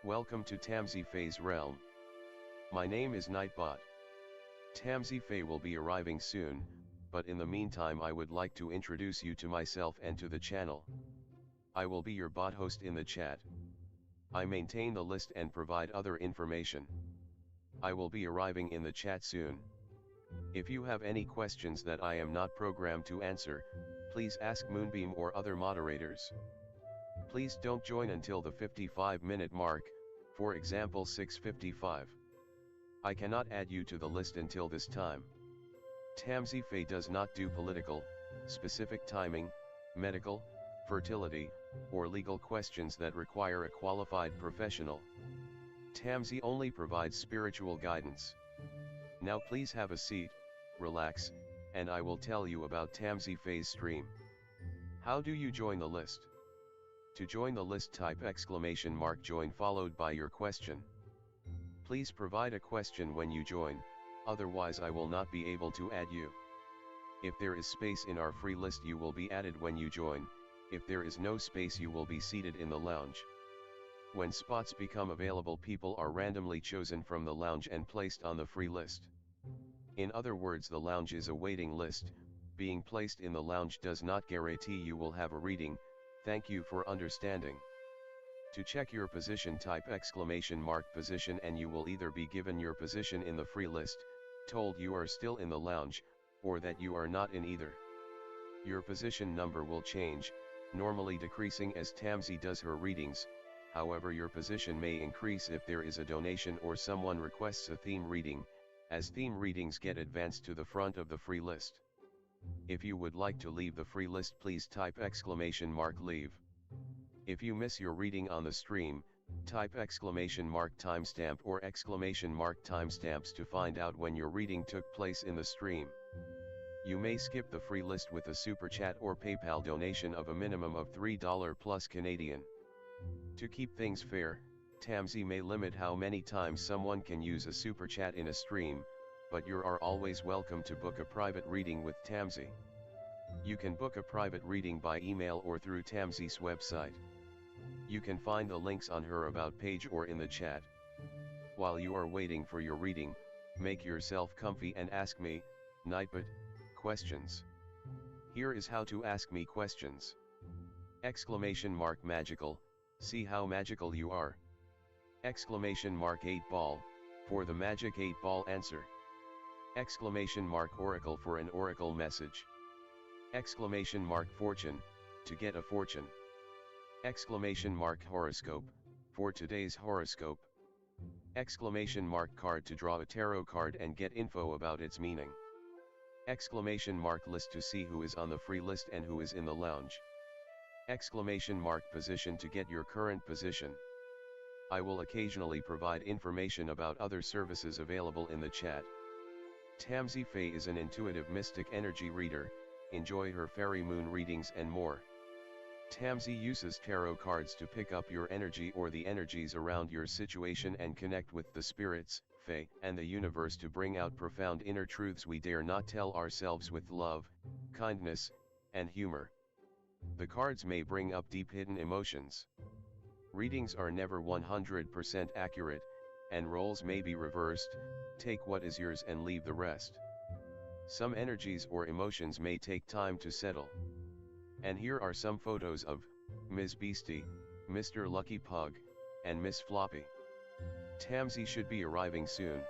Welcome to tamsyfae's realm. My name is Nightbot. Tamsyfae will be arriving soon, but in the meantime I would like to introduce you to myself and to the channel. I will be your bot host in the chat. I maintain the list and provide other information. I will be arriving in the chat soon. If you have any questions that I am not programmed to answer, please ask Moonbeam or other moderators. Please don't join until the 55-minute mark, for example 6:55. I cannot add you to the list until this time. Tamsyfae does not do political, specific timing, medical, fertility, or legal questions that require a qualified professional. Tamsy only provides spiritual guidance. Now please have a seat, relax, and I will tell you about Tamsyfae's stream. How do you join the list? To join the list, type !join followed by your question. Please provide a question when you join, otherwise I will not be able to add you. If there is space in our free list you will be added when you join, if there is no space you will be seated in the lounge. When spots become available, people are randomly chosen from the lounge and placed on the free list. In other words, the lounge is a waiting list. Being placed in the lounge does not guarantee you will have a reading. Thank you for understanding. To check your position, type !position and you will either be given your position in the free list, told you are still in the lounge, or that you are not in either. Your position number will change, normally decreasing as Tamsy does her readings. However, your position may increase if there is a donation or someone requests a theme reading, as theme readings get advanced to the front of the free list. If you would like to leave the free list, please type !leave. If you miss your reading on the stream, type !timestamp or !timestamps to find out when your reading took place in the stream. You may skip the free list with a super chat or PayPal donation of a minimum of $3 plus Canadian. To keep things fair, Tamsy may limit how many times someone can use a super chat in a stream, but you are always welcome to book a private reading with Tamsy. You can book a private reading by email or through Tamsy's website. You can find the links on her About page or in the chat. While you are waiting for your reading, make yourself comfy and ask me, Nightbot, questions. Here is how to ask me questions. !magical, see how magical you are. !8 ball, for the magic 8 ball answer. !oracle for an oracle message. !fortune, to get a fortune. !horoscope, for today's horoscope. !card to draw a tarot card and get info about its meaning. !list to see who is on the free list and who is in the lounge. !position to get your current position. I will occasionally provide information about other services available in the chat. Tamsyfae is an intuitive mystic energy reader. Enjoy her fairy moon readings and more. Tamsy uses tarot cards to pick up your energy or the energies around your situation and connect with the spirits, fae, and the universe to bring out profound inner truths we dare not tell ourselves with love, kindness, and humor. The cards may bring up deep hidden emotions. Readings are never 100% accurate, and roles may be reversed. Take what is yours and leave the rest. Some energies or emotions may take time to settle. And here are some photos of Ms. Beastie, Mr. Lucky Pug, and Miss Floppy. Tamsy should be arriving soon.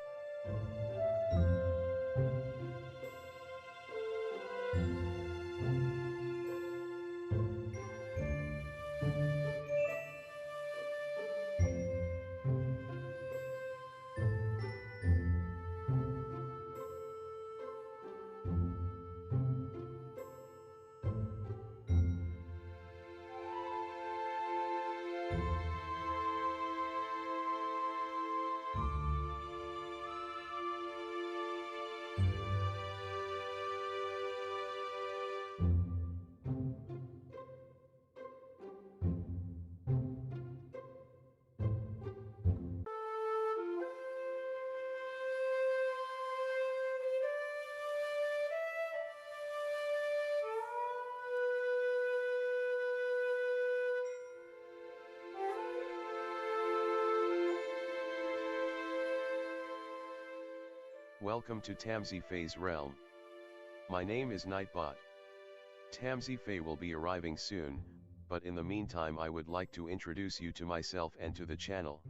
Welcome to tamsyfae's realm. My name is Nightbot. Tamsyfae will be arriving soon, but in the meantime I would like to introduce you to myself and to the channel.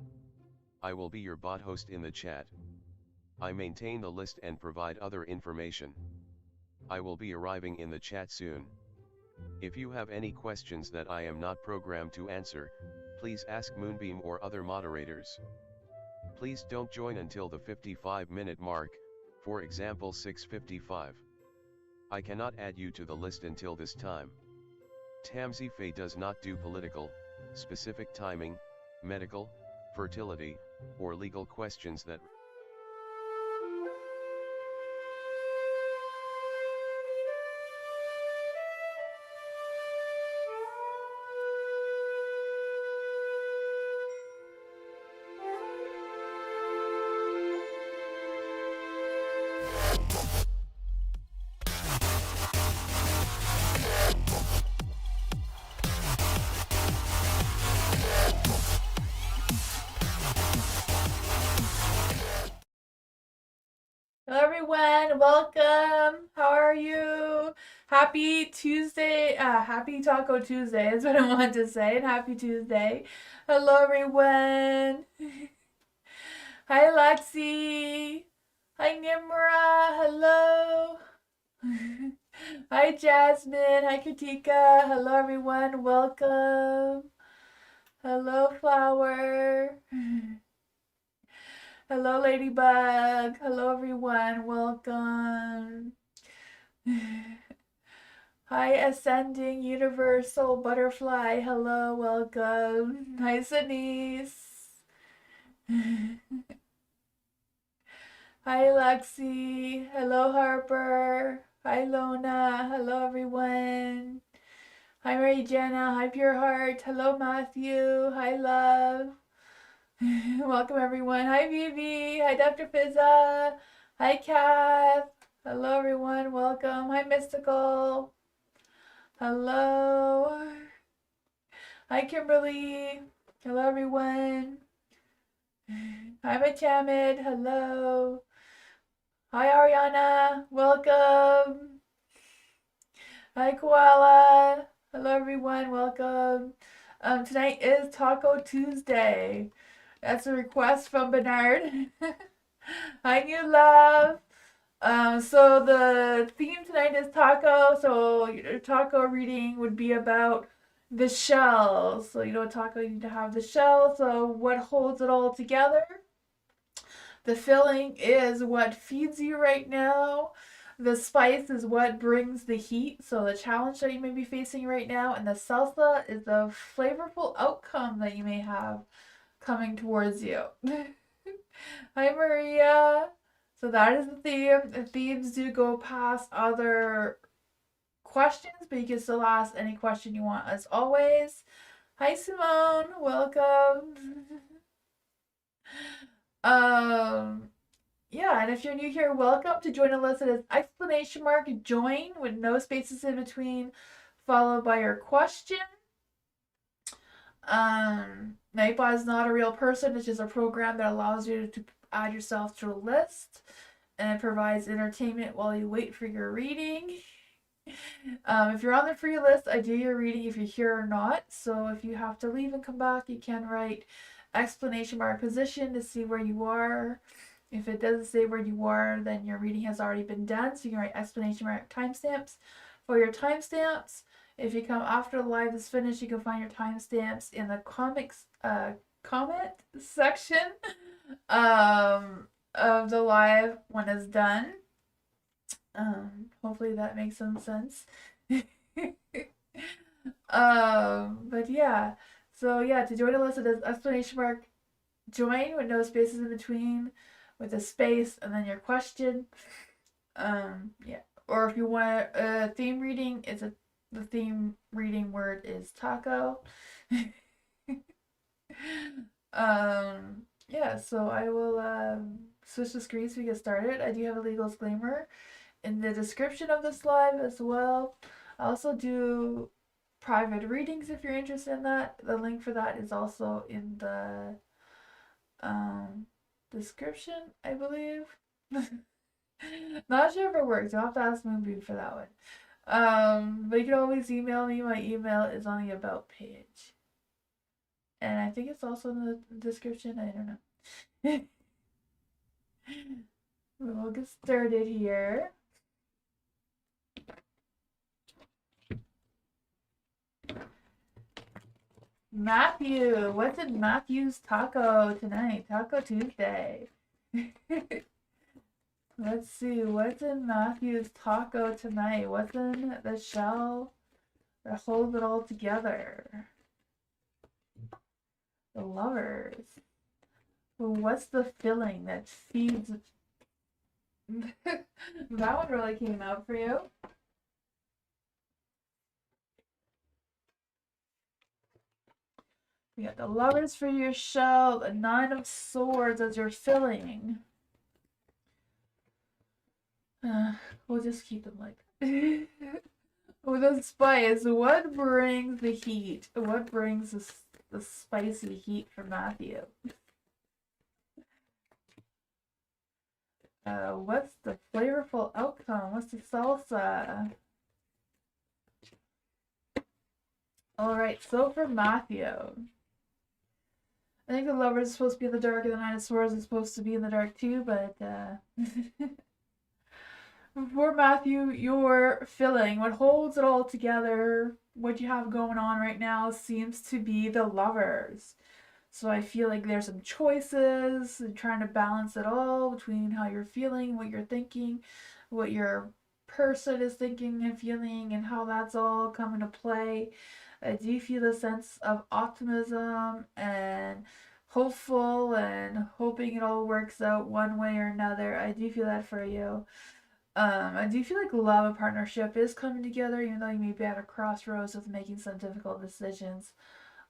I will be your bot host in the chat. I maintain the list and provide other information. I will be arriving in the chat soon. If you have any questions that I am not programmed to answer, please ask Moonbeam or other moderators. Please don't join until the 55-minute mark, for example 6:55. I cannot add you to the list until this time. Tamsyfae does not do political, specific timing, medical, fertility, or legal questions that Hello everyone, welcome. How are you? Happy Tuesday, happy Taco Tuesday is what I wanted to say, and happy Tuesday. Hello everyone. Hi Lexi. Hi Nimra, hello. Hi Jasmine, hi Katika. Hello everyone, welcome. Hello Flower. Hello Ladybug. Hello everyone, welcome. Hi, Ascending Universal Butterfly. Hello, welcome. Hi, Denise. Hi, Lexi. Hello, Harper. Hi, Lona. Hello, everyone. Hi, Mary Jana. Hi, Pure Heart. Hello, Matthew. Hi, Love. Welcome, everyone. Hi, Vivi. Hi, Dr. Fizza. Hi, Kath. Hello, everyone. Welcome. Hi, Mystical. Hello. Hi, Kimberly. Hello, everyone. Hi, Machamid. Hello. Hi, Ariana. Welcome. Hi, Koala. Hello, everyone. Welcome. Tonight is Taco Tuesday. That's a request from Bernard. Hi, New Love. So the theme tonight is taco. So your taco reading would be about the shell. So taco, you need to have the shell. So what holds it all together? The filling is what feeds you right now. The spice is what brings the heat. So the challenge that you may be facing right now, and the salsa is the flavorful outcome that you may have coming towards you. Hi, Maria. So that is the theme. The themes do go past other questions, but you can still ask any question you want as always. Hi, Simone. Welcome. Yeah, and if you're new here, welcome. To join a list, it is exclamation mark join with no spaces in between, followed by your question. Nightbot is not a real person. It's just a program that allows you to add yourself to a list, and it provides entertainment while you wait for your reading. If you're on the free list, I do your reading if you're here or not. So if you have to leave and come back, you can write exclamation mark position to see where you are. If it doesn't say where you are, then your reading has already been done. So you can write exclamation mark timestamps for your timestamps. If you come after the live is finished, you can find your timestamps in the comment section of the live when it's done. Hopefully that makes some sense. But yeah. So yeah, to join a list, it is exclamation mark join with no spaces in between, with a space and then your question. Yeah. Or if you want a theme reading, the theme reading word is taco. Yeah, so I will switch the screen so we get started. I do have a legal disclaimer in the description of this live as well. I also do private readings if you're interested in that. The link for that is also in the description, I believe. Not sure if it works. You'll have to ask Moonbeam for that one. But you can always email me. My email is on the About page. And I think it's also in the description. I don't know. We'll get started here. Matthew, what's in Matthew's taco tonight? Taco Tuesday. Let's see, what's in Matthew's taco tonight? What's in the shell that holds it all together? The lovers. What's the filling that feeds? That one really came out for you. We got the lovers for your shell, the 9 of swords as your filling. We'll just keep them like with the spice. What brings the heat? What brings the spicy heat for Matthew? What's the flavorful outcome? What's the salsa? Alright, so for Matthew, I think the lover is supposed to be in the dark and the 9 of swords is supposed to be in the dark too, but for Matthew, your filling, what holds it all together, what you have going on right now seems to be the lovers. So I feel like there's some choices and trying to balance it all between how you're feeling, what you're thinking, what your person is thinking and feeling, and how that's all coming to play. I do feel a sense of optimism and hopeful and hoping it all works out one way or another. I do feel that for you. I do feel like love and partnership is coming together, even though you may be at a crossroads of making some difficult decisions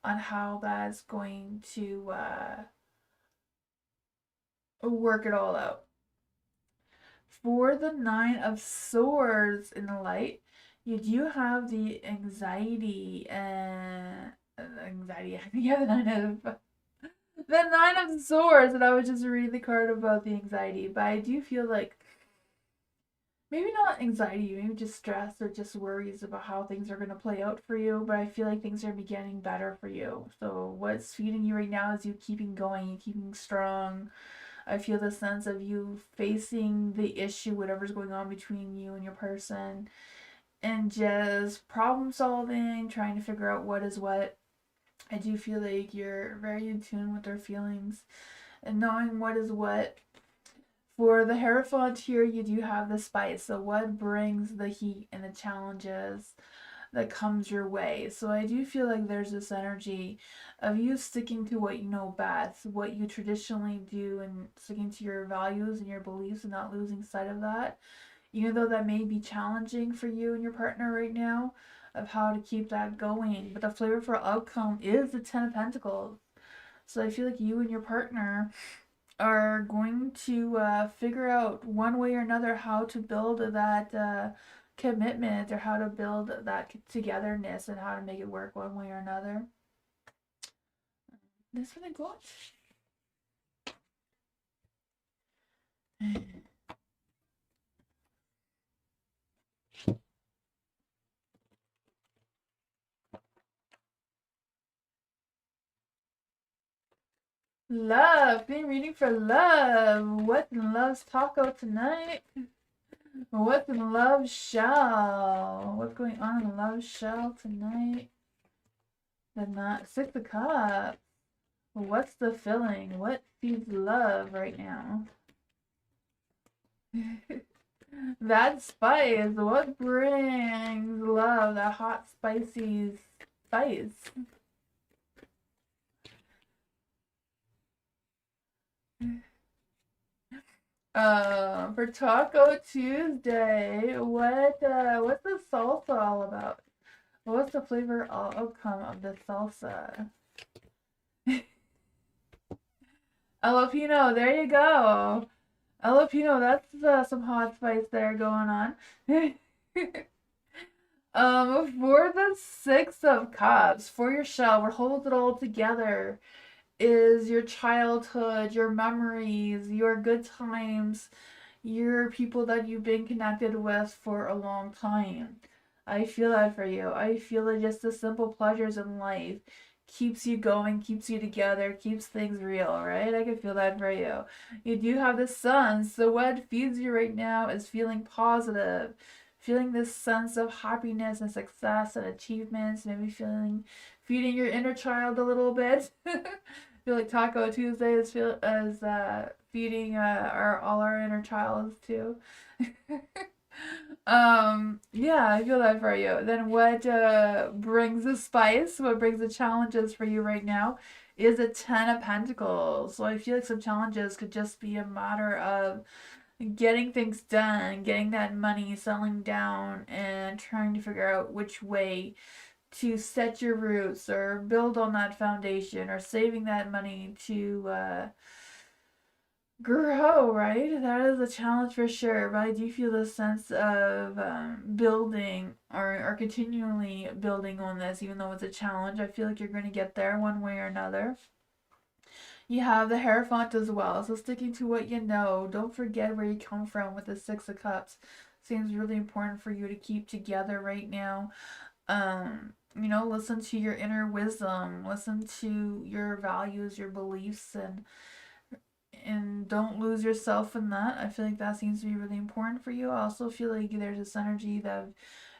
on how that's going to work it all out. For the 9 of swords in the light, you do have the anxiety and anxiety. Yeah, the 9 of swords, and I was just reading the card about the anxiety, but I do feel like maybe not anxiety, maybe just stress or just worries about how things are going to play out for you, but I feel like things are getting better for you. So what's feeding you right now is you keeping going, you keeping strong. I feel the sense of you facing the issue, whatever's going on between you and your person, and just problem solving, trying to figure out what is what. I do feel like you're very in tune with their feelings and knowing what is what. For the Hierophant here, you do have the spice. So what brings the heat and the challenges that comes your way? So I do feel like there's this energy of you sticking to what you know best, what you traditionally do, and sticking to your values and your beliefs and not losing sight of that. Even though that may be challenging for you and your partner right now, of how to keep that going. But the flavorful outcome is the 10 of Pentacles. So I feel like you and your partner are going to figure out one way or another how to build that commitment, or how to build that togetherness, and how to make it work one way or another. That's what I got. Love. Been reading for love. What's in love's taco tonight? What's in love's shell? What's going on in love's shell tonight? The 6 of Cups. What's the filling? What feeds love right now? That spice. What brings love? That hot, spicy spice. For Taco Tuesday, what's the salsa all about? What's the flavor outcome of the salsa? Jalapeno, there you go. Jalapeno, that's some hot spice there going on. For the 6 of Cups, for your shell, we're holding it all together, is your childhood, your memories, your good times, You're people that you've been connected with for a long time. I feel that for you. I feel that just the simple pleasures in life keeps you going, keeps you together, keeps things real, right? I can feel that for you. You do have the sun, so what feeds you right now is feeling positive, feeling this sense of happiness and success and achievements, maybe feeding your inner child a little bit. Feel like Taco Tuesday is feeding our all our inner childs too. Yeah, I feel that for you. Then what brings the spice, what brings the challenges for you right now is a 10 of Pentacles. So I feel like some challenges could just be a matter of getting things done, getting that money, settling down, and trying to figure out which way to set your roots or build on that foundation or saving that money to grow, right? That is a challenge for sure. But I do feel the sense of building or continually building on this, even though it's a challenge. I feel like you're going to get there one way or another. You have the Hierophant as well, so sticking to what you know. Don't forget where you come from with the Six of Cups. Seems really important for you to keep together right now. Listen to your inner wisdom, listen to your values, your beliefs, and don't lose yourself in that. I feel like that seems to be really important for you. I also feel like there's this energy that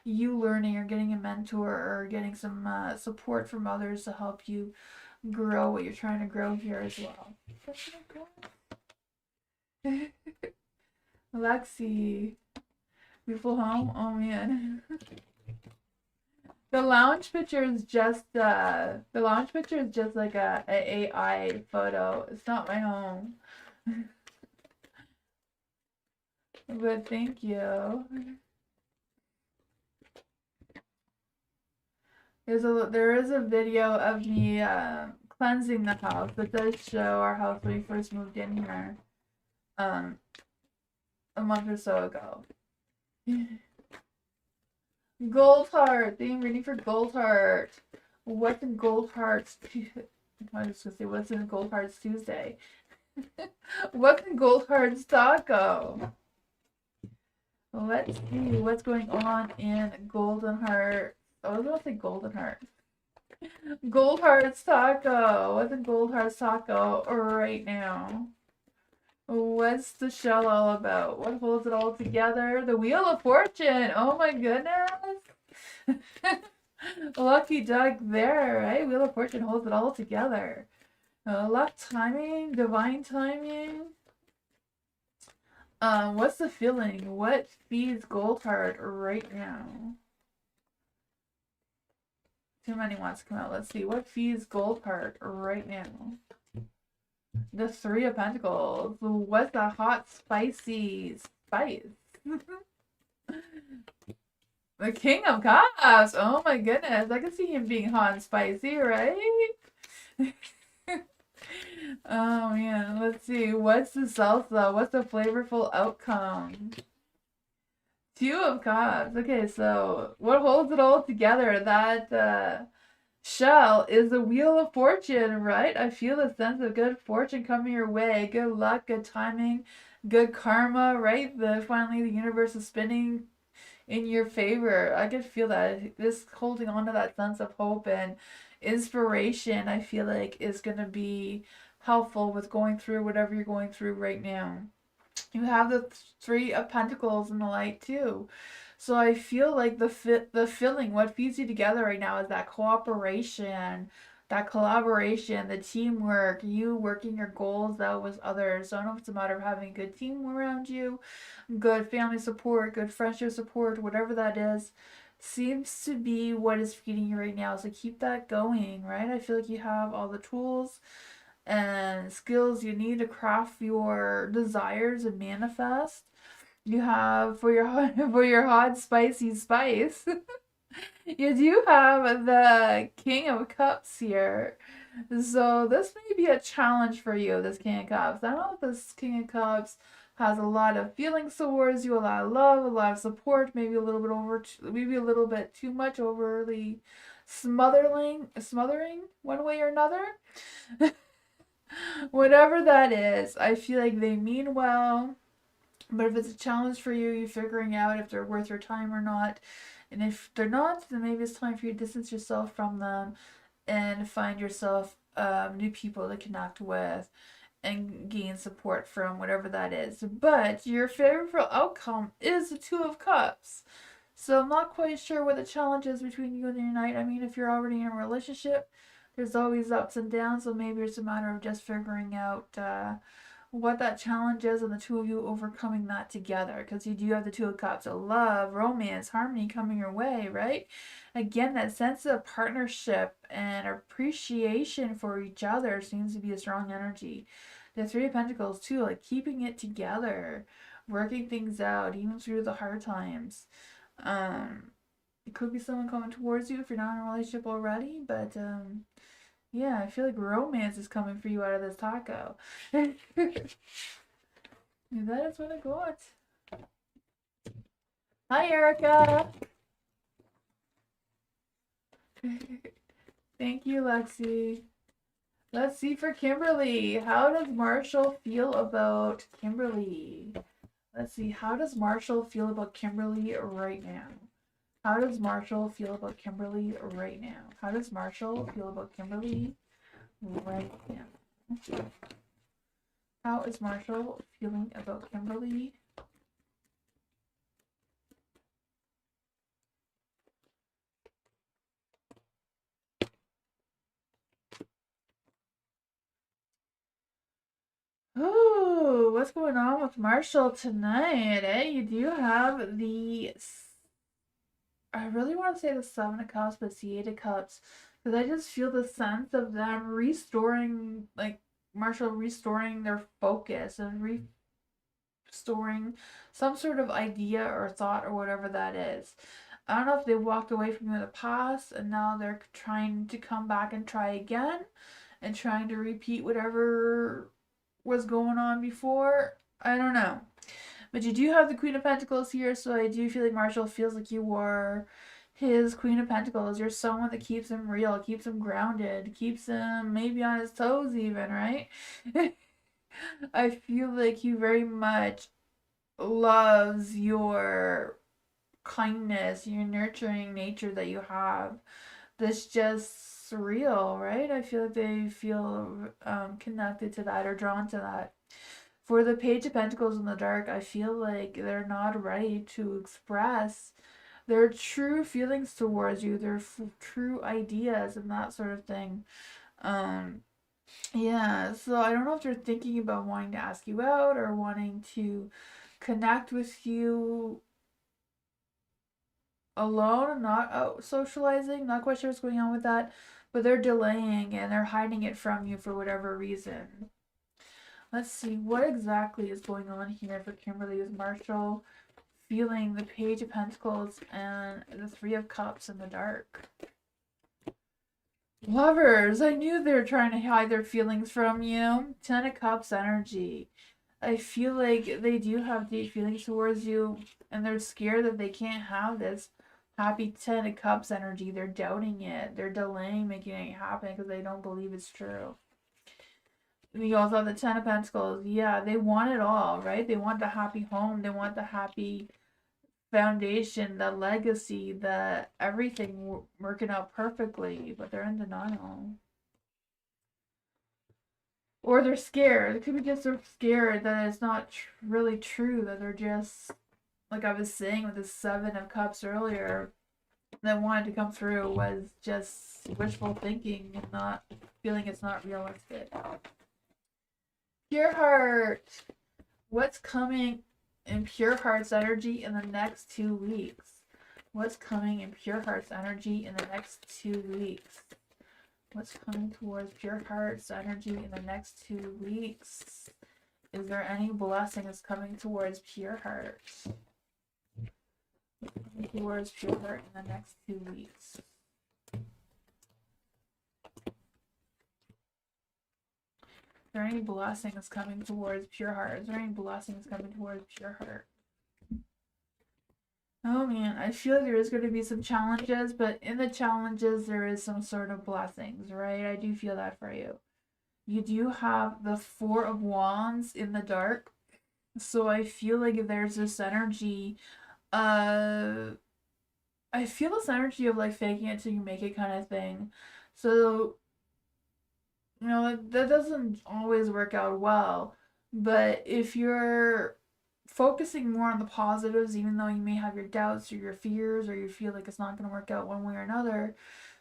you learning or getting a mentor or getting some support from others to help you grow what you're trying to grow here as well. Lexi, beautiful home. Oh man. The lounge picture is just like a AI photo. It's not my home. But thank you. There is a video of me cleansing the house. It does show our house when we first moved in here, a month or so ago. Gold heart. Theme reading for gold heart. What's in gold hearts? I was just gonna say what's in gold hearts Tuesday. What's in gold hearts taco? Let's see what's going on in golden heart. I was gonna say golden heart. Gold hearts taco. What's in gold hearts taco right now? What's the shell all about? What holds it all together? The Wheel of Fortune. Oh my goodness. Lucky duck there, right? Wheel of Fortune holds it all together. Luck timing, divine timing. What's the feeling? What feeds Gold Heart right now? Too many wants to come out. Let's see. What feeds Gold Heart right now? The Three of Pentacles. What's the hot, spicy spice? The King of Cups. Oh my goodness. I can see him being hot and spicy, right? Oh man. Let's see. What's the salsa? What's the flavorful outcome? Two of Cups. Okay, so what holds it all together? That shell is the Wheel of Fortune, right? I feel a sense of good fortune coming your way. Good luck, good timing, good karma, right? Finally the universe is spinning in your favor. I can feel that. This holding on to that sense of hope and inspiration, I feel like is going to be helpful with going through whatever you're going through right now. You have the Three of Pentacles in the light too. So I feel like the feeling, what feeds you together right now is that cooperation, that collaboration, the teamwork, you working your goals out with others. So I don't know if it's a matter of having a good team around you, good family support, good friendship support, whatever that is, seems to be what is feeding you right now. So keep that going, right? I feel like you have all the tools and skills you need to craft your desires and manifest. You have for your hot spicy spice. You do have the King of Cups here. So this may be a challenge for you, this King of Cups. I don't know if this King of Cups has a lot of feelings towards you, a lot of love, a lot of support, maybe a little bit too much, overly smothering one way or another. Whatever that is, I feel like they mean well. But if it's a challenge for you, you're figuring out if they're worth your time or not. And if they're not, then maybe it's time for you to distance yourself from them and find yourself new people to connect with and gain support from, whatever that is. But your favorite outcome is the Two of Cups. So I'm not quite sure what the challenge is between you and your knight. I mean, if you're already in a relationship, there's always ups and downs, so maybe it's a matter of just figuring out what that challenge is and the two of you overcoming that together, because you do have the Two of Cups of love, romance, harmony coming your way, right? Again, that sense of partnership and appreciation for each other seems to be a strong energy. The Three of Pentacles too, like keeping it together, working things out even through the hard times. It could be someone coming towards you if you're not in a relationship already, but yeah, I feel like romance is coming for you out of this taco. That is what I got. Hi, Erica. Thank you, Lexi. Let's see for Kimberly. How does Marshall feel about Kimberly? Let's see. How does Marshall feel about Kimberly right now? How does Marshall feel about Kimberly right now? How does Marshall feel about Kimberly right now? How is Marshall feeling about Kimberly? Oh, what's going on with Marshall tonight, eh? You do have the... I really want to say the Seven of Cups, but it's the Eight of Cups. Because I just feel the sense of them restoring, like, Marshall restoring their focus and restoring some sort of idea or thought or whatever that is. I don't know if they walked away from you in the past and now they're trying to come back and try again and trying to repeat whatever was going on before. I don't know. But you do have the Queen of Pentacles here, so I do feel like Marshall feels like you are his Queen of Pentacles. You're someone that keeps him real, keeps him grounded, keeps him maybe on his toes even, right? I feel like he very much loves your kindness, your nurturing nature that you have. That's just surreal, right? I feel like they feel connected to that or drawn to that. For the Page of Pentacles in the dark, I feel like they're not ready to express their true feelings towards you, their true ideas and that sort of thing. Yeah, so I don't know if they're thinking about wanting to ask you out or wanting to connect with you alone and not out socializing. Not quite sure what's going on with that, but they're delaying and they're hiding it from you for whatever reason. Let's see what exactly is going on here for Kimberly with Marshall feeling the Page of Pentacles and the Three of Cups in the dark. Lovers, I knew they were trying to hide their feelings from you. Ten of Cups energy. I feel like they do have deep feelings towards you and they're scared that they can't have this happy Ten of Cups energy. They're doubting it. They're delaying making it happen because they don't believe it's true. We also have the Ten of Pentacles. Yeah, they want it all, right? They want the happy home. They want the happy foundation, the legacy, the everything working out perfectly, but they're in denial. Or they're scared. It could be just they're scared that it's not really true, that they're just, like I was saying with the Seven of Cups earlier, that wanted to come through was just wishful thinking and not feeling it's not realistic. Pure Heart. What's coming in Pure Heart's energy in the next 2 weeks? What's coming in Pure Heart's energy in the next 2 weeks? What's coming towards Pure Heart's energy in the next 2 weeks? Is there any blessings coming towards Pure Heart? Towards Pure Heart in the next 2 weeks. Is there any blessings coming towards Pure Heart? Is there any blessings coming towards Pure Heart? Oh man, I feel like there is going to be some challenges, but in the challenges there is some sort of blessings, right? I do feel that for you. You do have the Four of Wands in the dark. So I feel like there's this energy, uh, I feel this energy of like faking it till you make it kind of thing. So, that doesn't always work out well. But if you're focusing more on the positives, even though you may have your doubts or your fears or you feel like it's not going to work out one way or another,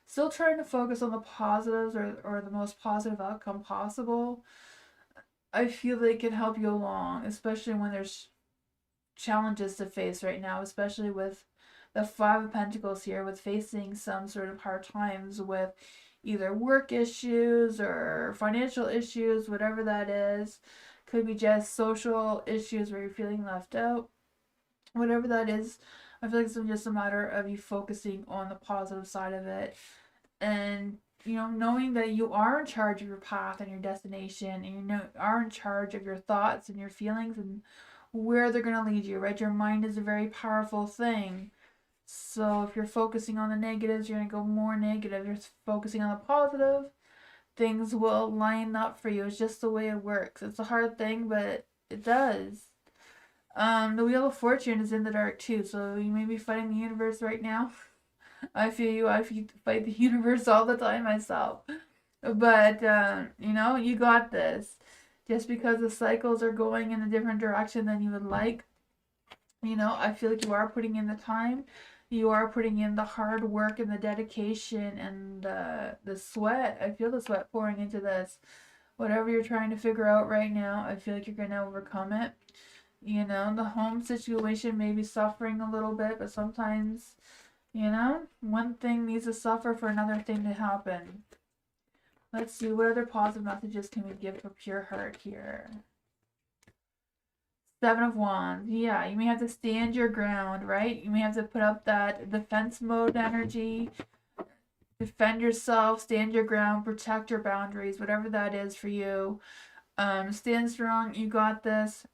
still trying to focus on the positives or the most positive outcome possible, I feel they can help you along, especially when there's challenges to face right now, especially with the Five of Pentacles here, with facing some sort of hard times with either work issues or financial issues, whatever that is. Could be just social issues where you're feeling left out. Whatever that is, I feel like it's just a matter of you focusing on the positive side of it and knowing that you are in charge of your path and your destination, and are in charge of your thoughts and your feelings and where they're going to lead you, right? Your mind is a very powerful thing. So if you're focusing on the negatives, you're going to go more negative. If you're focusing on the positive, things will line up for you. It's just the way it works. It's a hard thing, but it does. The Wheel of Fortune is in the dark too, so you may be fighting the universe right now. I feel you. I fight the universe all the time myself. But, you got this. Just because the cycles are going in a different direction than you would like, I feel like you are putting in the time. You are putting in the hard work and the dedication and the sweat. I feel the sweat pouring into this. Whatever you're trying to figure out right now, I feel like you're going to overcome it. The home situation may be suffering a little bit, but sometimes one thing needs to suffer for another thing to happen. Let's see, what other positive messages can we give for pure heart here? Seven of Wands. Yeah, you may have to stand your ground, right? You may have to put up that defense mode energy, defend yourself, stand your ground, protect your boundaries, whatever that is for you. Stand strong. You got this.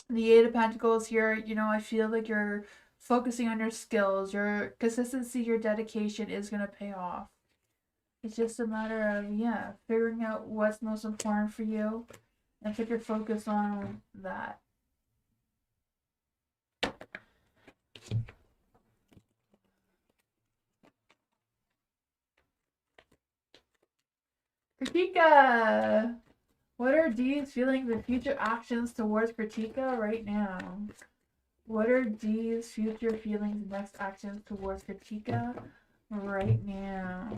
The Eight of Pentacles here, I feel like you're focusing on your skills. Your consistency, your dedication is going to pay off. It's just a matter of, figuring out what's most important for you and put your focus on that. Kritika! What are Dee's feelings and future actions towards Kritika right now? What are Dee's future feelings and next actions towards Kritika right now?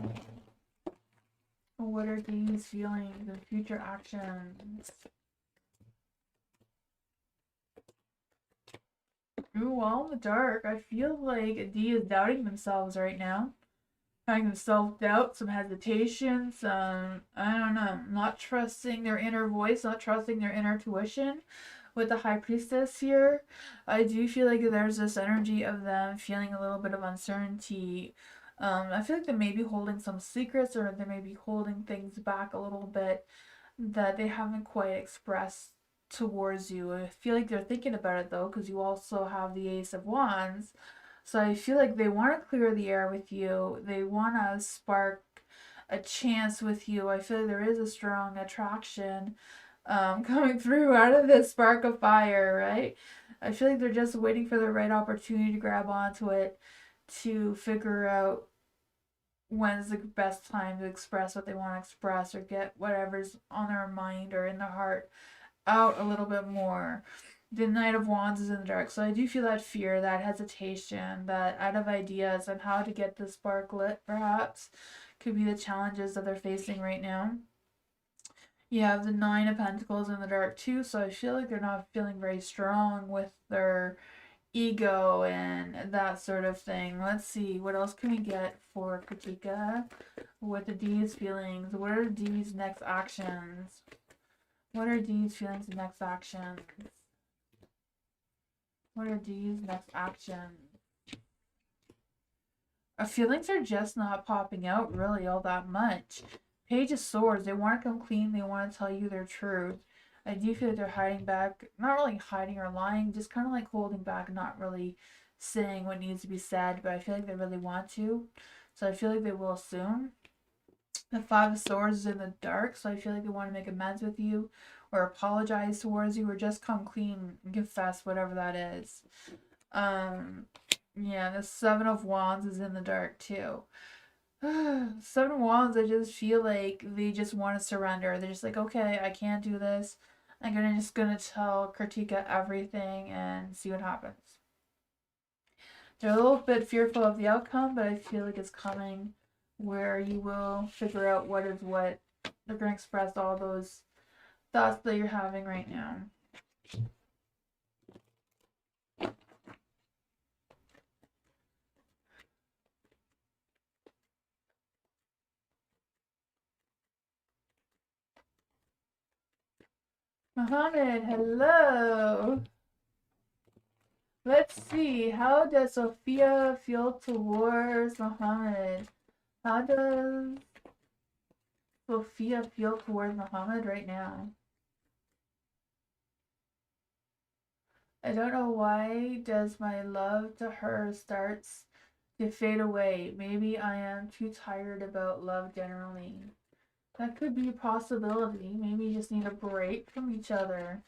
What are Dee's feelings and future actions? Ooh, well, in the dark, I feel like Dee is doubting themselves right now. Having some self-doubt, some hesitation, some, I don't know, not trusting their inner voice, not trusting their inner tuition. With the High Priestess here, I do feel like there's this energy of them feeling a little bit of uncertainty. I feel like they may be holding some secrets or they may be holding things back a little bit that they haven't quite expressed towards you. I feel like they're thinking about it though, because you also have the Ace of Wands. So I feel like they want to clear the air with you. They want to spark a chance with you. I feel like there is a strong attraction coming through out of this spark of fire, right? I feel like they're just waiting for the right opportunity to grab onto it to figure out when's the best time to express what they want to express or get whatever's on their mind or in their heart out a little bit more. The Knight of Wands is in the dark, so I do feel that fear, that hesitation, that out of ideas on how to get the spark lit, perhaps, could be the challenges that they're facing right now. You have the Nine of Pentacles in the dark too, so I feel like they're not feeling very strong with their ego and that sort of thing. Let's see, what else can we get for Kritika with the D's feelings? What are D's next actions? What are D's feelings and next actions? What are D's next actions? Our feelings are just not popping out really all that much. Page of Swords, they want to come clean, they want to tell you their truth. I do feel like they're hiding back, not really hiding or lying, just kind of like holding back, not really saying what needs to be said, but I feel like they really want to. So I feel like they will soon. The Five of Swords is in the dark, so I feel like they want to make amends with you, or apologize towards you, or just come clean and confess whatever that is. Yeah, the Seven of Wands is in the dark too. Seven of Wands, I just feel like they just want to surrender. They're just like, okay, I can't do this. Just gonna tell Kartika everything and see what happens. They're a little bit fearful of the outcome, but I feel like it's coming where you will figure out what is what. They're gonna express all those thoughts that you're having right now. Mohammed, hello. Let's see. How does Sophia feel towards Mohammed? How does Sophia feel towards Mohammed right now? I don't know why does my love to her starts to fade away. Maybe I am too tired about love generally. That could be a possibility. Maybe you just need a break from each other.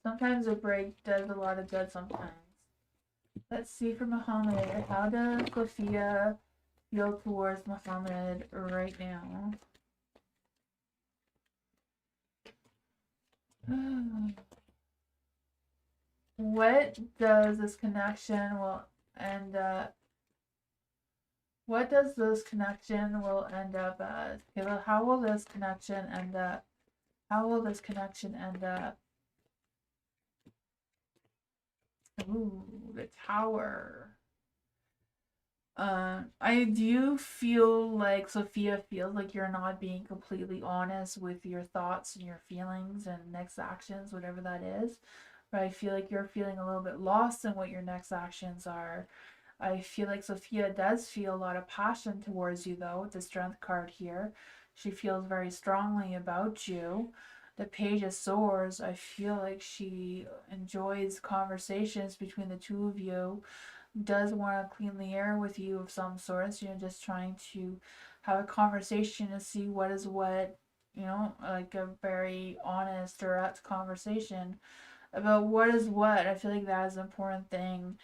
Sometimes a break does a lot of good sometimes. Let's see for Muhammad. How does Sophia feel towards Muhammad right now? What does this connection will end up? What does this connection will end up as? Okay, well, how will this connection end up? How will this connection end up? Ooh, the Tower. I do feel like Sophia feels like you're not being completely honest with your thoughts and your feelings and next actions, whatever that is. But I feel like you're feeling a little bit lost in what your next actions are. I feel like Sophia does feel a lot of passion towards you, though, with the Strength card here. She feels very strongly about you. The Page of Swords, I feel like she enjoys conversations between the two of you, does want to clean the air with you of some sorts, just trying to have a conversation to see what is what, like a very honest, direct conversation about what is what. I feel like that is an important thing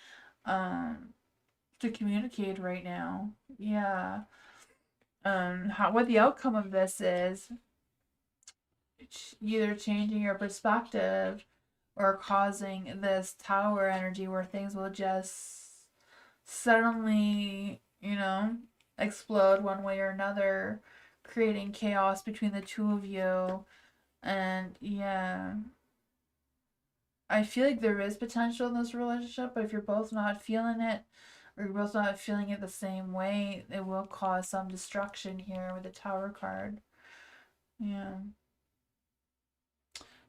to communicate right now. Yeah. What the outcome of this is either changing your perspective or causing this Tower energy where things will just suddenly, explode one way or another, creating chaos between the two of you. And yeah, I feel like there is potential in this relationship, but if you're both not feeling it, or you're both not feeling it the same way, it will cause some destruction here with the Tower card. Yeah.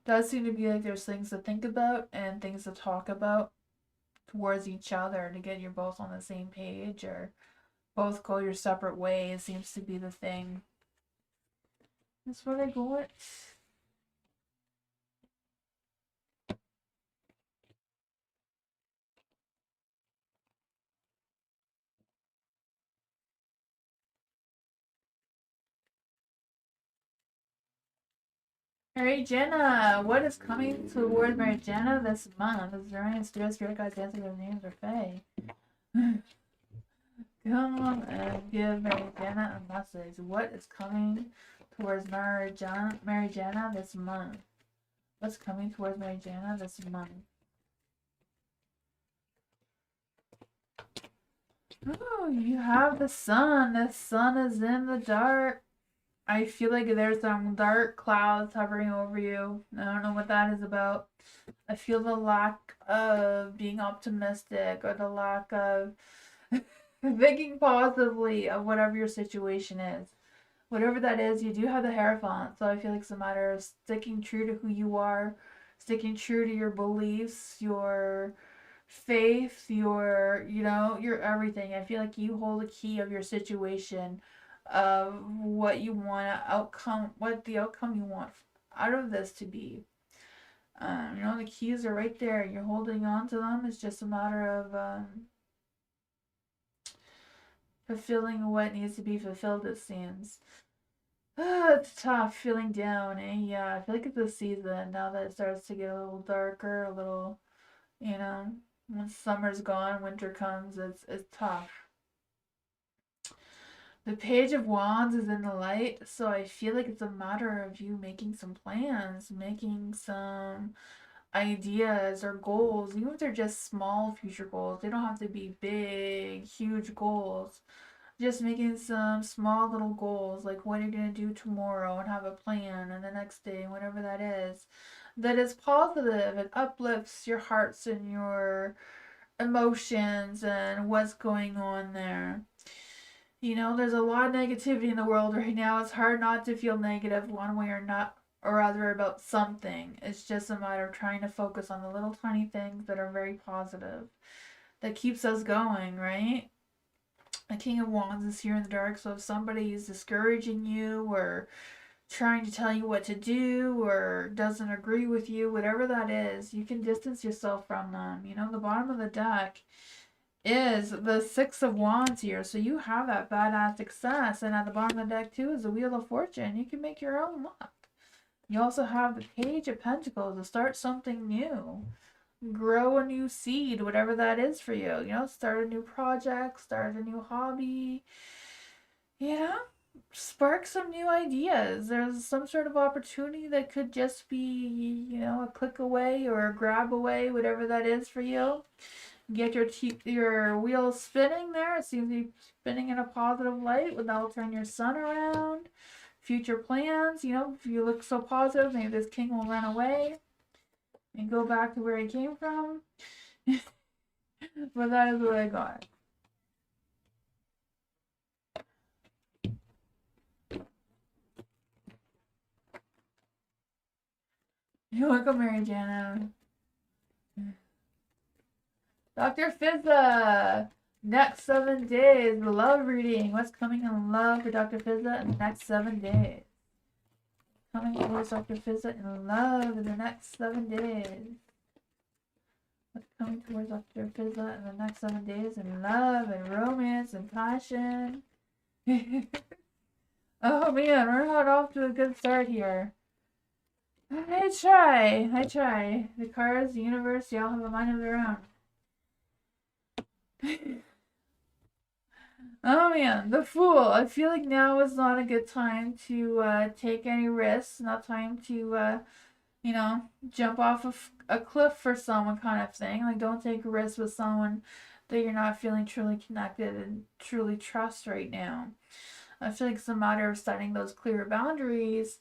Does seem to be like there's things to think about and things to talk about towards each other to get you both on the same page, or both go your separate ways seems to be the thing. That's what I go with. Alright, Jenna, what is coming toward Mary Jenna this month? Is there any spirit guides dancing their names or Fae? Come on and give Mary Jenna a message. What is coming towards Mary Jenna this month? What's coming towards Mary Jenna this month? Oh, you have the sun. The sun is in the dark. I feel like there's some dark clouds hovering over you. I don't know what that is about. I feel the lack of being optimistic, or the lack of thinking positively of whatever your situation is. Whatever that is, you do have the Hierophant, so I feel like it's a matter of sticking true to who you are, sticking true to your beliefs, your faith, your everything. I feel like you hold the key of your situation, of what you want outcome, what the outcome you want out of this to be. The keys are right there. You're holding on to them. It's just a matter of fulfilling what needs to be fulfilled, it seems. It's tough feeling down, eh? Yeah, I feel like it's the season now that it starts to get a little darker, a little, you know, once summer's gone, winter comes, it's tough. The Page of Wands is in the light, so I feel like it's a matter of you making some plans, making some ideas or goals, even if they're just small future goals. They don't have to be big, huge goals. Just making some small little goals, like what you're going to do tomorrow and have a plan, and the next day, whatever that is positive and uplifts your hearts and your emotions and what's going on there. You know, there's a lot of negativity in the world right now. It's hard not to feel negative one way or not or other about something. It's just a matter of trying to focus on the little tiny things that are very positive. That keeps us going, right? The King of Wands is here in the dark, so if somebody is discouraging you or trying to tell you what to do or doesn't agree with you, whatever that is, you can distance yourself from them. You know, the bottom of the deck is the Six of Wands here. So you have that badass success. And at the bottom of the deck, too, is the Wheel of Fortune. You can make your own luck. You also have the Page of Pentacles to start something new. Grow a new seed, whatever that is for you. You know, start a new project, start a new hobby. You know, spark some new ideas. There's some sort of opportunity that could just be, you know, a click away or a grab away, whatever that is for you. Get your wheels spinning there. It seems to be spinning in a positive light. That'll turn your sun around. Future plans, you know, if you look so positive, maybe this king will run away and go back to where he came from. But that is what I got. You're welcome, Mary Jana. Dr. Fizza! Next 7 days, love reading. What's coming in love for Dr. Fizza in the next 7 days? Coming towards Dr. Fizza in love in the next 7 days. What's coming towards Dr. Fizza in the next 7 days in love and romance and passion? Oh man, we're not off to a good start here. I try. The cards, the universe, they all have a mind of their own. Oh man, the Fool. I feel like now is not a good time to take any risks. Not time to, you know, jump off of a cliff for someone kind of thing. Like, don't take risks with someone that you're not feeling truly connected and truly trust right now. I feel like it's a matter of setting those clear boundaries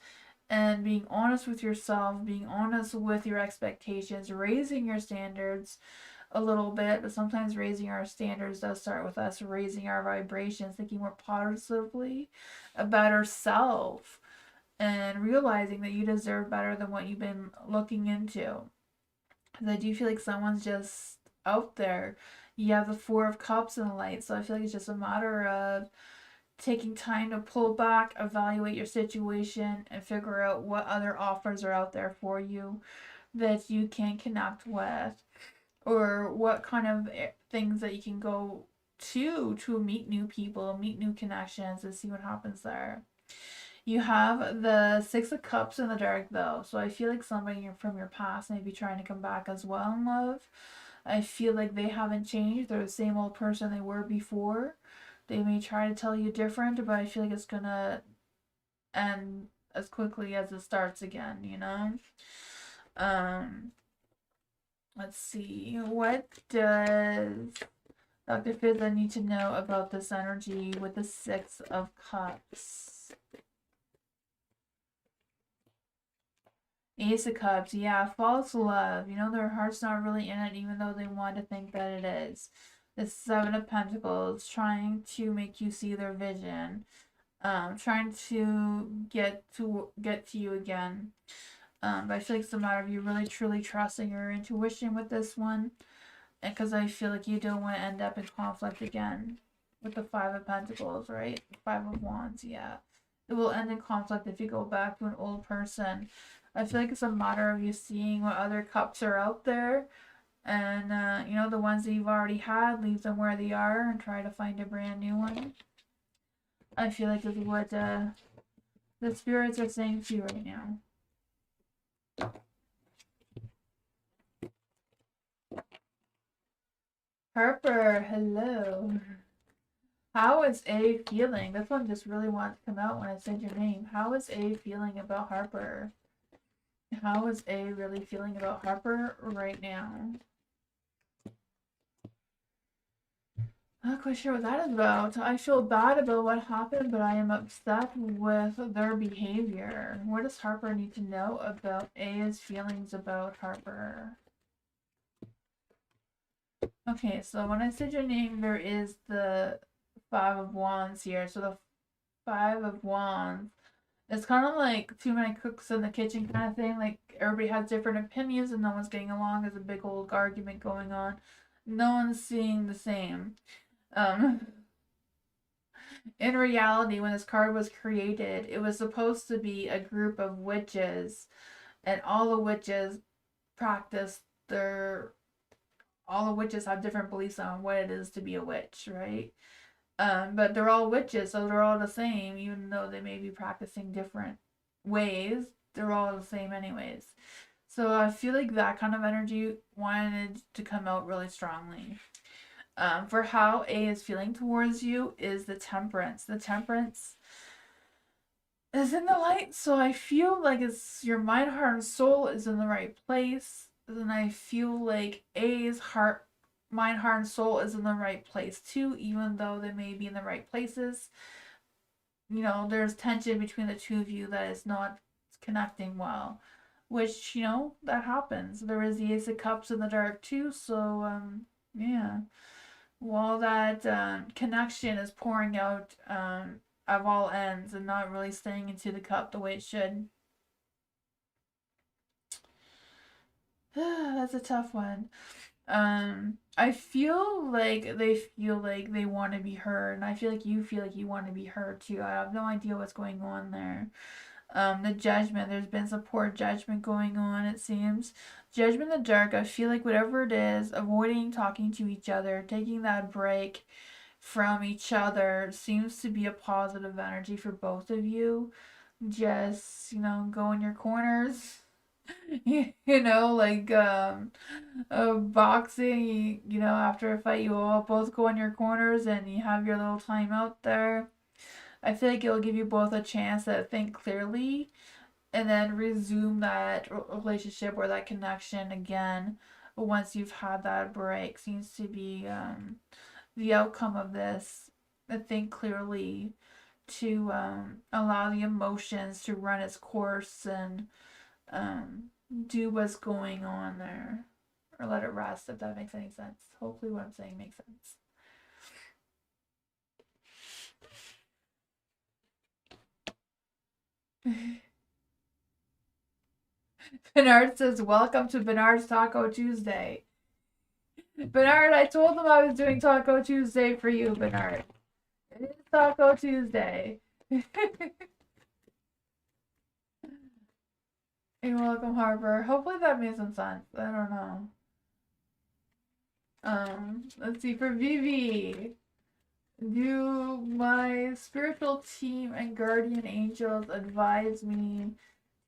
and being honest with yourself, being honest with your expectations, raising your standards a little bit, but sometimes raising our standards does start with us raising our vibrations, thinking more positively about ourselves, and realizing that you deserve better than what you've been looking into. Because I do feel like someone's just out there. You have the Four of Cups in the light, so I feel like it's just a matter of taking time to pull back, evaluate your situation, and figure out what other offers are out there for you that you can connect with, or what kind of things that you can go to meet new people, meet new connections, and see what happens there. You have the Six of Cups in the dark, though, so I feel like somebody from your past may be trying to come back as well in love. I feel like they haven't changed. They're the same old person they were before. They may try to tell you different, but I feel like it's gonna end as quickly as it starts again, you know? Um, let's see. What does Dr. Fizza need to know about this energy with the Six of Cups? Ace of Cups, yeah, false love. You know, their heart's not really in it, even though they want to think that it is. The Seven of Pentacles, trying to make you see their vision, trying to get to you again. But I feel like it's a matter of you really truly trusting your intuition with this one, and because I feel like you don't want to end up in conflict again with the Five of Pentacles, right? Five of Wands, yeah. It will end in conflict if you go back to an old person. I feel like it's a matter of you seeing what other cups are out there, and you know, the ones that you've already had, leave them where they are and try to find a brand new one. I feel like is what the spirits are saying to you right now? Harper, hello. How is A feeling? This one just really wants to come out when I said your name. How is A feeling about Harper? How is A really feeling about Harper right now? Not quite sure what that is about. I feel bad about what happened, but I am upset with their behavior. What does Harper need to know about A's feelings about Harper? Okay, so when I said your name, there is the Five of Wands here. So the Five of Wands, it's kind of like too many cooks in the kitchen kind of thing. Like everybody has different opinions and no one's getting along. There's a big old argument going on. No one's seeing the same. In reality, when this card was created, it was supposed to be a group of witches, and all the witches practice their. All the witches have different beliefs on what it is to be a witch, right? But they're all witches, so they're all the same, even though they may be practicing different ways. They're all the same, anyways. So I feel like that kind of energy wanted to come out really strongly. For how A is feeling towards you is the Temperance. The Temperance is in the light, so I feel like it's your mind, heart, and soul is in the right place. And I feel like A's heart, mind, heart, and soul is in the right place too, even though they may be in the right places. You know, there's tension between the two of you that is not connecting well, which, you know, that happens. There is the Ace of Cups in the dark too, so, yeah. While that connection is pouring out of all ends and not really staying into the cup the way it should. That's a tough one. I feel like they want to be heard, and I feel like you want to be heard too. I have no idea what's going on there. The judgment, there's been some poor judgment going on, it seems. Judgment in the dark, I feel like whatever it is, avoiding talking to each other, taking that break from each other seems to be a positive energy for both of you. Just, you know, go in your corners. You know, like boxing, you know, after a fight, you all both go in your corners and you have your little time out there. I feel like it'll give you both a chance to think clearly and then resume that relationship or that connection again once you've had that break. Seems to be the outcome of this. Think clearly to allow the emotions to run its course and do what's going on there. Or let it rest, if that makes any sense. Hopefully what I'm saying makes sense. Bernard says, welcome to Bernard's Taco Tuesday. Bernard, I told them I was doing Taco Tuesday for you, Bernard. It is Taco Tuesday. You're welcome, Harper. Hopefully that made some sense. I don't know. Let's see, for Vivi. Do my spiritual team and guardian angels advise me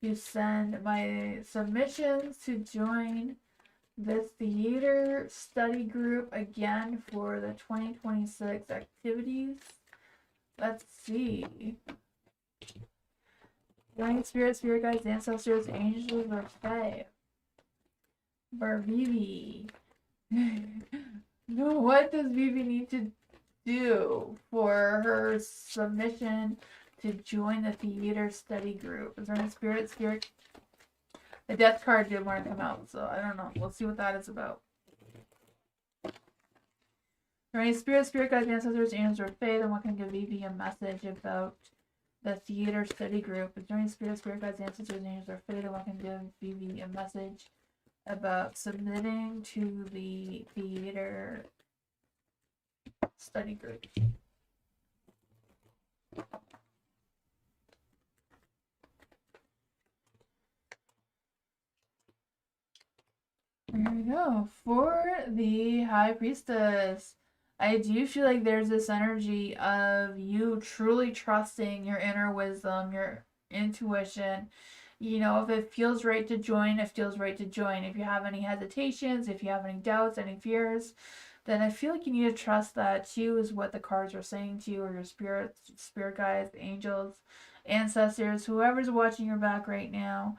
to send my submissions to join this theater study group again for the 2026 activities? Let's see. Guardian spirit, spirit guides, ancestors, angels, or fae. For Vivi. What does Vivi need to do for her submission to join the theater study group? Is there any spirit? The death card did want to come out, so I don't know. We'll see what that is about. Are there any spirit guides, ancestors, angels, or fae that want to give Vivi a message about the theater study group? Is there any spirit guides, ancestors, angels, or fae that want to give Vivi a message about submitting to the theater study group? There we go. For the High Priestess, I do feel like there's this energy of you truly trusting your inner wisdom, your intuition. You know, if it feels right to join, it feels right to join. If you have any hesitations, if you have any doubts, any fears, then I feel like you need to trust that too is what the cards are saying to you, or your spirit guides, angels, ancestors, whoever's watching your back right now.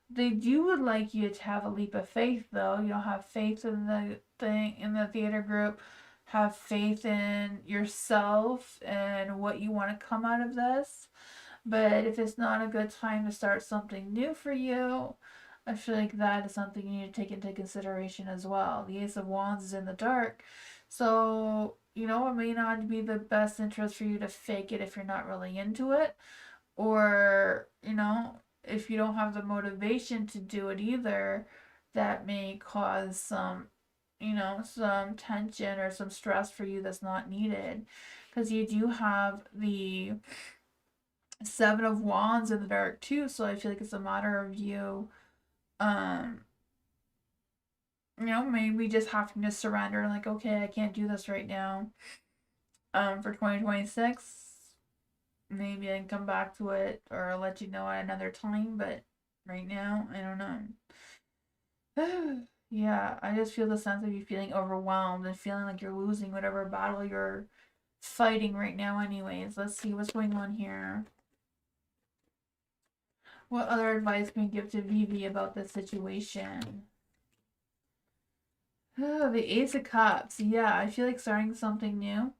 They do would like you to have a leap of faith, though. You know, have faith in the thing, in the theater group. Have faith in yourself and what you want to come out of this. But if it's not a good time to start something new for you, I feel like that is something you need to take into consideration as well. The Ace of Wands is in the dark. So, you know, it may not be the best interest for you to fake it if you're not really into it. Or, you know, if you don't have the motivation to do it either, that may cause some, you know, some tension or some stress for you that's not needed. Because you do have the Seven of Wands in the dark too, so I feel like it's a matter of you, um, you know, maybe just having to surrender, like, okay, I can't do this right now. For 2026, maybe I can come back to it or I'll let you know at another time, but right now, I don't know. Yeah, I just feel the sense of you feeling overwhelmed and feeling like you're losing whatever battle you're fighting right now, anyways. Let's see what's going on here. What other advice can you give to Vivi about this situation? Oh, the Ace of Cups. Yeah, I feel like starting something new.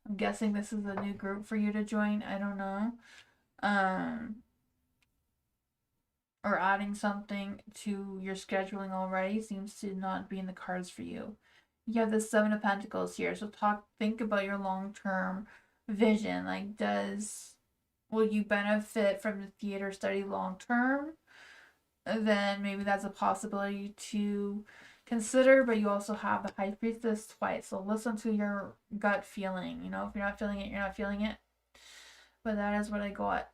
I'm guessing this is a new group for you to join. I don't know. Um, or adding something to your scheduling already seems to not be in the cards for you. You have the Seven of Pentacles here, so think about your long-term vision. Like, will you benefit from the theater study long term? Then maybe that's a possibility to consider, but you also have the High Priestess twice. So listen to your gut feeling. You know, if you're not feeling it, you're not feeling it. But that is what I got.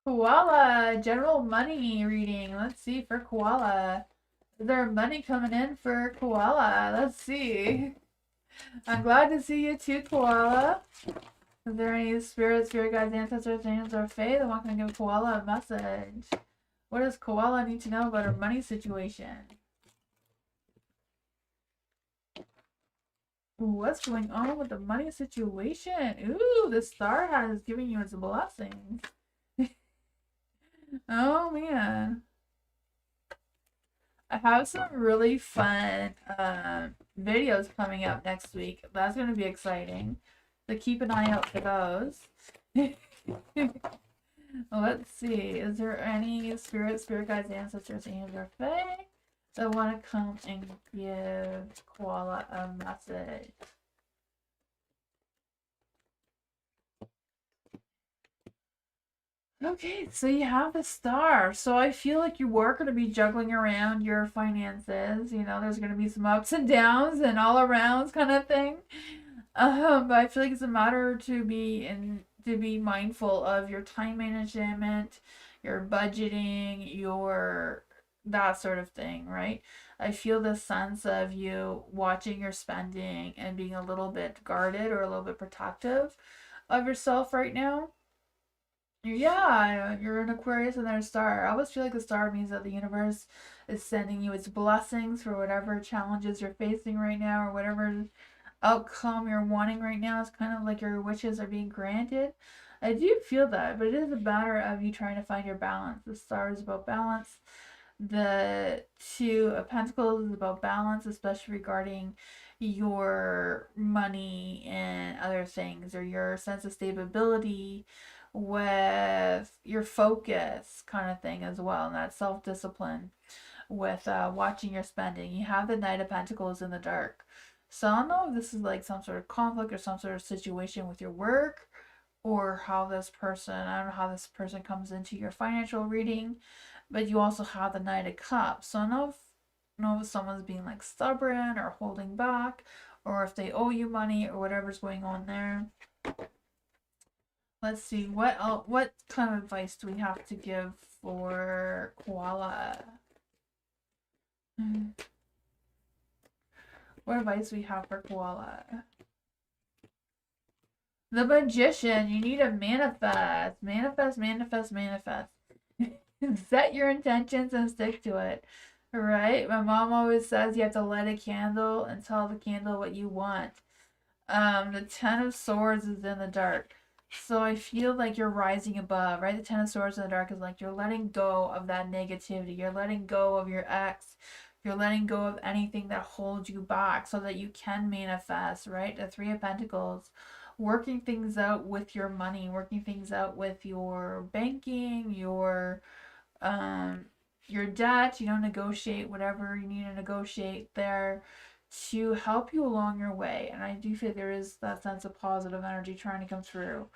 Koala, general money reading. Let's see for Koala. Is there money coming in for Koala? Let's see. I'm glad to see you too, Koala. Is there any spirit guides, ancestors, angels, or fae that want to give Koala a message? What does Koala need to know about her money situation? What's going on with the money situation? Ooh, the star hat is giving you its blessings. Oh man. I have some really fun videos coming up next week. That's going to be exciting. So keep an eye out for those. Let's see. Is there any spirit guides, ancestors, angels, or fae that want to come and give Koala a message? Okay, so you have the star. So I feel like you are going to be juggling around your finances. You know, there's going to be some ups and downs and all arounds kind of thing. But I feel like it's a matter to be mindful of your time management, your budgeting, your that sort of thing, right? I feel the sense of you watching your spending and being a little bit guarded or a little bit protective of yourself right now. Yeah, you're an Aquarius and there's a star. I always feel like the star means that the universe is sending you its blessings for whatever challenges you're facing right now or whatever outcome you're wanting right now. It's kind of like your wishes are being granted. I do feel that, but it is a matter of you trying to find your balance. The star is about balance. The Two of Pentacles is about balance, especially regarding your money and other things, or your sense of stability with your focus kind of thing as well, and that self-discipline with watching your spending. You have the Knight of Pentacles in the dark. So I don't know if this is like some sort of conflict or some sort of situation with your work, or how this person, I don't know how this person comes into your financial reading, but you also have the Knight of Cups. So I know if someone's being like stubborn or holding back, or if they owe you money or whatever's going on there. Let's see, what kind of advice do we have to give for koala? What advice do we have for koala? The magician, you need to manifest. Manifest, manifest, manifest. Set your intentions and stick to it. Right? My mom always says you have to light a candle and tell the candle what you want. The Ten of Swords is in the dark. So I feel like you're rising above, right? The Ten of Swords in the dark is like you're letting go of that negativity. You're letting go of your ex. You're letting go of anything that holds you back so that you can manifest, right? The Three of Pentacles. Working things out with your money, working things out with your banking, um your debt, negotiate whatever you need to negotiate there to help you along your way. And I do feel there is that sense of positive energy trying to come through.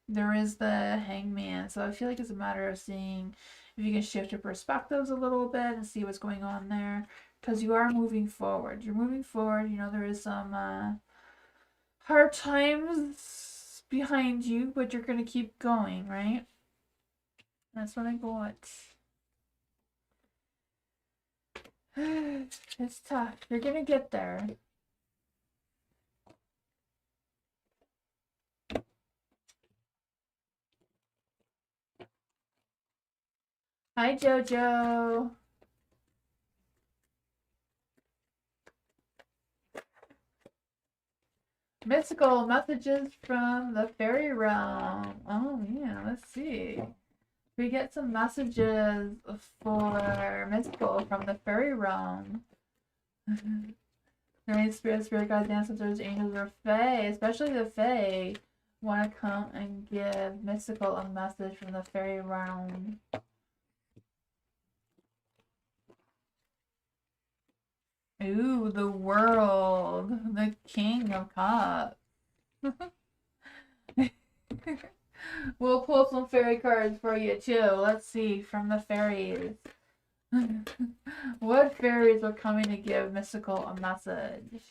There is the Hangman. So I feel like it's a matter of seeing if you can shift your perspectives a little bit and see what's going on there. Because you are moving forward. You're moving forward. There is some hard times behind you, but you're going to keep going, right? That's what I got. It's tough. You're going to get there. Hi, Jojo. Mystical messages from the fairy realm. Oh, yeah, let's see. We get some messages for mystical from the fairy realm. Many spirit guides, ancestors, angels, or fae, especially the fae, want to come and give mystical a message from the fairy realm. Ooh, the world. The king of cups. We'll pull some fairy cards for you too. Let's see, from the fairies. What fairies are coming to give mystical a message?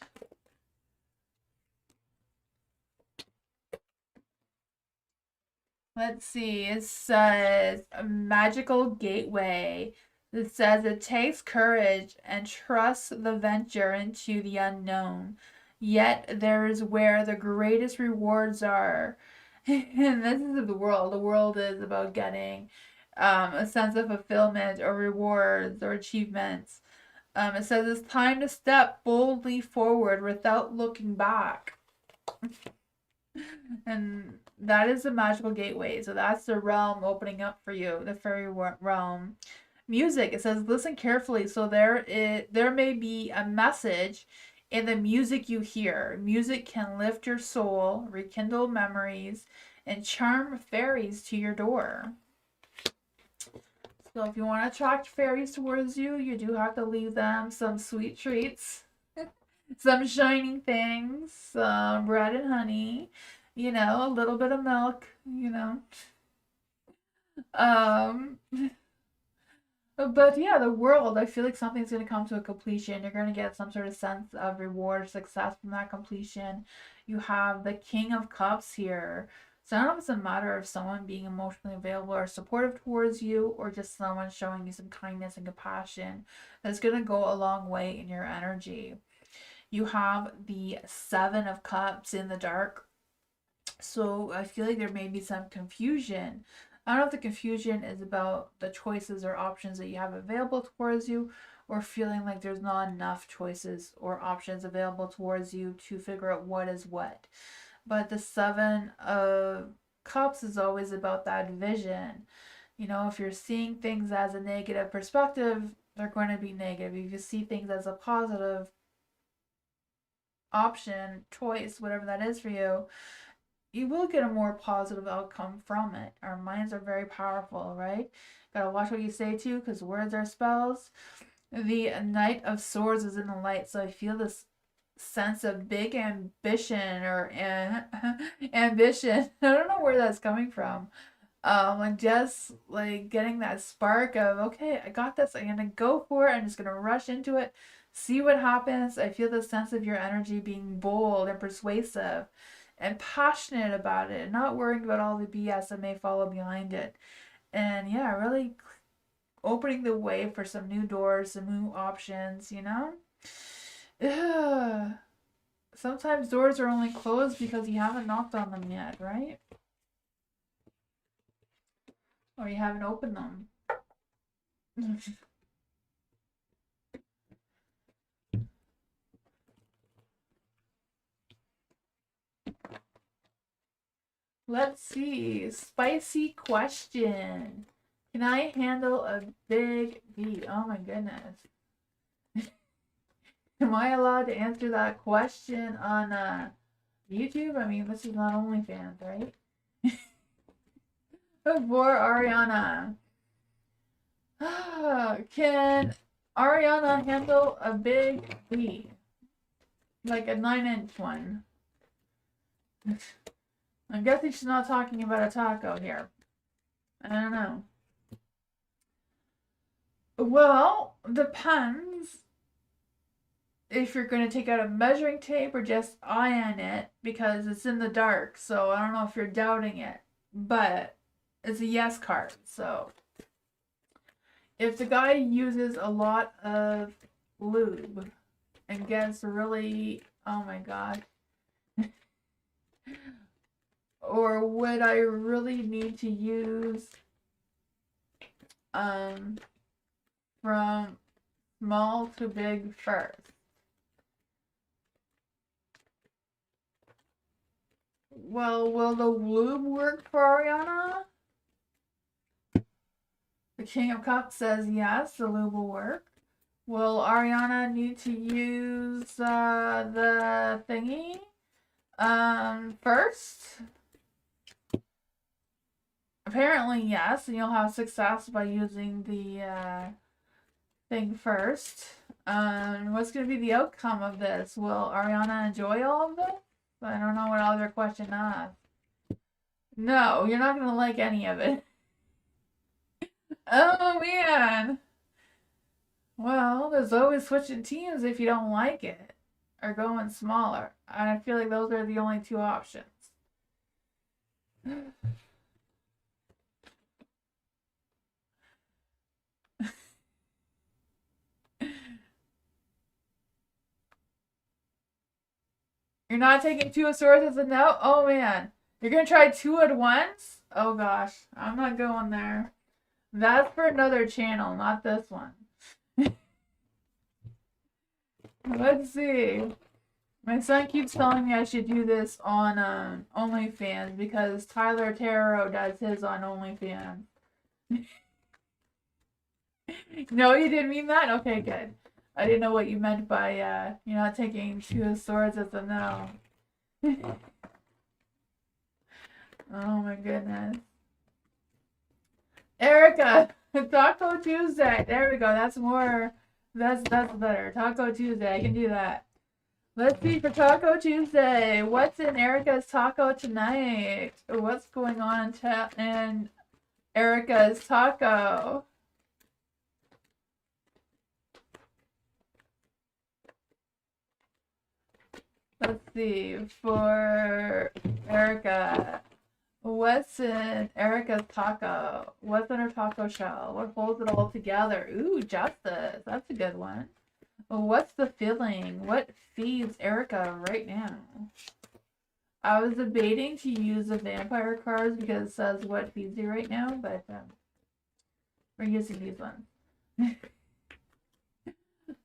Let's see. It says a magical gateway. It says it takes courage and trust the venture into the unknown. Yet there is where the greatest rewards are. And this is the world. The world is about getting a sense of fulfillment or rewards or achievements. It says it's time to step boldly forward without looking back. And that is the magical gateway. So that's the realm opening up for you, the fairy realm. Music, it says listen carefully. So there may be a message in the music you hear. Music can lift your soul, rekindle memories, and charm fairies to your door. So if you want to attract fairies towards you, you do have to leave them some sweet treats, some shining things, some bread and honey, a little bit of milk, Um, but yeah, the world, I feel like something's going to come to a completion. You're going to get some sort of sense of reward, success from that completion. You have the King of Cups here. So I don't know if it's a matter of someone being emotionally available or supportive towards you, or just someone showing you some kindness and compassion that's going to go a long way in your energy. You have the Seven of Cups in the dark. So I feel like there may be some confusion. I don't know if the confusion is about the choices or options that you have available towards you, or feeling like there's not enough choices or options available towards you to figure out what is what. But the Seven of Cups is always about that vision. If you're seeing things as a negative perspective, they're going to be negative. If you see things as a positive option, choice, whatever that is for you, you will get a more positive outcome from it. Our minds are very powerful, right? Gotta watch what you say too, because words are spells. The Knight of Swords is in the light, so I feel this sense of big ambition or ambition. I don't know where that's coming from. And just like getting that spark of, okay, I got this. I'm gonna go for it. I'm just gonna rush into it, see what happens. I feel the sense of your energy being bold and persuasive. and passionate about it and not worrying about all the BS that may follow behind it. And yeah, really opening the way for some new doors, some new options, you know? Ugh. Sometimes doors are only closed because you haven't knocked on them yet, right? Or you haven't opened them. Let's see. Spicy question. Can I handle a big beat? Oh my goodness. Am I allowed to answer that question on YouTube? I mean, this is not OnlyFans, right? For Ariana. Can Ariana handle a big beat? Like a 9-inch one? I'm guessing she's not talking about a taco here. I don't know. Well, depends if you're going to take out a measuring tape or just iron it because it's in the dark. So I don't know if you're doubting it, but it's a yes card. So if the guy uses a lot of lube and gets really, oh my god, or would I really need to use from small to big first? Well, will the lube work for Ariana? The King of Cups says yes, the lube will work. Will Ariana need to use the thingy first? Apparently yes, and you'll have success by using the thing first. What's going to be the outcome of this? Will Ariana enjoy all of this? I don't know what other question asks. No, you're not going to like any of it. Oh, man. Well, there's always switching teams if you don't like it. Or going smaller. And I feel like those are the only two options. You're not taking 2 of Swords as a no? Oh, man. You're going to try 2 at once? Oh, gosh. I'm not going there. That's for another channel, not this one. Let's see. My son keeps telling me I should do this on OnlyFans because Tyler Tarot does his on OnlyFans. No, you didn't mean that? Okay, good. I didn't know what you meant by you're not taking 2 of Swords as a no. Oh my goodness. Erica, Taco Tuesday. There we go. That's more. That's better. Taco Tuesday. I can do that. Let's see for Taco Tuesday. What's in Erica's taco tonight? What's going on in Erica's taco? Let's see for Erica. What's in Erica's taco? What's in her taco shell? What holds it all together? Ooh, justice. That's a good one. What's the feeling? What feeds Erica right now? I was debating to use the vampire cards because it says what feeds you right now, but we're using these ones.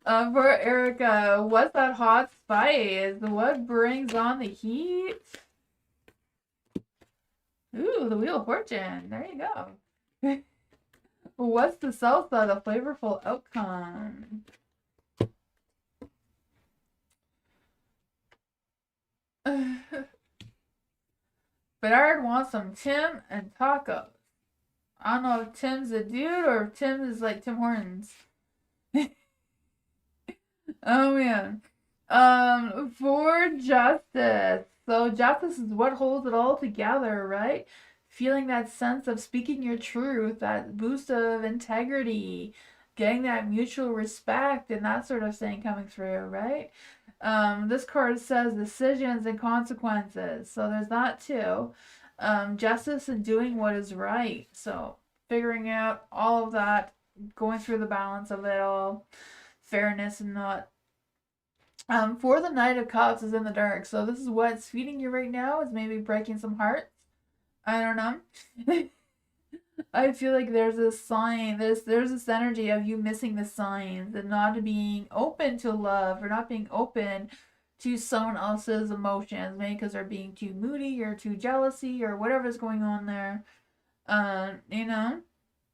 For Erica, what's that hot spice? What brings on the heat? Ooh, the Wheel of Fortune. There you go. What's the salsa? The flavorful outcome. Bernard wants some Tim and tacos. I don't know if Tim's a dude or if Tim is like Tim Hortons. Oh man. For justice. So justice is what holds it all together, right? Feeling that sense of speaking your truth, that boost of integrity, getting that mutual respect and that sort of thing coming through, right? This card says decisions and consequences. So there's that too. Justice and doing what is right. So figuring out all of that, going through the balance of it all, fairness and not. For the Knight of Cups is in the dark. So this is what's feeding you right now, is maybe breaking some hearts. I don't know. I feel like there's this sign, there's this energy of you missing the signs and not being open to love, or not being open to someone else's emotions, maybe because they're being too moody or too jealousy or whatever's going on there. You know,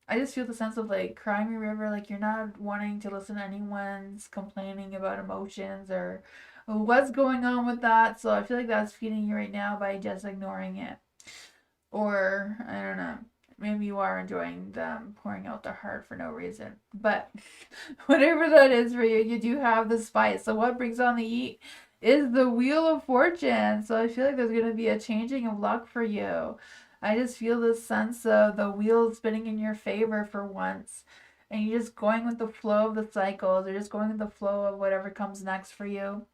I just feel the sense of like crying a river, like you're not wanting to listen to anyone's complaining about emotions or what's going on with that. So I feel like that's feeding you right now by just ignoring it. Or I don't know. Maybe you are enjoying them pouring out their heart for no reason. But whatever that is for you, you do have the spice. So what brings on the heat is the Wheel of Fortune. So I feel like there's going to be a changing of luck for you. I just feel this sense of the wheel spinning in your favor for once. And you're just going with the flow of the cycles, or just going with the flow of whatever comes next for you.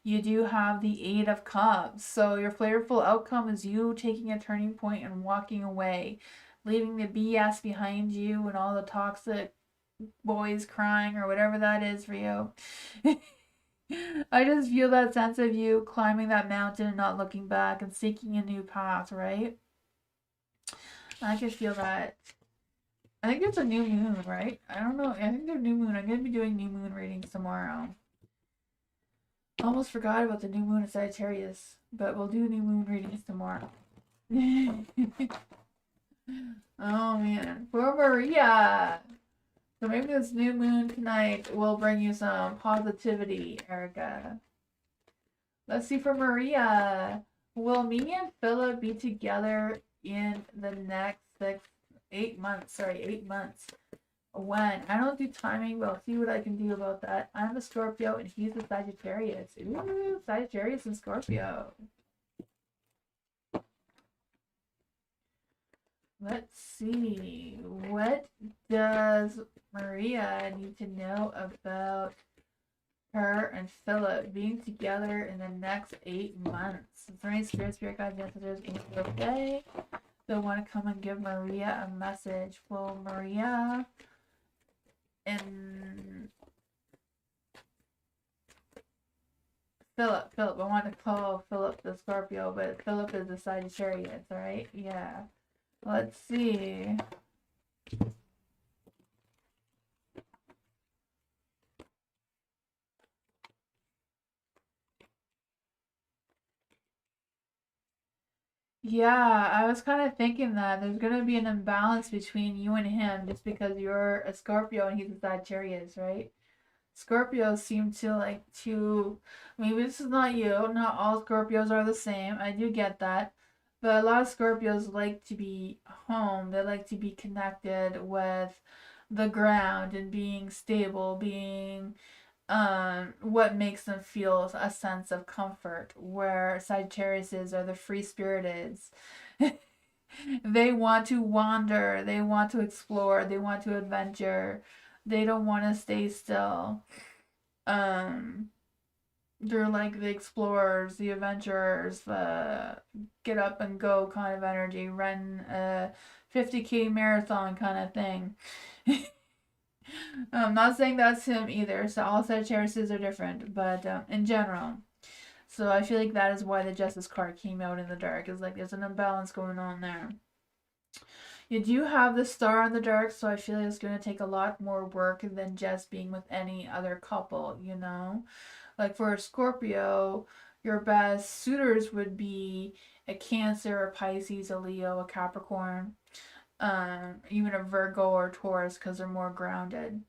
You do have the Eight of Cups. So your flavorful outcome is you taking a turning point and walking away, leaving the BS behind you and all the toxic boys crying or whatever that is for you. I just feel that sense of you climbing that mountain and not looking back and seeking a new path, right? I can feel that. I think it's a new moon, right? I don't know. I think there's new moon. I'm going to be doing new moon readings tomorrow. Almost forgot about the new moon in Sagittarius, but we'll do new moon readings tomorrow. Oh man, for Maria. So maybe this new moon tonight will bring you some positivity, Erica. Let's see for Maria. Will me and Philip be together in the next 8 months? Sorry, 8 months. When? I don't do timing, but I'll see what I can do about that. I'm a Scorpio and he's a Sagittarius. Ooh, Sagittarius and Scorpio. Let's see. What does Maria need to know about her and Philip being together in the next 8 months? Is there any spirit guides, messages, in your day? They want to come and give Maria a message. Will Maria and Philip, I want to call Philip the Scorpio, but Philip is the Sagittarius, right? Yeah. Let's see. Yeah, I was kind of thinking that there's going to be an imbalance between you and him just because you're a Scorpio and he's a Sagittarius, right? Scorpios seem to like to, maybe this is not you, not all Scorpios are the same. I do get that. But a lot of Scorpios like to be home. They like to be connected with the ground and being stable, being what makes them feel a sense of comfort, where Sagittariuses are the free spiriteds. They want to wander, they want to explore, they want to adventure, they don't want to stay still. um they're like the explorers, the adventurers, the get up and go kind of energy, run a 50K marathon kind of thing. I'm not saying that's him either. So all Sagittarius are different, but in general. So I feel like that is why the Justice card came out in the dark. Is like there's an imbalance going on there. You do have the Star in the dark, so I feel like it's going to take a lot more work than just being with any other couple, you know? Like for a Scorpio, your best suitors would be a Cancer, a Pisces, a Leo, a Capricorn, even a Virgo or Taurus because they're more grounded.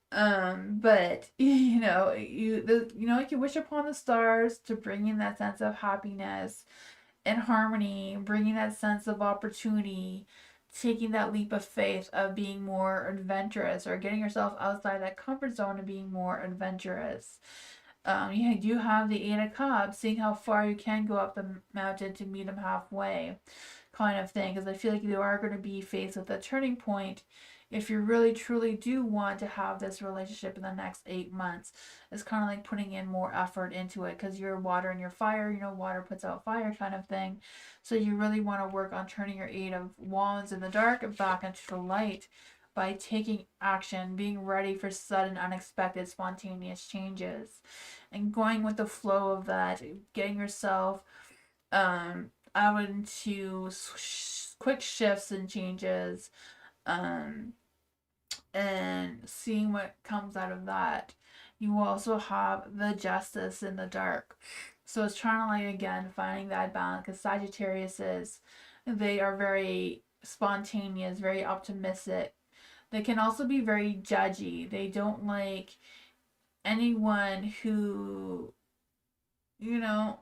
But you can wish upon the stars to bring in that sense of happiness and harmony, bringing that sense of opportunity, taking that leap of faith of being more adventurous or getting yourself outside that comfort zone and being more adventurous. You do have the Eight of Cups, seeing how far you can go up the mountain to meet him halfway, kind of thing. Because I feel like you are going to be faced with a turning point if you really truly do want to have this relationship in the next 8 months, it's kind of like putting in more effort into it, because you're water and you're fire, you know, water puts out fire kind of thing. So you really want to work on turning your Eight of Wands in the dark back into the light by taking action, being ready for sudden, unexpected, spontaneous changes, and going with the flow of that, getting yourself out into quick shifts and changes, um, and seeing what comes out of that. You also have the Justice in the dark. So it's trying to, like, again, finding that balance, because Sagittarius they are very spontaneous, very optimistic. They can also be very judgy. They don't like anyone who, you know,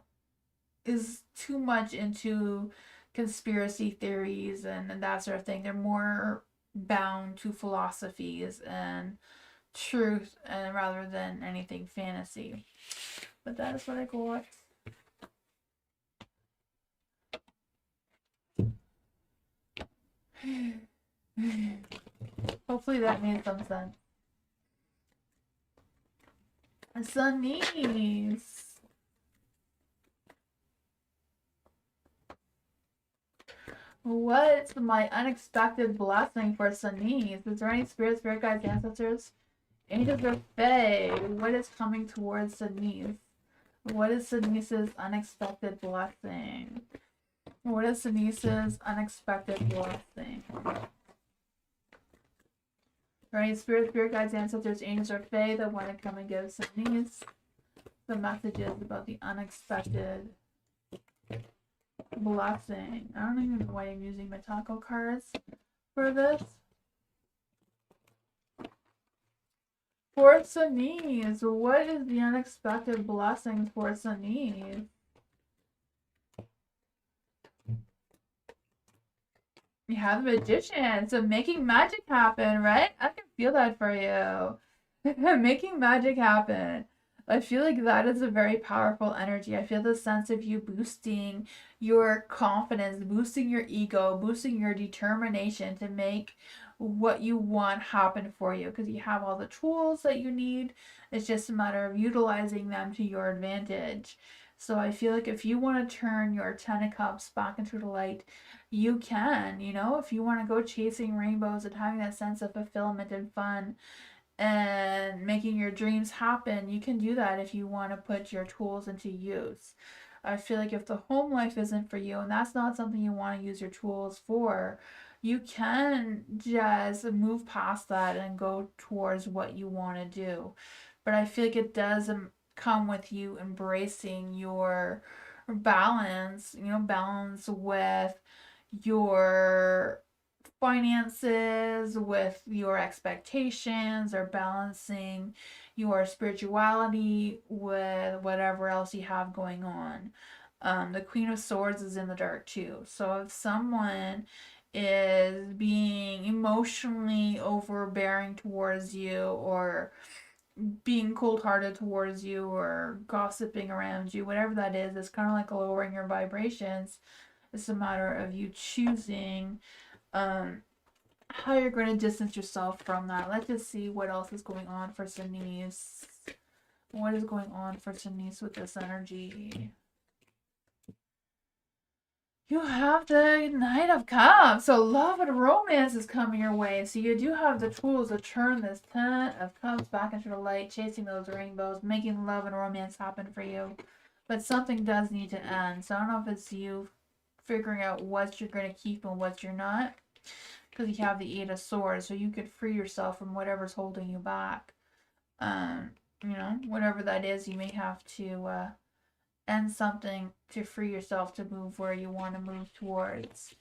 is too much into conspiracy theories and that sort of thing. They're more bound to philosophies and truth, and rather than anything fantasy. But that is what I got. Hopefully that made some sense. Sunnies. What's my unexpected blessing for Sunnies? Is there any spirit guides, ancestors, angels, or fae? What is coming towards Sunnies? What is Sanise's unexpected blessing? What is Sanise's unexpected blessing? Right, spirit guides, ancestors, angels, or fae that want to come and give Sanise the messages about the unexpected blessing. I don't even know why I'm using my taco cards for this. For Sanise, what is the unexpected blessing for Sanise? You have the Magician, so making magic happen, right? I can feel that for you. Making magic happen. I feel like that is a very powerful energy. I feel the sense of you boosting your confidence, boosting your ego, boosting your determination to make what you want happen for you, because you have all the tools that you need. It's just a matter of utilizing them to your advantage. So I feel like if you want to turn your Ten of Cups back into the light, you can, you know, if you want to go chasing rainbows and having that sense of fulfillment and fun and making your dreams happen, you can do that if you want to put your tools into use. I feel like if the home life isn't for you and that's not something you want to use your tools for, you can just move past that and go towards what you want to do. But I feel like it does come with you embracing your balance, you know, balance with your finances, with your expectations, or balancing your spirituality with whatever else you have going on. The Queen of Swords is in the dark too. So if someone is being emotionally overbearing towards you, or being cold-hearted towards you, or gossiping around you, whatever that is, it's kind of like lowering your vibrations. It's a matter of you choosing how you're going to distance yourself from that. Let's just see what else is going on for Sanise. What is going on for Sanise with this energy? You have the Knight of Cups. So love and romance is coming your way. So you do have the tools to turn this Ten of Cups back into the light, chasing those rainbows, making love and romance happen for you. But something does need to end. So I don't know if it's you figuring out what you're going to keep and what you're not, because you have the Eight of Swords, so you could free yourself from whatever's holding you back. You know, whatever that is, you may have to end something to free yourself to move where you want to move towards.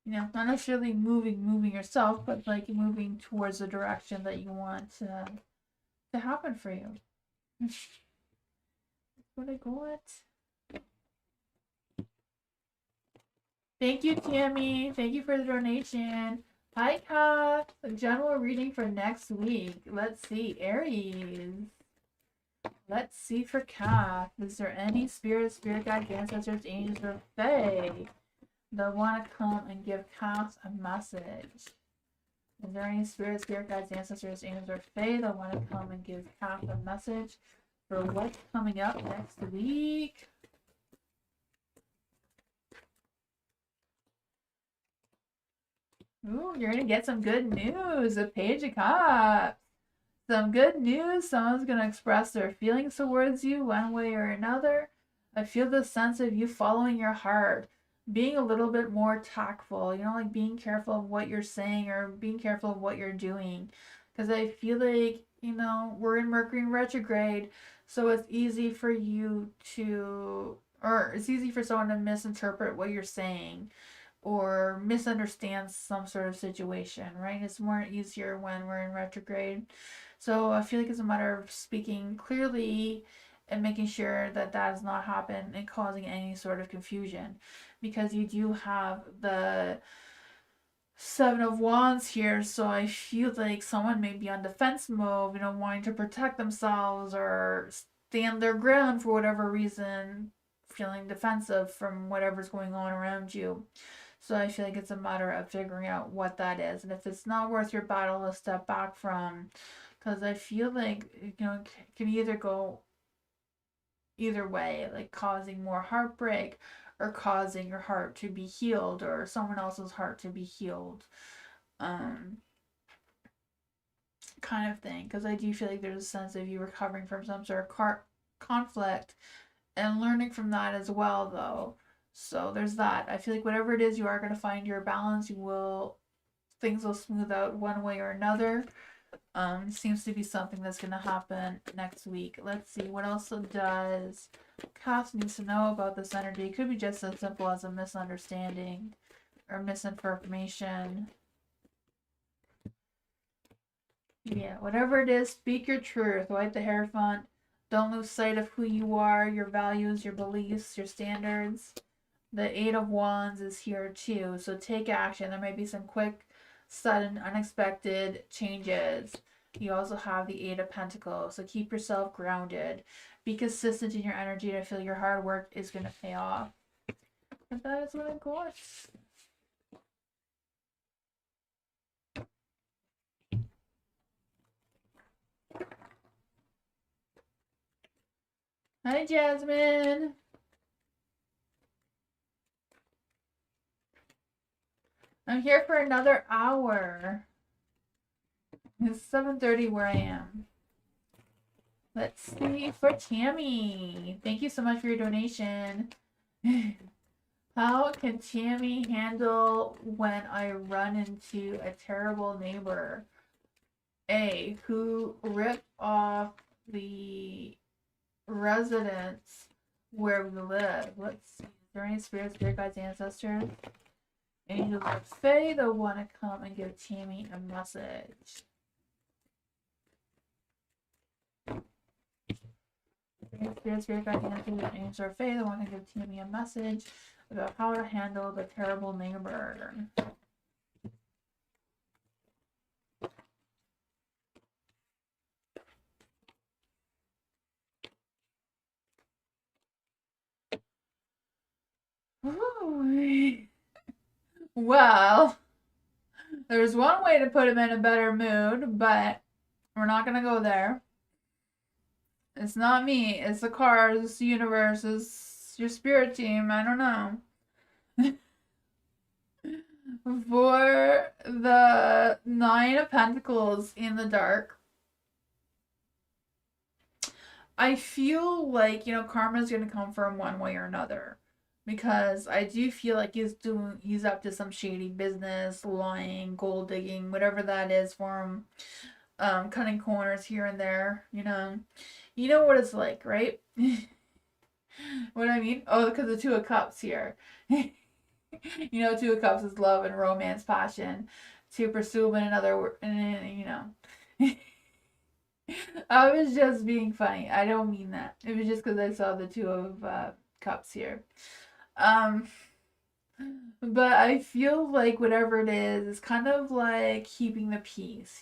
You know, not necessarily moving yourself, but like moving towards the direction that you want to happen for you. That's what I got. Thank you, Tammy. Thank you for the donation. Hi, Kath. A general reading for next week. Let's see. Aries. Let's see for Kath. Is there any spirit guides, ancestors, angels, or fae that want to come and give Kath a message? Is there any spirits, spirit guides, ancestors, angels, or fae that want to come and give Kath a message for what's coming up next week? Ooh, you're gonna get some good news. The Page of Cups. Some good news. Someone's gonna express their feelings towards you one way or another. I feel the sense of you following your heart, being a little bit more tactful, like being careful of what you're saying or being careful of what you're doing. Because I feel like, we're in Mercury in retrograde, so it's easy for you to, or it's easy for someone to misinterpret what you're saying or misunderstand some sort of situation, right? It's more easier when we're in retrograde. So I feel like it's a matter of speaking clearly and making sure that that does not happen and causing any sort of confusion, because you do have the Seven of Wands here, so I feel like someone may be on defense mode, wanting to protect themselves or stand their ground for whatever reason, feeling defensive from whatever's going on around you. So I feel like it's a matter of figuring out what that is, and if it's not worth your battle to step back from, because I feel like it can either go either way, like causing more heartbreak or causing your heart to be healed or someone else's heart to be healed, um, kind of thing. Because I do feel like there's a sense of you recovering from some sort of conflict and learning from that as well, though. So there's that. I feel like whatever it is, you are going to find your balance. Things will smooth out one way or another. Seems to be something that's going to happen next week. Let's see, what else does Kath needs to know about this energy? It could be just as simple as a misunderstanding or misinformation. Yeah, whatever it is, speak your truth. White the Hierophant. Don't lose sight of who you are, your values, your beliefs, your standards. The Eight of Wands is here too, so take action. There might be some quick, sudden, unexpected changes. You also have the Eight of Pentacles, so keep yourself grounded. Be consistent in your energy, and I feel your hard work is going to pay off. And that is what I got. Hi, Jasmine. I'm here for another hour. It's 7:30 where I am. Let's see, for Tammy. Thank you so much for your donation. How can Tammy handle when I run into a terrible neighbor? A, who ripped off the residence where we live. Let's see. Is there any spirits, spirit guides, ancestors, angels, or fae that want to come and give Tammy a message? Spirit guides, ancestors, angels, or fae that want to give Tammy a message about how to handle the terrible neighbor. Ooh. Well, there's one way to put him in a better mood, but we're not going to go there. It's not me. It's the cards. It's the universe. It's your spirit team. I don't know. For the Nine of Pentacles in the dark, I feel like, karma's going to come from one way or another. Because I do feel like he's up to some shady business, lying, gold digging, whatever that is for him. Cutting corners here and there, You know what it's like, right? What I mean? Oh, because the Two of Cups here. Two of Cups is love and romance, passion. To pursue another, I was just being funny. I don't mean that. It was just because I saw the Two of Cups here. But I feel like whatever it is, it's kind of like keeping the peace,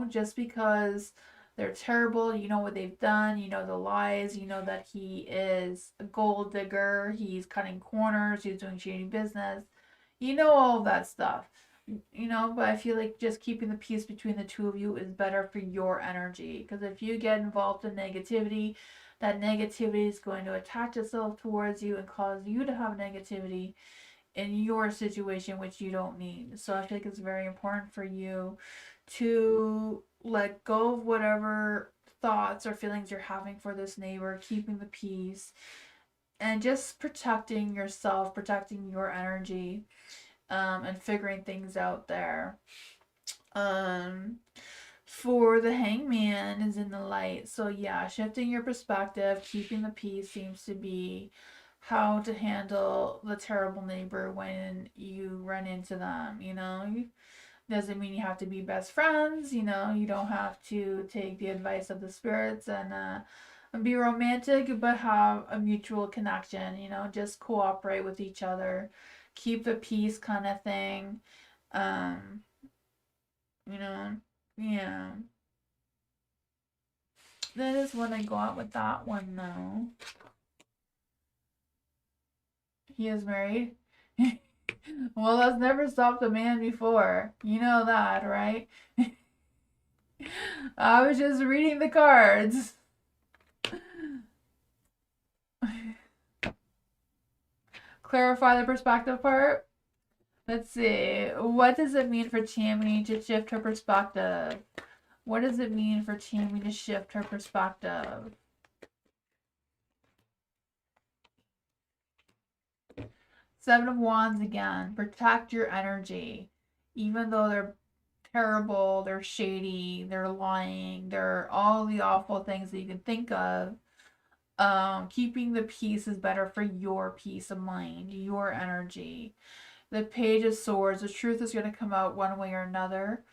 just because they're terrible, you know what they've done, you know the lies, you know that he is a gold digger, he's cutting corners, he's doing shady business, you know all that stuff. but I feel like just keeping the peace between the two of you is better for your energy. Because if you get involved in negativity, that negativity is going to attach itself towards you and cause you to have negativity in your situation, which you don't need. So I think it's very important for you to let go of whatever thoughts or feelings you're having for this neighbor, keeping the peace, and just protecting yourself, protecting your energy, and figuring things out there. Um, for the hangman is in the light. So yeah, shifting your perspective, keeping the peace seems to be how to handle the terrible neighbor when you run into them. Doesn't mean you have to be best friends. You don't have to take the advice of the spirits and be romantic, but have a mutual connection. Just cooperate with each other, keep the peace, kind of thing. Um, you know, yeah. That is when I go out with that one, though. He is married. Well, that's never stopped a man before. You know that, right? I was just reading the cards. Clarify the perspective part. Let's see. What does it mean for Tammy to shift her perspective? What does it mean for Tammy to shift her perspective? Seven of Wands again. Protect your energy. Even though they're terrible, they're shady, they're lying, they're all the awful things that you can think of. Keeping the peace is better for your peace of mind, your energy. The Page of Swords, the truth is going to come out one way or another.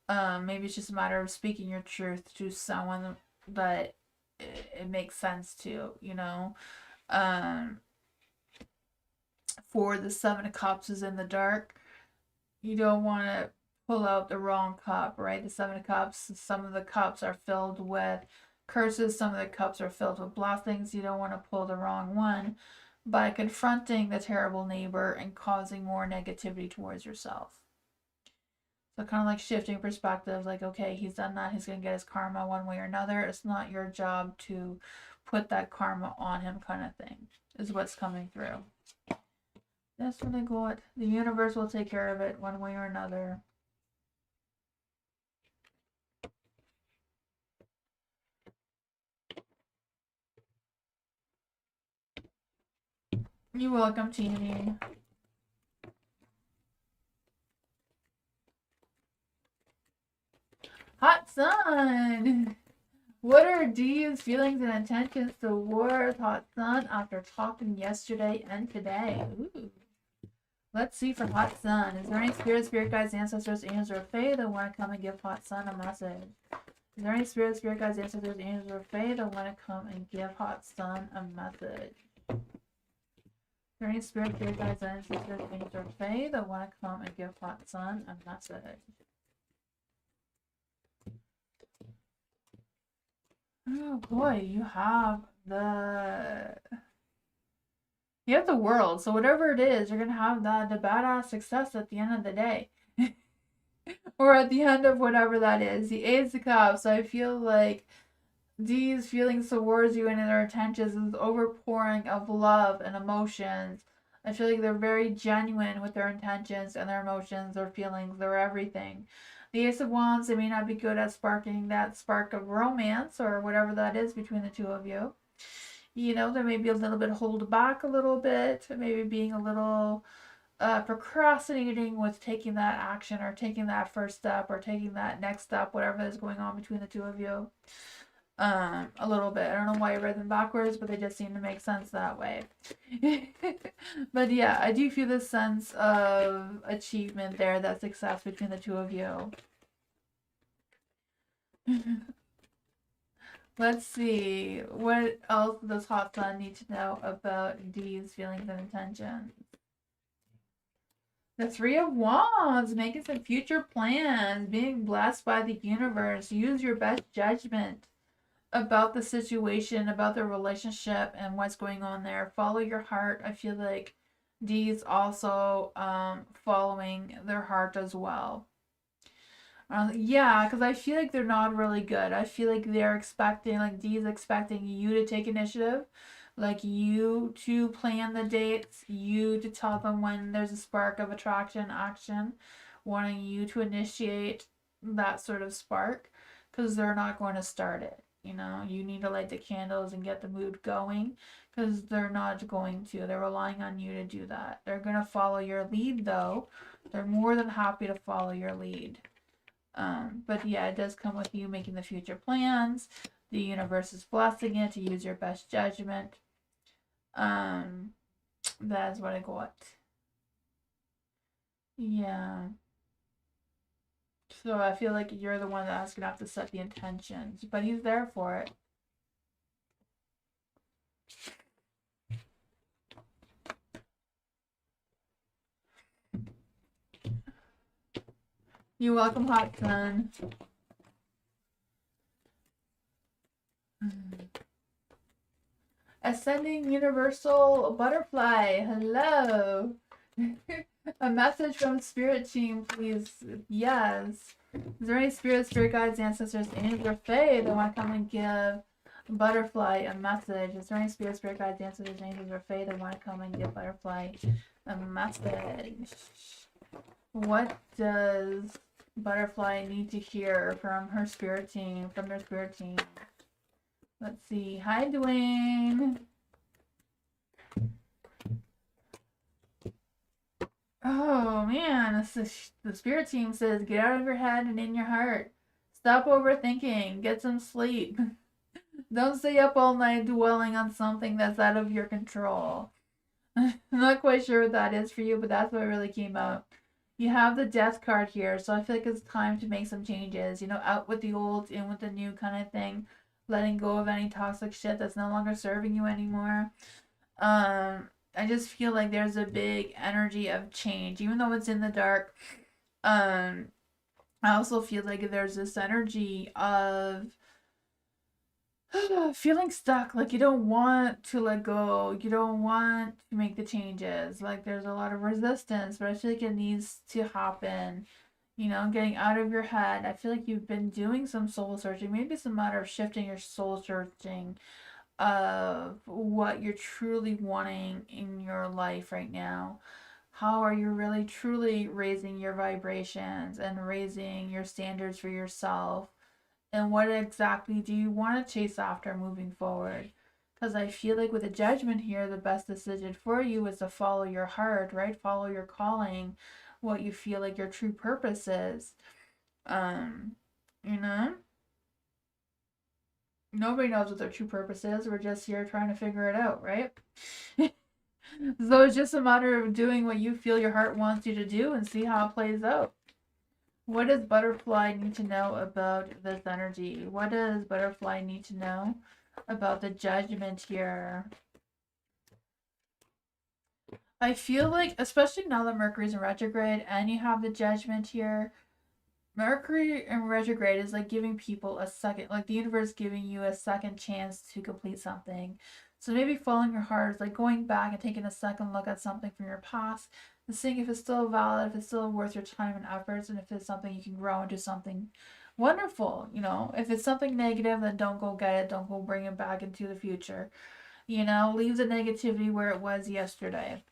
Maybe it's just a matter of speaking your truth to someone that it makes sense to, For the Seven of Cups is in the dark. You don't want to pull out the wrong cup, right? The Seven of Cups, some of the cups are filled with curses, some of the cups are filled with blessings. You don't want to pull the wrong one by confronting the terrible neighbor and causing more negativity towards yourself. So kind of like shifting perspective, like, okay, he's done that, he's going to get his karma one way or another. It's not your job to put that karma on him, kind of thing, is what's coming through. That's what I got. The universe will take care of it one way or another. You're welcome, Teeny. Hot Sun! What are Dee's feelings and intentions towards Hot Sun after talking yesterday and today? Ooh. Let's see for Hot Sun. Is there any spirit guides, ancestors, angels, or fae that want to come and give Hot Sun a message? Is there any spirit guides, ancestors, angels, or fae that want to come and give Hot Sun a message? Is there any spirit guides, ancestors, angels, or fae that want to come and give Hot Sun a message? Oh boy, you have the world. So whatever it is, you're gonna have the badass success at the end of the day. Or at the end of whatever that is. The Ace of Cups, I feel like these feelings towards you and their intentions is overpouring of love and emotions. I feel like they're very genuine with their intentions and their emotions, their feelings, their everything. The Ace of Wands, they may not be good at sparking that spark of romance or whatever that is between the two of you. There may be a little bit hold back a little bit, maybe being a little procrastinating with taking that action or taking that first step or taking that next step, whatever is going on between the two of you. A little bit. I don't know why I read them backwards, but they just seem to make sense that way. But yeah, I do feel this sense of achievement there, that success between the two of you. Let's see. What else does Hot Sun need to know about Dee's feelings and intentions? The Three of Wands, making some future plans, being blessed by the universe. Use your best judgment about the situation, about the relationship, and what's going on there. Follow your heart. I feel like D's also following their heart as well. Yeah, because I feel like they're not really good. I feel like they're expecting, like D's expecting you to take initiative, like you to plan the dates, you to tell them when there's a spark of attraction, action, wanting you to initiate that sort of spark, because they're not going to start it. You know, you need to light the candles and get the mood going, because they're not going to. They're relying on you to do that. They're going to follow your lead, though. They're more than happy to follow your lead. But yeah, it does come with you making the future plans. The universe is blessing it to use your best judgment. That is what I got. Yeah. So I feel like you're the one that's gonna have to set the intentions, but he's there for it. You're welcome, hot sun. Ascending Universal Butterfly, hello. A message from Spirit Team, please. Yes. Is there any spirit guides, ancestors, angels, or fae that want to come and give Butterfly a message? Is there any spirit guides, ancestors, angels, or fae that want to come and give Butterfly a message? What does Butterfly need to hear from her spirit team, from their spirit team? Let's see. Hi, Dwayne. Oh man, the spirit team says get out of your head and in your heart. Stop overthinking. Get some sleep. Don't stay up all night dwelling on something that's out of your control. I'm not quite sure what that is for you, but that's what really came out. You have the death card here, so I feel like it's time to make some changes. You know, out with the old, in with the new kind of thing. Letting go of any toxic shit that's no longer serving you anymore. I just feel like there's a big energy of change, even though it's in the dark. I also feel like there's this energy of feeling stuck, like you don't want to let go, you don't want to make the changes. Like there's a lot of resistance, but I feel like it needs to happen. You know, getting out of your head. I feel like you've been doing some soul searching. Maybe it's a matter of shifting your soul searching of what you're truly wanting in your life right now. How are you really truly raising your vibrations and raising your standards for yourself? And what exactly do you want to chase after moving forward? Because I feel like with the judgment here, the best decision for you is to follow your heart, right? Follow your calling, what you feel like your true purpose is. Um, you know? Nobody knows what their true purpose is. We're just here trying to figure it out, right? So it's just a matter of doing what you feel your heart wants you to do and see how it plays out. What does Butterfly need to know about this energy? What does Butterfly need to know about the judgment here? I feel like, especially now that Mercury's in retrograde and you have the judgment here, Mercury in retrograde is like giving people a second, like the universe giving you a second chance to complete something. So maybe following your heart is like going back and taking a second look at something from your past and seeing if it's still valid, if it's still worth your time and efforts, and if it's something you can grow into something wonderful. You know, if it's something negative, then don't go get it. Don't go bring it back into the future. You know, leave the negativity where it was yesterday.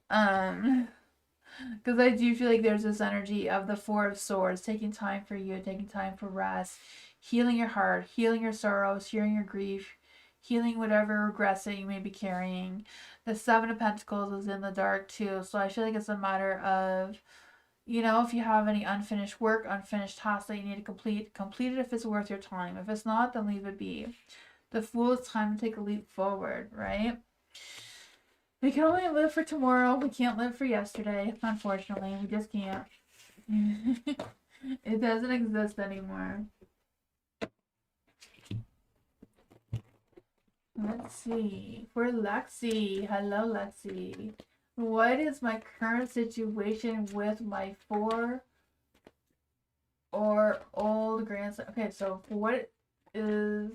Because I do feel like there's this energy of the Four of Swords, taking time for you, taking time for rest, healing your heart, healing your sorrows, healing your grief, healing whatever regrets that you may be carrying. The Seven of Pentacles is in the dark too, so I feel like it's a matter of, you know, if you have any unfinished work, unfinished tasks that you need to complete it if it's worth your time. If it's not, then leave it be. The Fool is time to take a leap forward, right? We can only live for tomorrow. We can't live for yesterday. Unfortunately, we just can't. It doesn't exist anymore. Let's see. For Lexi. Hello, Lexi. What is my current situation with my 4 or old grandson? Okay, so what is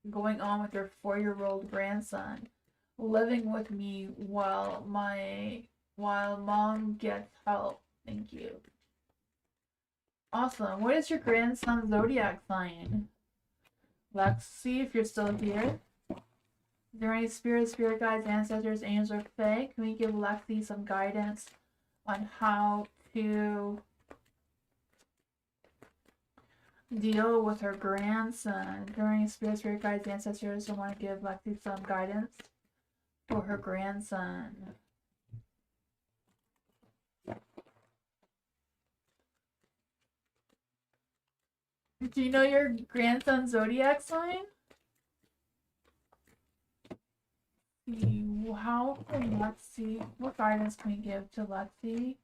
going on with your 4-year-old grandson? living with me while mom gets help. Thank you. Awesome. What is your grandson's zodiac sign? Let's see if you're still here. Is there any spirit guides, ancestors, angels, or fae? Can we give Lexi some guidance on how to deal with her grandson? Is there any spirit guides, ancestors who want to give Lexi some guidance for her grandson? Do you know your grandson's zodiac sign? How can Lexi, what guidance can we give to Lexi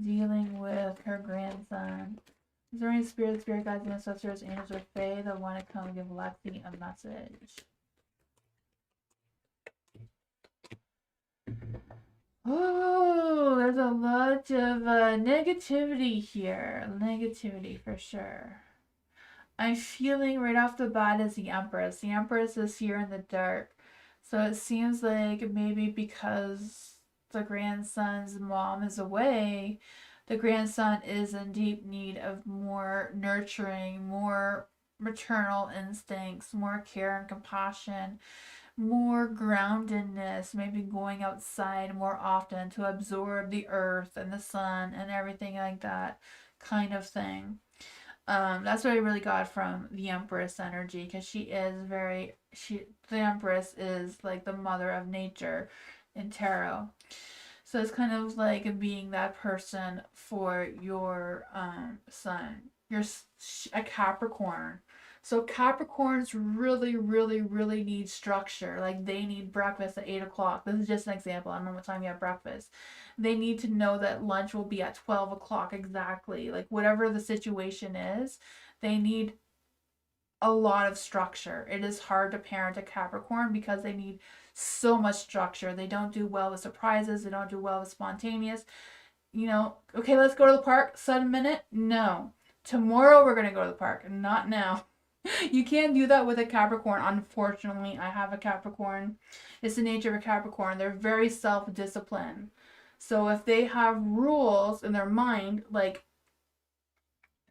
dealing with her grandson? Is there any spirit guides, ancestors, angels, or fae that want to come and give Lexi a message? Oh, there's a lot of negativity here. Negativity for sure. I'm feeling right off the bat is the Empress. The Empress is here in the dark. So it seems like maybe because the grandson's mom is away, the grandson is in deep need of more nurturing, more maternal instincts, more care and compassion, more groundedness, maybe going outside more often to absorb the earth and the sun and everything like that kind of thing. That's what I really got from the Empress energy, because the Empress is like the mother of nature in tarot. So it's kind of like being that person for your son. You're a Capricorn. So Capricorns really, really, really need structure. Like they need breakfast at 8 o'clock. This is just an example. I don't know what time you have breakfast. They need to know that lunch will be at 12 o'clock exactly. Like whatever the situation is, they need a lot of structure. It is hard to parent a Capricorn because they need so much structure. They don't do well with surprises. They don't do well with spontaneous. Okay, let's go to the park. Sudden minute? No. Tomorrow we're going to go to the park. Not now. You can't do that with a Capricorn. Unfortunately, I have a Capricorn. It's the nature of a Capricorn. They're very self-disciplined. So if they have rules in their mind, like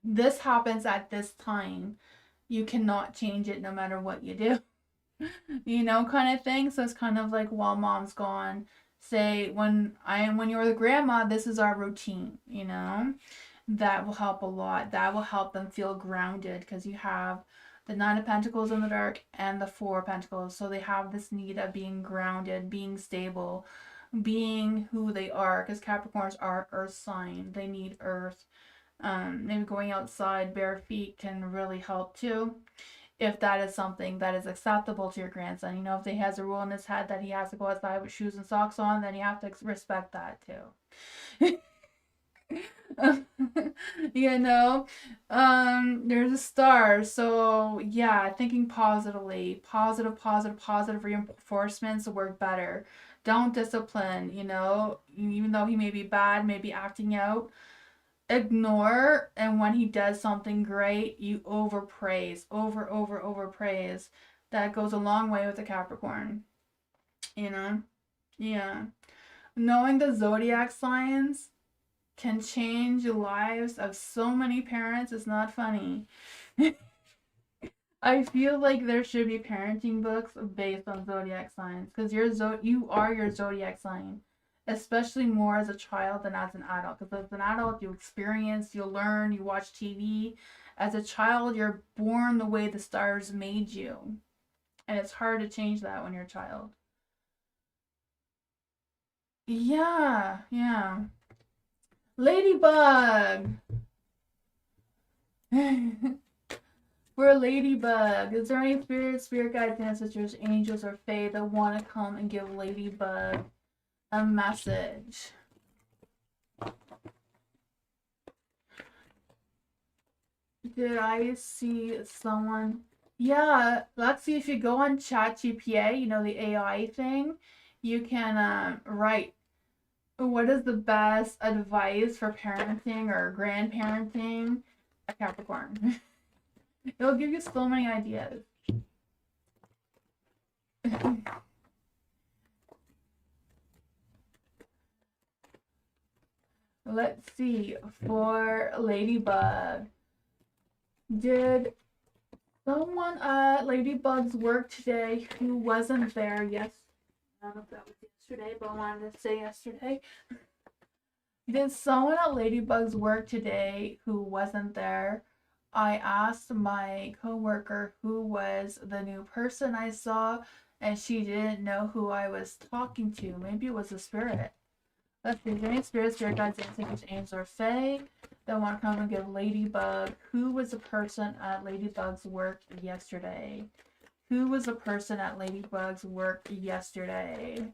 this happens at this time, you cannot change it no matter what you do. Kind of thing. So it's kind of like while mom's gone, say when you're the grandma, this is our routine, That will help a lot. That will help them feel grounded because you have the Nine of Pentacles in the dark and the Four of Pentacles. So they have this need of being grounded, being stable, being who they are, because Capricorns are earth sign. They need earth. Maybe going outside bare feet can really help too, if that is something that is acceptable to your grandson. If he has a rule in his head that he has to go outside with shoes and socks on, then you have to respect that too. There's a star. So yeah, thinking positively, positive reinforcements work better. Don't discipline, even though he may be bad, maybe acting out, ignore. And when he does something great, you overpraise, overpraise. That goes a long way with a Capricorn. Yeah. Knowing the zodiac signs can change the lives of so many parents. It's not funny. I feel like there should be parenting books based on zodiac signs, because you are your zodiac sign, especially more as a child than as an adult. Because as an adult, you experience, you learn, you watch TV. As a child, you're born the way the stars made you, and it's hard to change that when you're a child. Yeah. Ladybug. We're a ladybug. Is there any spirit guides, ancestors, angels, or fae that want to come and give Ladybug a message? Did I see someone? Yeah, let's see, if you go on ChatGPT, the AI thing, you can write what is the best advice for parenting or grandparenting a Capricorn. It'll give you so many ideas. let's see. For Ladybug, did someone at Ladybug's work today who wasn't there? Yes, I don't know if that was yesterday, but I wanted to say yesterday. Did someone at Ladybug's work today who wasn't there? I asked my coworker who was the new person I saw, and she didn't know who I was talking to. Maybe it was a spirit. Let's see, is there any spirit guides, ancestors, angels, or fae that want to come and give Ladybug? Who was the person at Ladybug's work yesterday? Who was the person at Ladybug's work yesterday?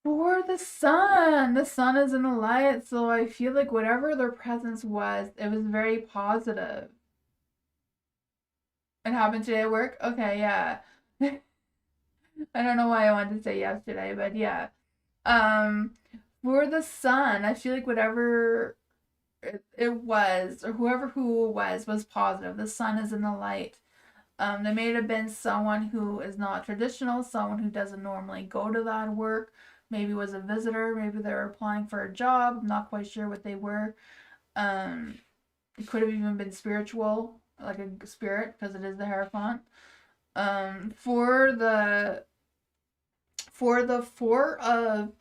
For the sun is in the light, so I feel like whatever their presence was, it was very positive. It happened today at work? Okay, yeah. I don't know why I wanted to say yesterday, but yeah. Um, for the sun, I feel like whatever it was, or whoever who it was positive. The sun is in the light. There may have been someone who is not traditional, someone who doesn't normally go to that work. Maybe was a visitor. Maybe they're applying for a job. I'm not quite sure what they were. It could have even been spiritual, like a spirit, because it is the Hierophant. For the Four of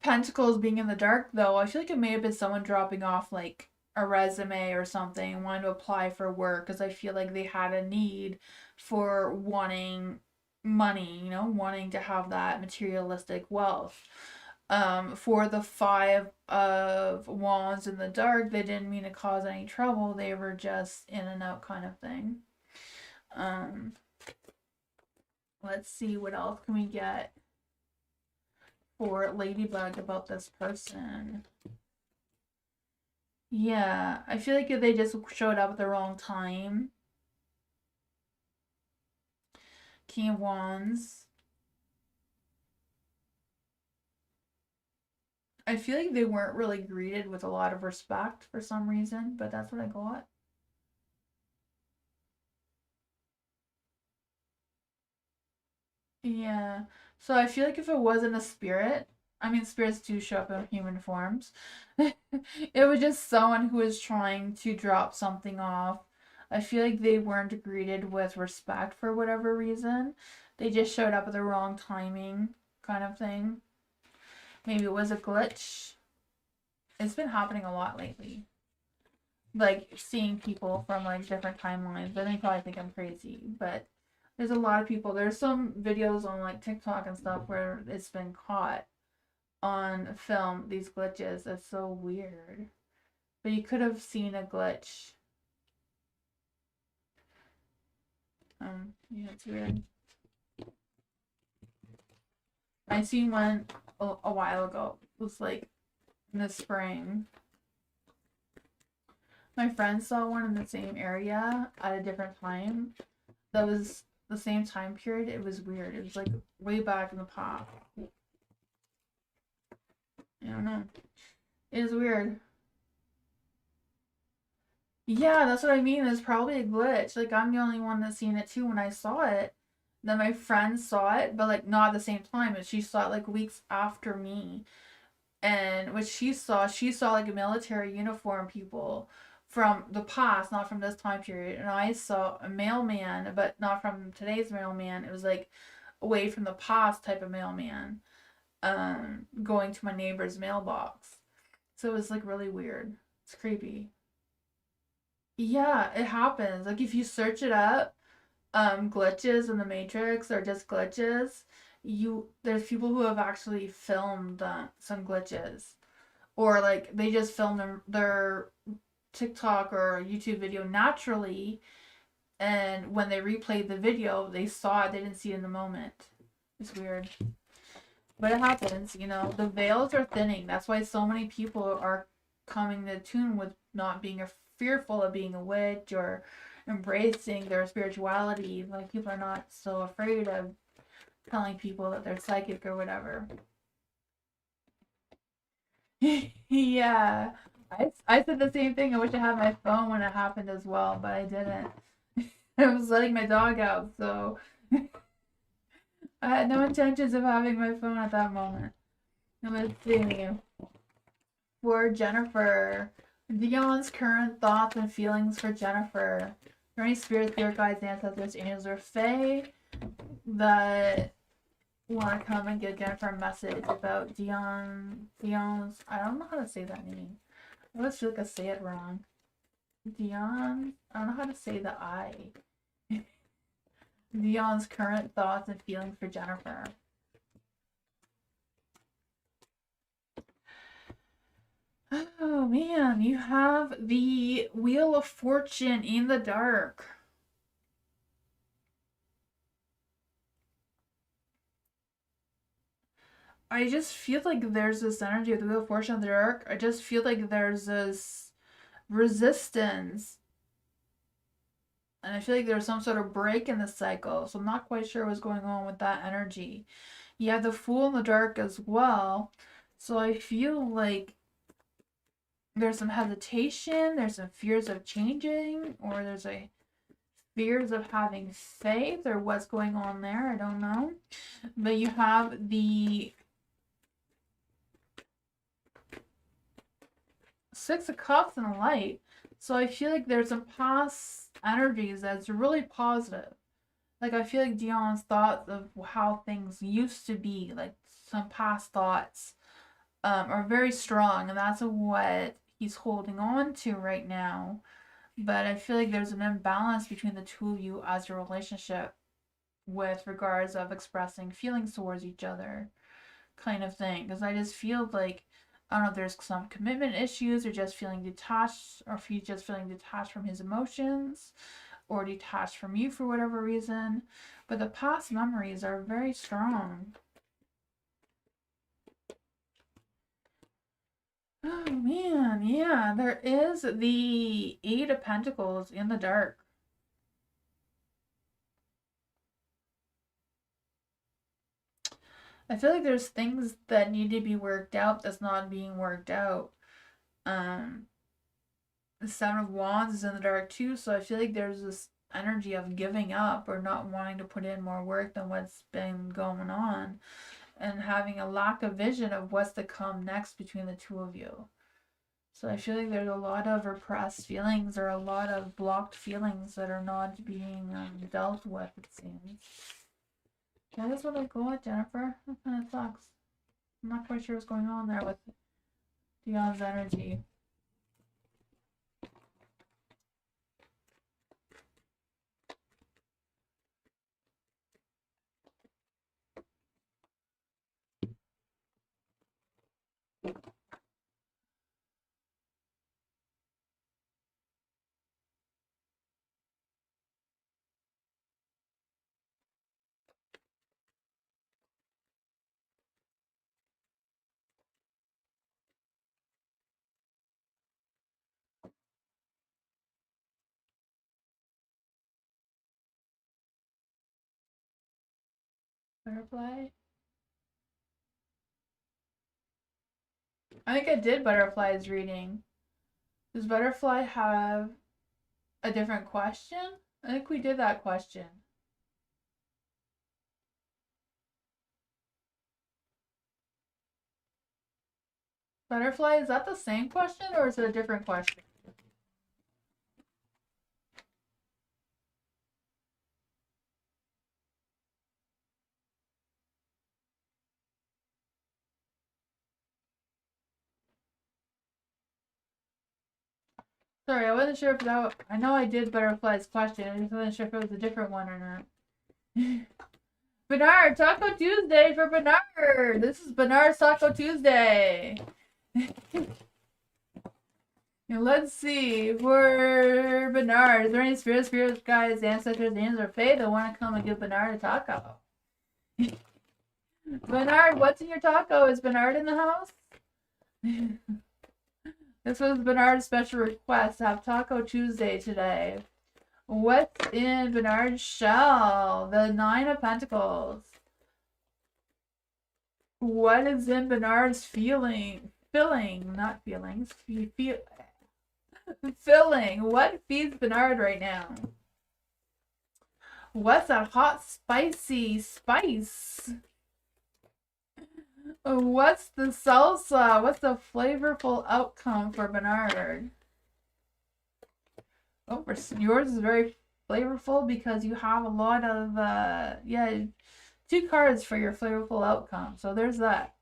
Pentacles being in the dark, though, I feel like it may have been someone dropping off like a resume or something, wanting to apply for work, because I feel like they had a need for wanting money, you know, wanting to have that materialistic wealth. For the Five of Wands in the dark, they didn't mean to cause any trouble. They were just in and out kind of thing. Let's see, what else can we get for Ladybug about this person? Yeah, I feel like if they just showed up at the wrong time. King of Wands. I feel like they weren't really greeted with a lot of respect for some reason, but that's what I got. Yeah. So I feel like if it wasn't a spirit, I mean, spirits do show up in human forms. It was just someone who was trying to drop something off. I feel like they weren't greeted with respect for whatever reason. They just showed up at the wrong timing, kind of thing. Maybe it was a glitch. It's been happening a lot lately. Like seeing people from like different timelines. But they probably think I'm crazy. But there's a lot of people. There's some videos on like TikTok and stuff where it's been caught on film, these glitches. It's so weird. But you could have seen a glitch. Yeah, it's weird. I seen one a while ago. It was like in the spring. My friend saw one in the same area at a different time. That was the same time period. It was weird. It was like way back in the past. I don't know. It is weird. Yeah, that's what I mean. There's probably a glitch. Like I'm the only one that's seen it too when I saw it. Then my friend saw it, but like not at the same time. But she saw it like weeks after me. And what she saw like a military uniform people from the past, not from this time period. And I saw a mailman, but not from today's mailman. It was like away from the past type of mailman, going to my neighbor's mailbox. So it was like really weird. It's creepy. Yeah, it happens. Like if you search it up, glitches in the Matrix or just glitches, there's people who have actually filmed some glitches, or like they just filmed their TikTok or YouTube video naturally, and when they replayed the video, they saw it. They didn't see it in the moment. It's weird, but it happens. You know, the veils are thinning. That's why so many people are coming to tune with not being fearful of being a witch or embracing their spirituality. Like people are not so afraid of telling people that they're psychic or whatever. Yeah. I said the same thing. I wish I had my phone when it happened as well, but I didn't. I was letting my dog out, so I had no intentions of having my phone at that moment. And let's see. For Jennifer, Dion's current thoughts and feelings for Jennifer. Are there any spirits, spirit guides, ancestors, angels, or fae that want to come and give Jennifer a message about Dion's, I don't know how to say that name. I always feel like I say it wrong. Dion, I don't know how to say the I. Dion's current thoughts and feelings for Jennifer. Oh man, you have the Wheel of Fortune in the dark. I just feel like there's this energy of the Wheel of Fortune in the dark. I just feel like there's this resistance. And I feel like there's some sort of break in the cycle. So I'm not quite sure what's going on with that energy. You have the Fool in the dark as well. So I feel like there's some hesitation, there's some fears of changing, or there's a fears of having faith, or what's going on there. I don't know. But you have the Six of Cups and the Light. So I feel like there's some past energies that's really positive. Like I feel like Dion's thoughts of how things used to be, like some past thoughts, are very strong, and that's what he's holding on to right now. But I feel like there's an imbalance between the two of you as a relationship with regards of expressing feelings towards each other, kind of thing. Because I just feel like, I don't know if there's some commitment issues, or just feeling detached, or if he's just feeling detached from his emotions, or detached from you for whatever reason. But the past memories are very strong. Oh man, yeah, there is the Eight of Pentacles in the dark. I feel like there's things that need to be worked out that's not being worked out. Um, the Seven of Wands is in the dark too, so I feel like there's this energy of giving up or not wanting to put in more work than what's been going on, and having a lack of vision of what's to come next between the two of you. So I feel like there's a lot of repressed feelings, or a lot of blocked feelings that are not being dealt with, it seems. Yeah, that's what I go at, Jennifer. That kind of sucks. I'm not quite sure what's going on there with Dion's energy. Butterfly? I think I did Butterfly's reading. Does Butterfly have a different question? I think we did that question. Butterfly, is that the same question, or is it a different question? Sorry, I wasn't sure if that. I know I did Butterfly's question. I just wasn't sure if it was a different one or not. Bernard, Taco Tuesday for Bernard. This is Bernard's Taco Tuesday. Let's see, for Bernard, is there any spirits, guides, ancestors, angels, or fae that want to come and give Bernard a taco? Bernard, what's in your taco? Is Bernard in the house? This was Bernard's special request to have Taco Tuesday today. What's in Bernard's shell? The Nine of Pentacles. What is in Bernard's filling, not feelings. Filling. What feeds Bernard right now? What's that hot, spicy spice? What's the salsa? What's the flavorful outcome for Bernard? Oh, yours is very flavorful because you have a lot of, yeah, 2 cards for your flavorful outcome. So there's that.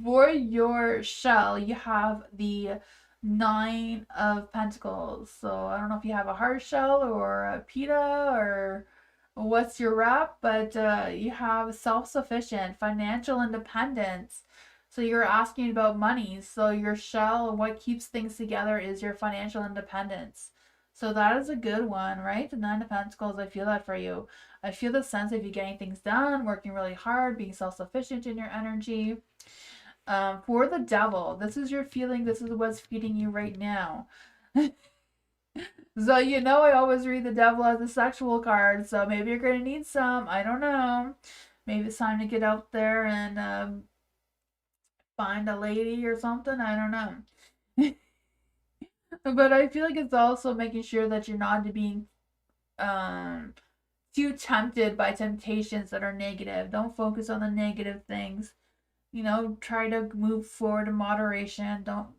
For your shell, you have the 9 of Pentacles. So I don't know if you have a hard shell or a pita or what's your wrap, but you have self-sufficient, financial independence. So you're asking about money. So your shell, what keeps things together is your financial independence. So that is a good one, right? The 9 of Pentacles, I feel that for you. I feel the sense of you getting things done, working really hard, being self-sufficient in your energy. For the devil, this is your feeling. This is what's feeding you right now. So, you know, I always read the devil as a sexual card. So maybe you're going to need some. I don't know. Maybe it's time to get out there and find a lady or something. I don't know. But I feel like it's also making sure that you're not being too tempted by temptations that are negative. Don't focus on the negative things. You know, try to move forward in moderation. Don't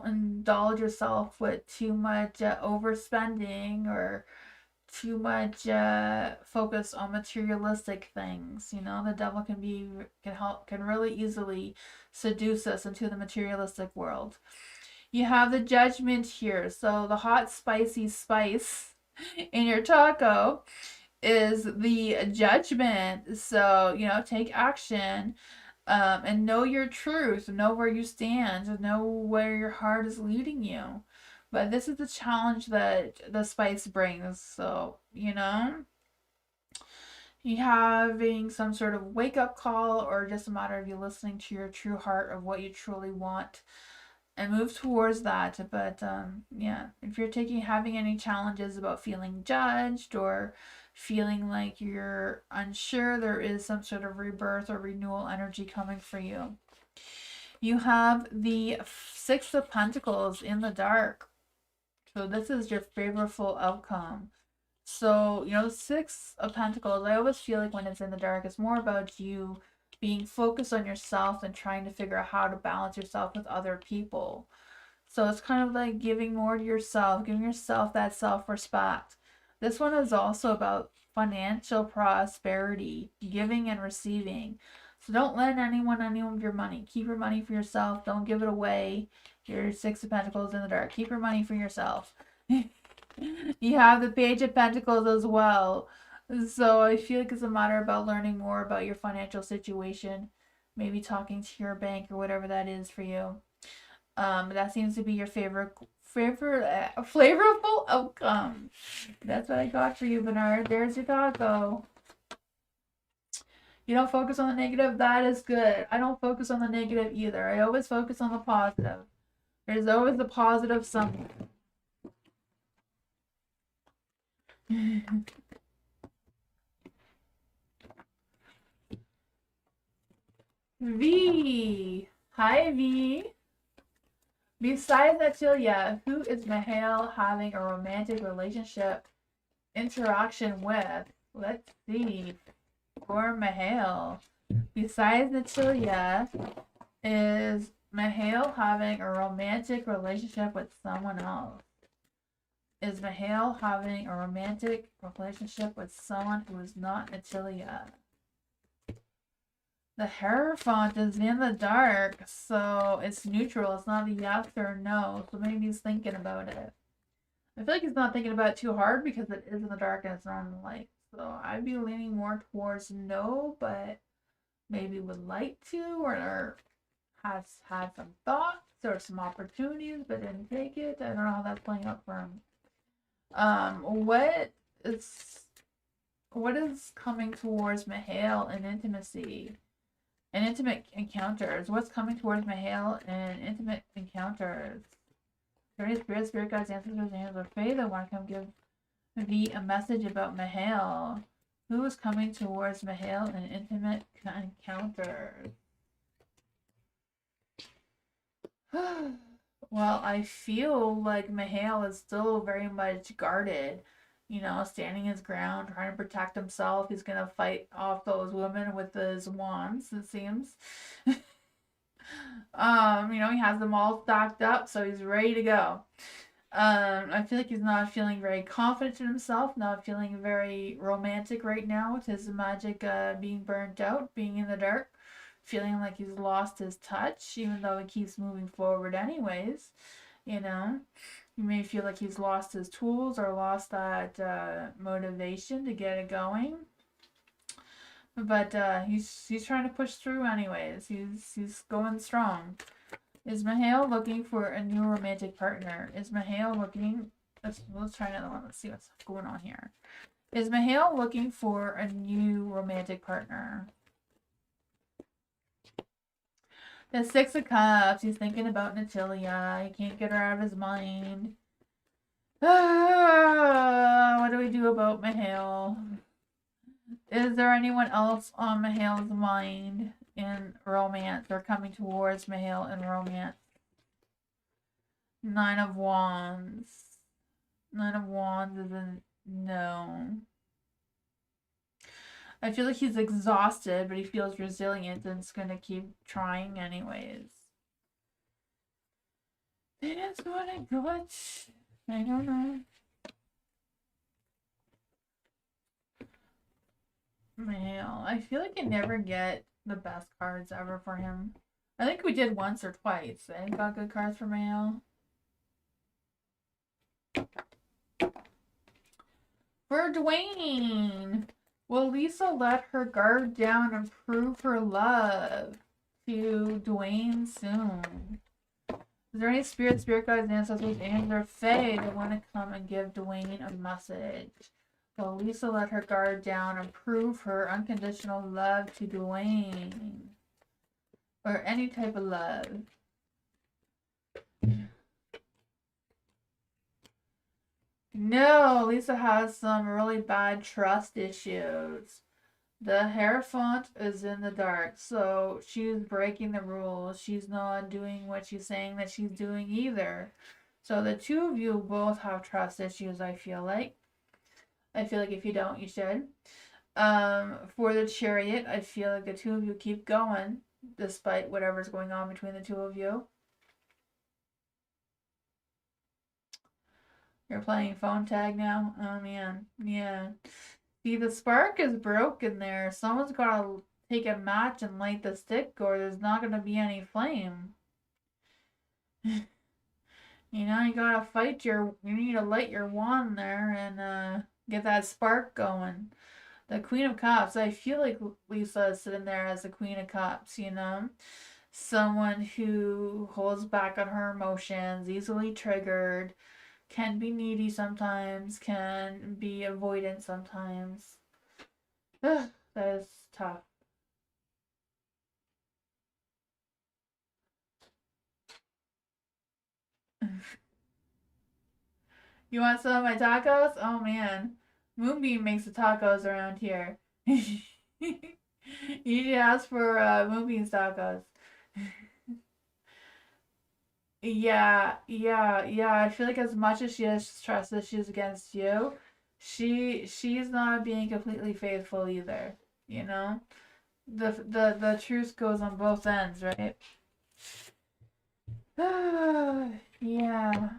indulge yourself with too much overspending or too much focus on materialistic things. You know, the devil can really easily seduce us into the materialistic world. You have the judgment here. So the hot spicy spice in your taco is the judgment. So, you know, take action and know your truth, know where you stand, know where your heart is leading you. But this is the challenge that the spice brings. So, you know, you having some sort of wake up call or just a matter of you listening to your true heart of what you truly want and move towards that. But yeah, if you're having any challenges about feeling judged or feeling like you're unsure, there is some sort of rebirth or renewal energy coming for you. You have the 6 of Pentacles in the dark. So this is your favorable outcome. So, you know, the 6 of Pentacles, I always feel like when it's in the dark, it's more about you being focused on yourself and trying to figure out how to balance yourself with other people. So it's kind of like giving more to yourself, giving yourself that self-respect. This one is also about financial prosperity, giving and receiving. So don't lend anyone any of your money. Keep your money for yourself. Don't give it away. Your 6 of Pentacles in the dark. Keep your money for yourself. You have the Page of Pentacles as well. So I feel like it's a matter about learning more about your financial situation. Maybe talking to your bank or whatever that is for you. That seems to be your flavorful outcome. That's what I got for you, Bernard. There's your taco. You don't focus on the negative. That is good. I don't focus on the negative either. I always focus on the positive. There's always the positive somewhere. V. Hi, V. Besides Natalia, who is Mihail having a romantic relationship interaction with? Let's see. For Mihail. Besides Natalia, is Mihail having a romantic relationship with someone else? Is Mihail having a romantic relationship with someone who is not Natalia? The Hierophant is in the dark, so it's neutral. It's not a yes or no, so maybe he's thinking about it. I feel like he's not thinking about it too hard because it is in the dark and it's not in the light. So I'd be leaning more towards no, but maybe would like to or has had some thoughts or some opportunities but didn't take it. I don't know how that's playing out for him. What is coming towards Mihail in intimacy? And intimate encounters. What's coming towards Mihail in intimate encounters? There is spirit guides, ancestors, angels, or fae that want to come give me a message about Mihail. Who is coming towards Mihail in intimate encounters? Well, I feel like Mihail is still very much guarded. you know, standing his ground, trying to protect himself. He's gonna fight off those women with his wands, it seems. You know, he has them all stocked up, so he's ready to go. I feel like he's not feeling very confident in himself, not feeling very romantic right now with his magic being burnt out, being in the dark, feeling like he's lost his touch, even though he keeps moving forward anyways. You know, you may feel like he's lost his tools or lost that motivation to get it going. But he's trying to push through anyways. He's going strong. Is Mihail looking for a new romantic partner? Is Mihail looking... Let's try another one. Let's see what's going on here. Is Mihail looking for a new romantic partner? The Six of Cups. He's thinking about Natalia. He can't get her out of his mind. What do we do about Mihail? Is there anyone else on Mihail's mind in romance or coming towards Mihail in romance? Nine of Wands. Nine of Wands is a no. I feel like he's exhausted, but he feels resilient and is going to keep trying anyways. That's what I got. I don't know. Mihail. I feel like I never get the best cards ever for him. I think we did once or twice. I got good cards for Mihail. For Dwayne, will Lisa let her guard down and prove her love to Dwayne soon? Is there any spirit guides, ancestors, and or fae that want to come and give Dwayne a message? Will Lisa let her guard down and prove her unconditional love to Dwayne? Or any type of love? No, Lisa has some really bad trust issues. The Hierophant is in the dark, so she's breaking the rules. She's not doing what she's saying that she's doing either. So the two of you both have trust issues, I feel like. I feel like if you don't, you should. For the Chariot, I feel like the two of you keep going, despite whatever's going on between the two of you. You're playing phone tag now? Oh, man. Yeah. See, the spark is broken there. Someone's got to take a match and light the stick, or there's not going to be any flame. You know, you gotta fight you need to light your wand there and get that spark going. The Queen of Cups, I feel like Lisa is sitting there as the Queen of Cups, you know? Someone who holds back on her emotions, easily triggered, can be needy sometimes, can be avoidant sometimes. Ugh, that is tough. You want some of my tacos? Oh man, Moonbeam makes the tacos around here. You need to ask for Moonbeam's tacos. Yeah. I feel like as much as she has trust issues against you, she's not being completely faithful either. You know, the truth goes on both ends, right? Yeah.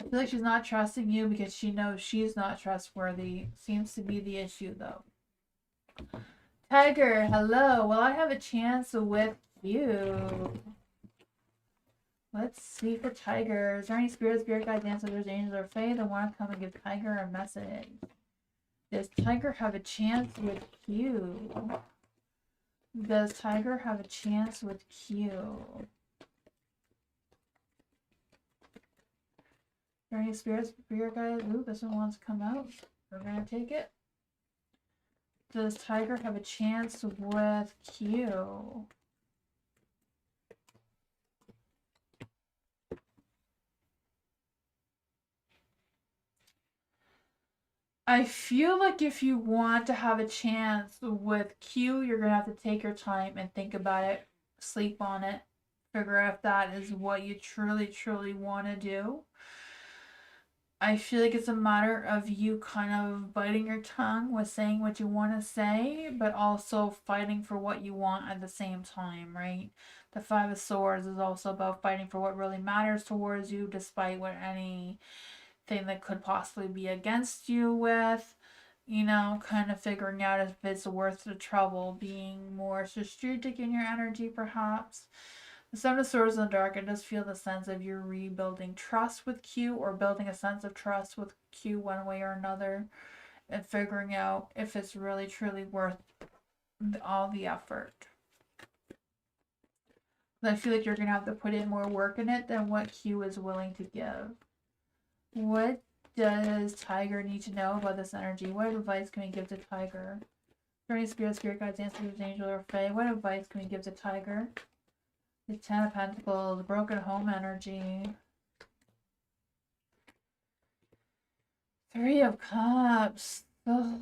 I feel like she's not trusting you because she knows she's not trustworthy. Seems to be the issue, though. Tiger, hello. Will I have a chance with you? Let's see for Tiger. Is there any spirits, spirit guides, ancestors, angels, or fae that want to come and give Tiger a message? Does Tiger have a chance with you? Does Tiger have a chance with Q? Are there any spirits, spirit guides? Ooh, this one wants to come out. We're gonna take it. Does Tiger have a chance with Q? I feel like if you want to have a chance with Q, you're going to have to take your time and think about it, sleep on it, figure out if that is what you truly want to do. I feel like it's a matter of you kind of biting your tongue with saying what you want to say, but also fighting for what you want at the same time, right? The Five of Swords is also about fighting for what really matters towards you, despite what anything that could possibly be against you with. You know, kind of figuring out if it's worth the trouble, being more strategic in your energy, perhaps. The Seven of Swords in the Dark, I just feel the sense of you rebuilding trust with Q, or building a sense of trust with Q one way or another, and figuring out if it's really truly worth all the effort. I feel like you're going to have to put in more work in it than what Q is willing to give. What does Tiger need to know about this energy? What advice can we give to Tiger? Journey spirit guides, ancestors, angel, or fae. What advice can we give to Tiger? The Ten of Pentacles, broken home energy. Three of Cups. Ugh.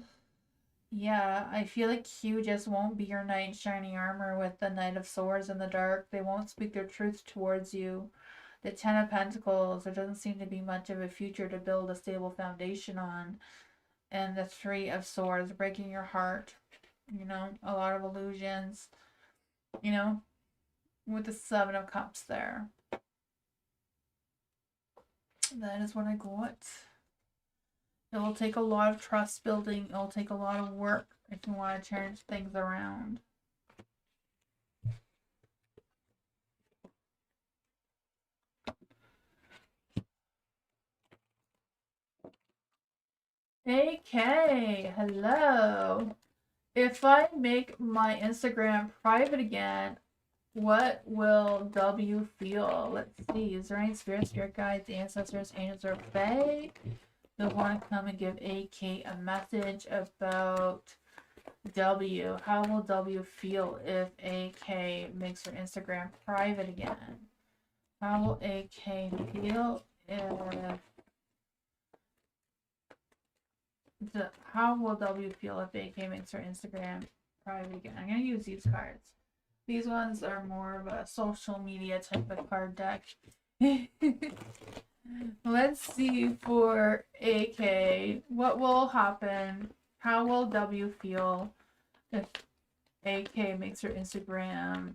Yeah, I feel like Q just won't be your knight in shining armor with the Knight of Swords in the dark. They won't speak their truth towards you. The Ten of Pentacles, there doesn't seem to be much of a future to build a stable foundation on. And the Three of Swords, breaking your heart. You know, a lot of illusions. You know, with the Seven of Cups there. That is what I got. It will take a lot of trust building. It will take a lot of work if you want to change things around. AK, hello. If I make my Instagram private again, what will W feel? Let's see. Is there any spirit guides, ancestors, angels, or fae that want to come and give AK a message about W? How will W feel if AK makes her Instagram private again? How will AK feel if how will W feel if AK makes her Instagram private again? I'm gonna use these cards. These ones are more of a social media type of card deck. Let's see for AK. What will happen? How will W feel if AK makes her Instagram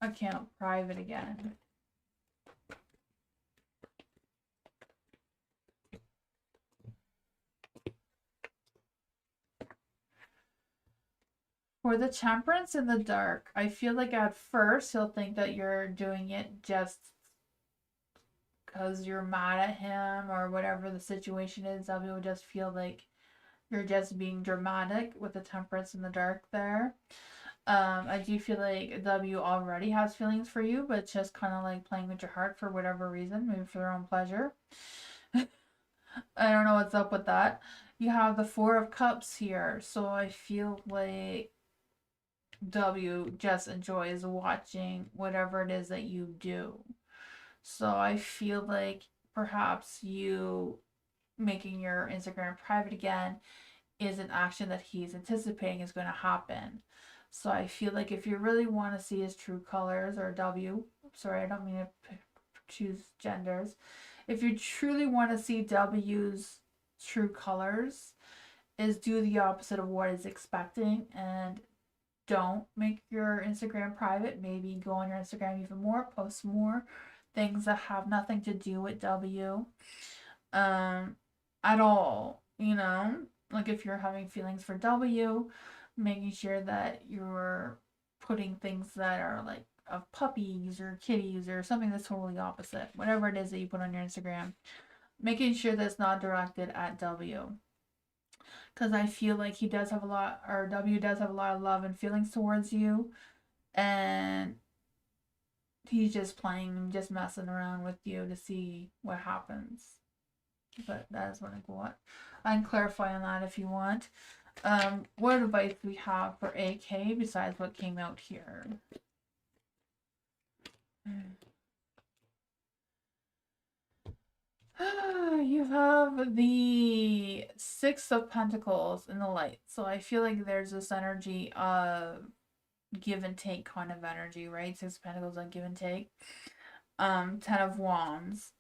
account private again? For the Temperance in the Dark, I feel like at first he'll think that you're doing it just because you're mad at him or whatever the situation is. W will just feel like you're just being dramatic with the Temperance in the Dark there. I do feel like W already has feelings for you, but it's just kind of like playing with your heart for whatever reason, maybe for their own pleasure. I don't know what's up with that. You have the Four of Cups here, so I feel like W just enjoys watching whatever it is that you do. So I feel like perhaps you making your Instagram private again is an action that he's anticipating is going to happen. So I feel like if you really want to see his true colors, or W, sorry, I don't mean to choose genders. If you truly want to see W's true colors, is do the opposite of what he's expecting and don't make your Instagram private. Maybe go on your Instagram even more, post more things that have nothing to do with W at all. You know, like if you're having feelings for W, making sure that you're putting things that are like of puppies or kitties or something that's totally opposite. Whatever it is that you put on your Instagram, making sure that's not directed at W. Because I feel like he does have a lot, or W does have a lot of love and feelings towards you, and he's just playing, just messing around with you to see what happens. But that is what I got. I can clarify on that if you want. What advice do we have for AK besides what came out here? You have the Six of Pentacles in the light. So I feel like there's this energy of give and take kind of energy, right? Six of Pentacles on give and take. Ten of Wands.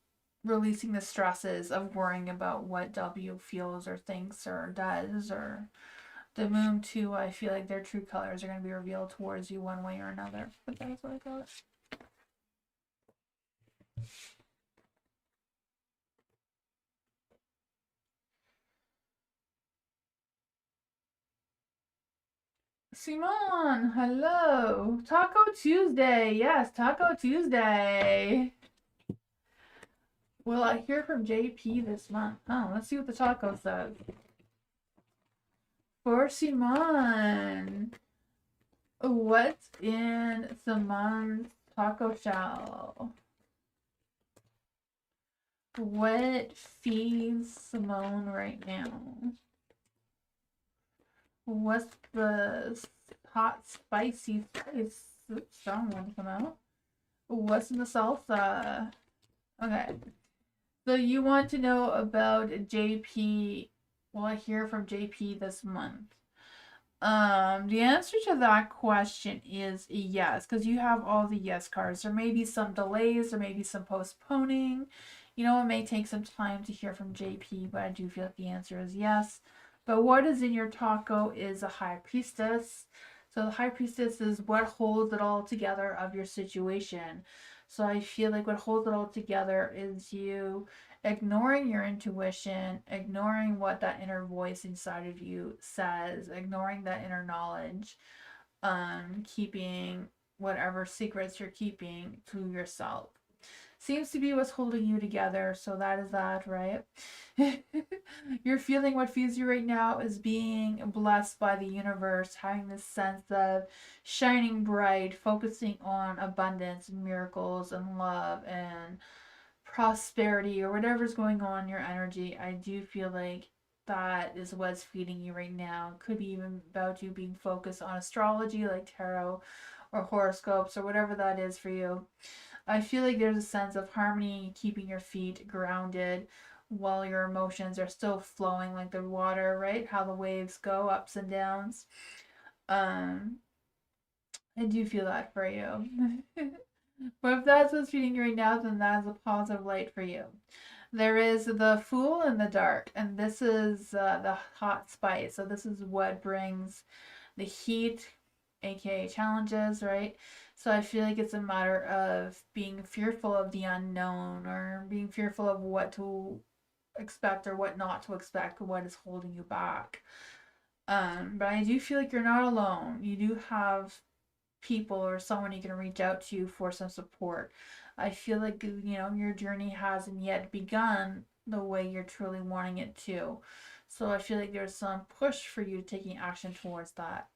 releasing the stresses of worrying about what W feels or thinks or does. Or the moon too, I feel like their true colors are going to be revealed towards you one way or another. But that's what I call it. Simon, hello. Taco Tuesday. Yes, Taco Tuesday. Will I hear from JP this month? Oh, let's see what the taco says. For Simon. What's in Simon's taco shell? What feeds Simone right now? What's the hot, spicy spice? Oops, strong one come out. What's in the salsa? Okay. So you want to know about JP. Will I hear from JP this month? The answer to that question is yes, because you have all the yes cards. There may be some delays, there may be some postponing. You know, it may take some time to hear from JP, but I do feel like the answer is yes. But what is in your taco is a high priestess. So the high priestess is what holds it all together of your situation. So I feel like what holds it all together is you ignoring your intuition, ignoring what that inner voice inside of you says, ignoring that inner knowledge, keeping whatever secrets you're keeping to yourself. Seems to be what's holding you together, so that is that, right? You're feeling what feels you right now is being blessed by the universe, having this sense of shining bright, focusing on abundance, miracles, and love, and prosperity, or whatever's going on in your energy. I do feel like that is what's feeding you right now. Could be even about you being focused on astrology, like tarot or horoscopes, or whatever that is for you. I feel like there's a sense of harmony, keeping your feet grounded while your emotions are still flowing like the water, right? How the waves go, ups and downs. Um, I do feel that for you. But if that's what's feeding you right now, then that is a positive light for you. There is the Fool in the dark, and this is the hot spice. So this is what brings the heat, aka challenges, right? So I feel like it's a matter of being fearful of the unknown, or being fearful of what to expect or what not to expect, what is holding you back. But I do feel like you're not alone. You do have people or someone you can reach out to for some support. I feel like, you know, your journey hasn't yet begun the way you're truly wanting it to. So I feel like there's some push for you taking action towards that.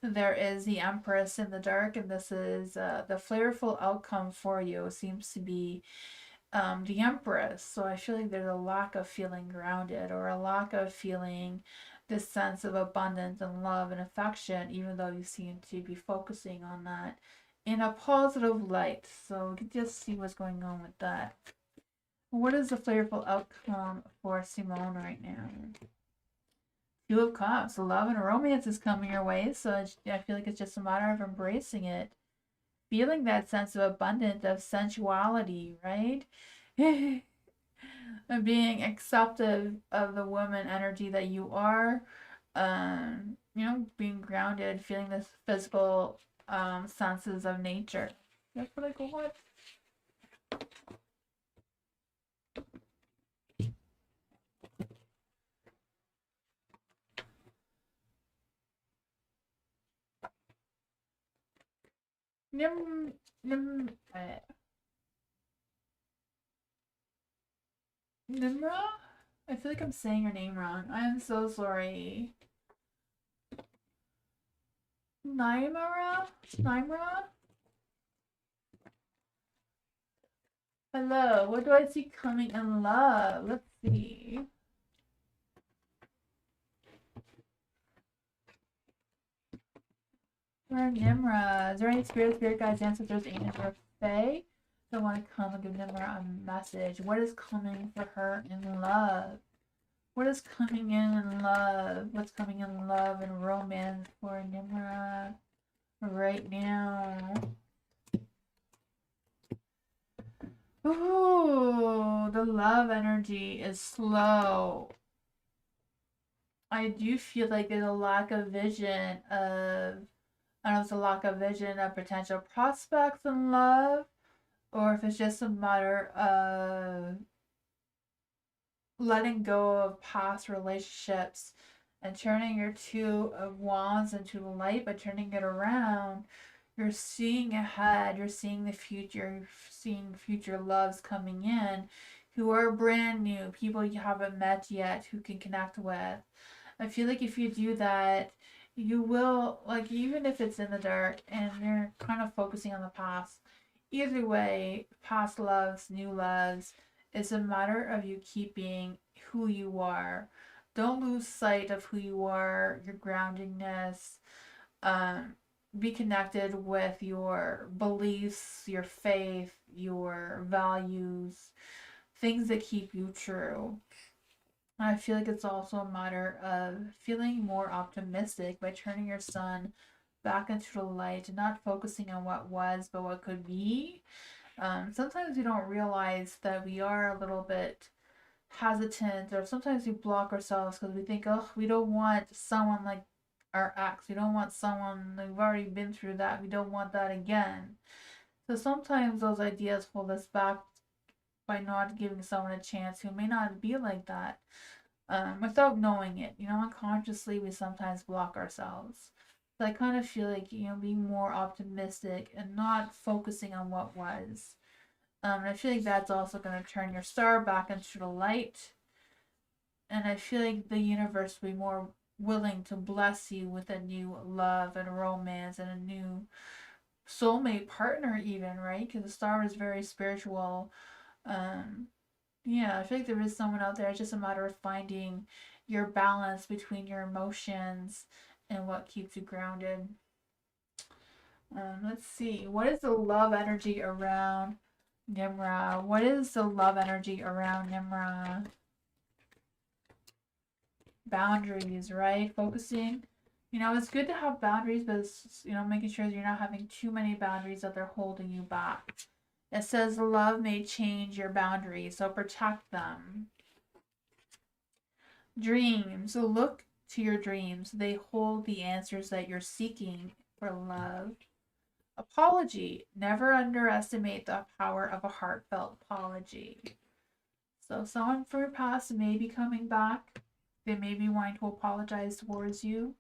There is the Empress in the dark, and this is the flavorful outcome for you seems to be the Empress. So I feel like there's a lack of feeling grounded, or a lack of feeling this sense of abundance and love and affection, even though you seem to be focusing on that in a positive light. So we can just see what's going on with that. What is the flavorful outcome for Simone right now? Two of Cups. Love and romance is coming your way, so I feel like it's just a matter of embracing it. Feeling that sense of abundance, of sensuality, right? And being acceptive of the woman energy that you are. You know, being grounded, feeling this physical senses of nature. That's what I go with. Nim, nim, Nimra? I feel like I'm saying your name wrong. I am so sorry. Naimara? Naimara? Hello, what do I see coming in love? Let's see. For Nimra, is there any spirit guides, ancestors, angels, or fae that want to come and give Nimra a message? What is coming for her in love? What is coming in love? What's coming in love and romance for Nimra right now? Ooh, the love energy is slow. I do feel like there's a lack of vision of, I don't know if it's a lack of vision of potential prospects in love, or if it's just a matter of letting go of past relationships and turning your two of wands into the light. By turning it around, you're seeing ahead, you're seeing the future, you're seeing future loves coming in who are brand new, people you haven't met yet who can connect with. I feel like if you do that, you will, like, even if it's in the dark and you're kind of focusing on the past, either way, past loves, new loves, it's a matter of you keeping who you are. Don't lose sight of who you are, your groundingness. Um, be connected with your beliefs, your faith, your values, things that keep you true. I feel like it's also a matter of feeling more optimistic by turning your sun back into the light and not focusing on what was, but what could be. Sometimes we don't realize that we are a little bit hesitant, or sometimes we block ourselves because we think, oh, we don't want someone like our ex. We don't want someone, we've already been through that. We don't want that again. So sometimes those ideas hold us back by not giving someone a chance who may not be like that, without knowing it. Unconsciously we sometimes block ourselves. So I kind of feel like, being more optimistic and not focusing on what was. And I feel like that's also going to turn your star back into the light. And I feel like the universe will be more willing to bless you with a new love and romance and a new soulmate partner, even, right? Because the star is very spiritual. Yeah, I feel like there is someone out there. It's just a matter of finding your balance between your emotions and what keeps you grounded. Let's see. What is the love energy around Nimra? What is the love energy around Nimra? Boundaries, right? Focusing. It's good to have boundaries, but it's, making sure you're not having too many boundaries that they're holding you back. It says love may change your boundaries, so protect them. Dreams. So look to your dreams. They hold the answers that you're seeking for love. Apology. Never underestimate the power of a heartfelt apology. So someone from your past may be coming back. They may be wanting to apologize towards you.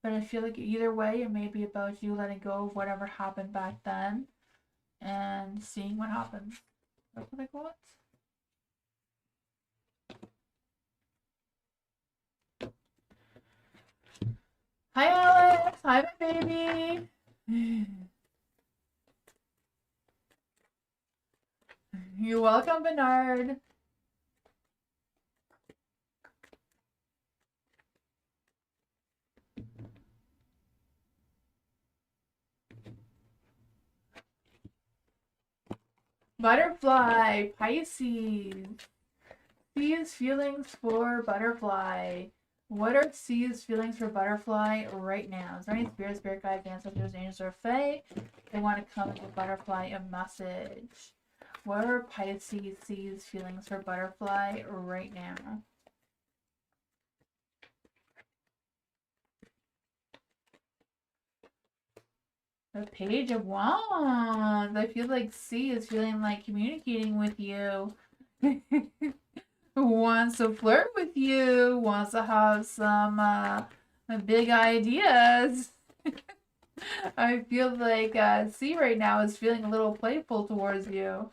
But I feel like either way, it may be about you letting go of whatever happened back then and seeing what happens. That's what I got. Hi, Alex. Hi, my baby. You're welcome, Bernard. Butterfly, Pisces. C's feelings for butterfly. What are C's feelings for butterfly right now? Is there any spirit guides, ancestors, angels, or fae? They want to come to butterfly a message. What are Pisces C's feelings for butterfly right now? The Page of Wands. I feel like C is feeling like communicating with you. Wants to flirt with you. Wants to have some big ideas. I feel like C right now is feeling a little playful towards you.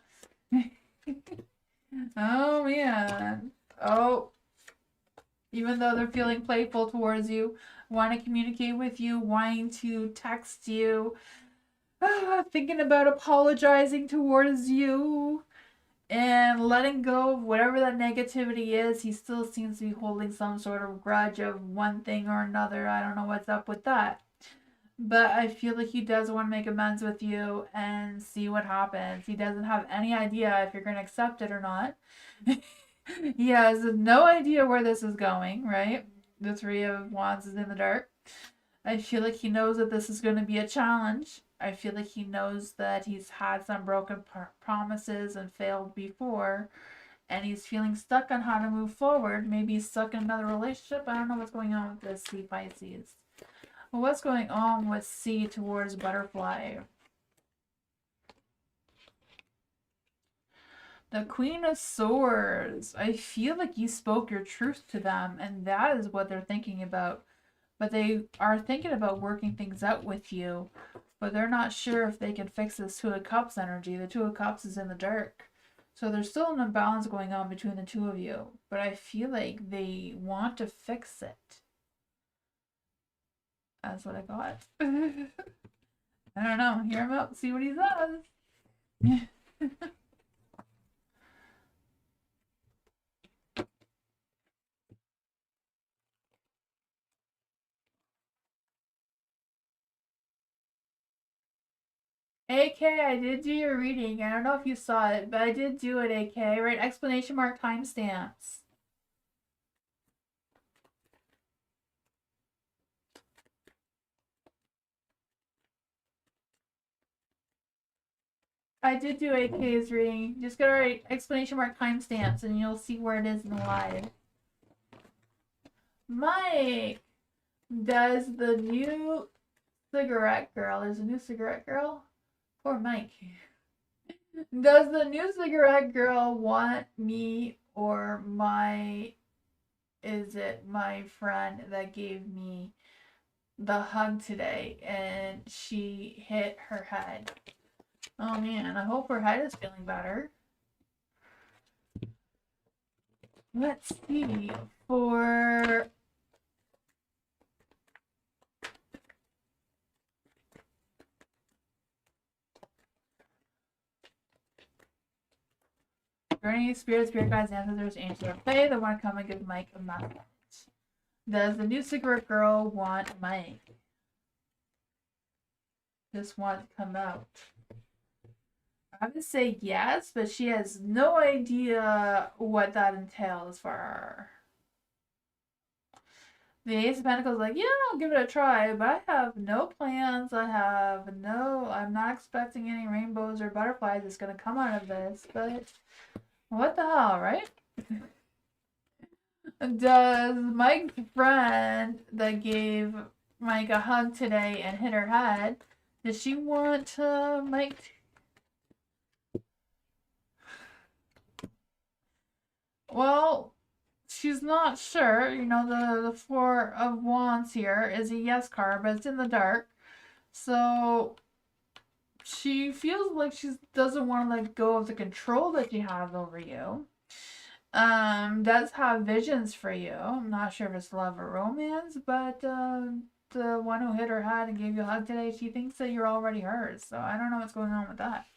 Oh, man. Oh. Even though they're feeling playful towards you, want to communicate with you, wanting to text you, thinking about apologizing towards you, and letting go of whatever that negativity is. He still seems to be holding some sort of grudge of one thing or another. I don't know what's up with that. But I feel like he does want to make amends with you and see what happens. He doesn't have any idea if you're going to accept it or not. He has no idea where this is going, right? The Three of Wands is in the dark. I feel like he knows that this is going to be a challenge. I feel like he knows that he's had some broken promises and failed before. and he's feeling stuck on how to move forward. Maybe he's stuck in another relationship. I don't know what's going on with this C Pisces. Well, what's going on with C towards butterfly? The Queen of Swords. I feel like you spoke your truth to them, and that is what they're thinking about. But they are thinking about working things out with you, but they're not sure if they can fix this Two of Cups energy. The Two of Cups is in the dark. So there's still an imbalance going on between the two of you, but I feel like they want to fix it. That's what I got. I don't know. Hear him out, see what he says. AK, I did do your reading. I don't know if you saw it, but I did do it, AK. Right? Explanation mark timestamps. I did do AK's reading. Just go to write explanation mark timestamps and you'll see where it is in the live. Mike, does the new cigarette girl, there's a new cigarette girl? Poor Mike. Does the new cigarette girl want me or is it my friend that gave me the hug today and she hit her head? Oh man, I hope her head is feeling better. Let's see. For Journey, spirit guides, ancestors, angels, or fae, they want to come and give Mike a message. Does the new cigarette girl want Mike? Just want to come out. I would say yes, but she has no idea what that entails for her. The Ace of Pentacles is like, yeah, I'll give it a try, but I have no plans. I'm not expecting any rainbows or butterflies that's going to come out of this, but what the hell, right? Does Mike's friend that gave Mike a hug today and hit her head, does she want Mike? Well, she's not sure. You know, the Four of Wands here is a yes card, but it's in the dark. So she feels like she doesn't want to let go of the control that she has over you. Does have visions for you. I'm not sure if it's love or romance, but the one who hit her head and gave you a hug today, she thinks that you're already hers. So I don't know what's going on with that.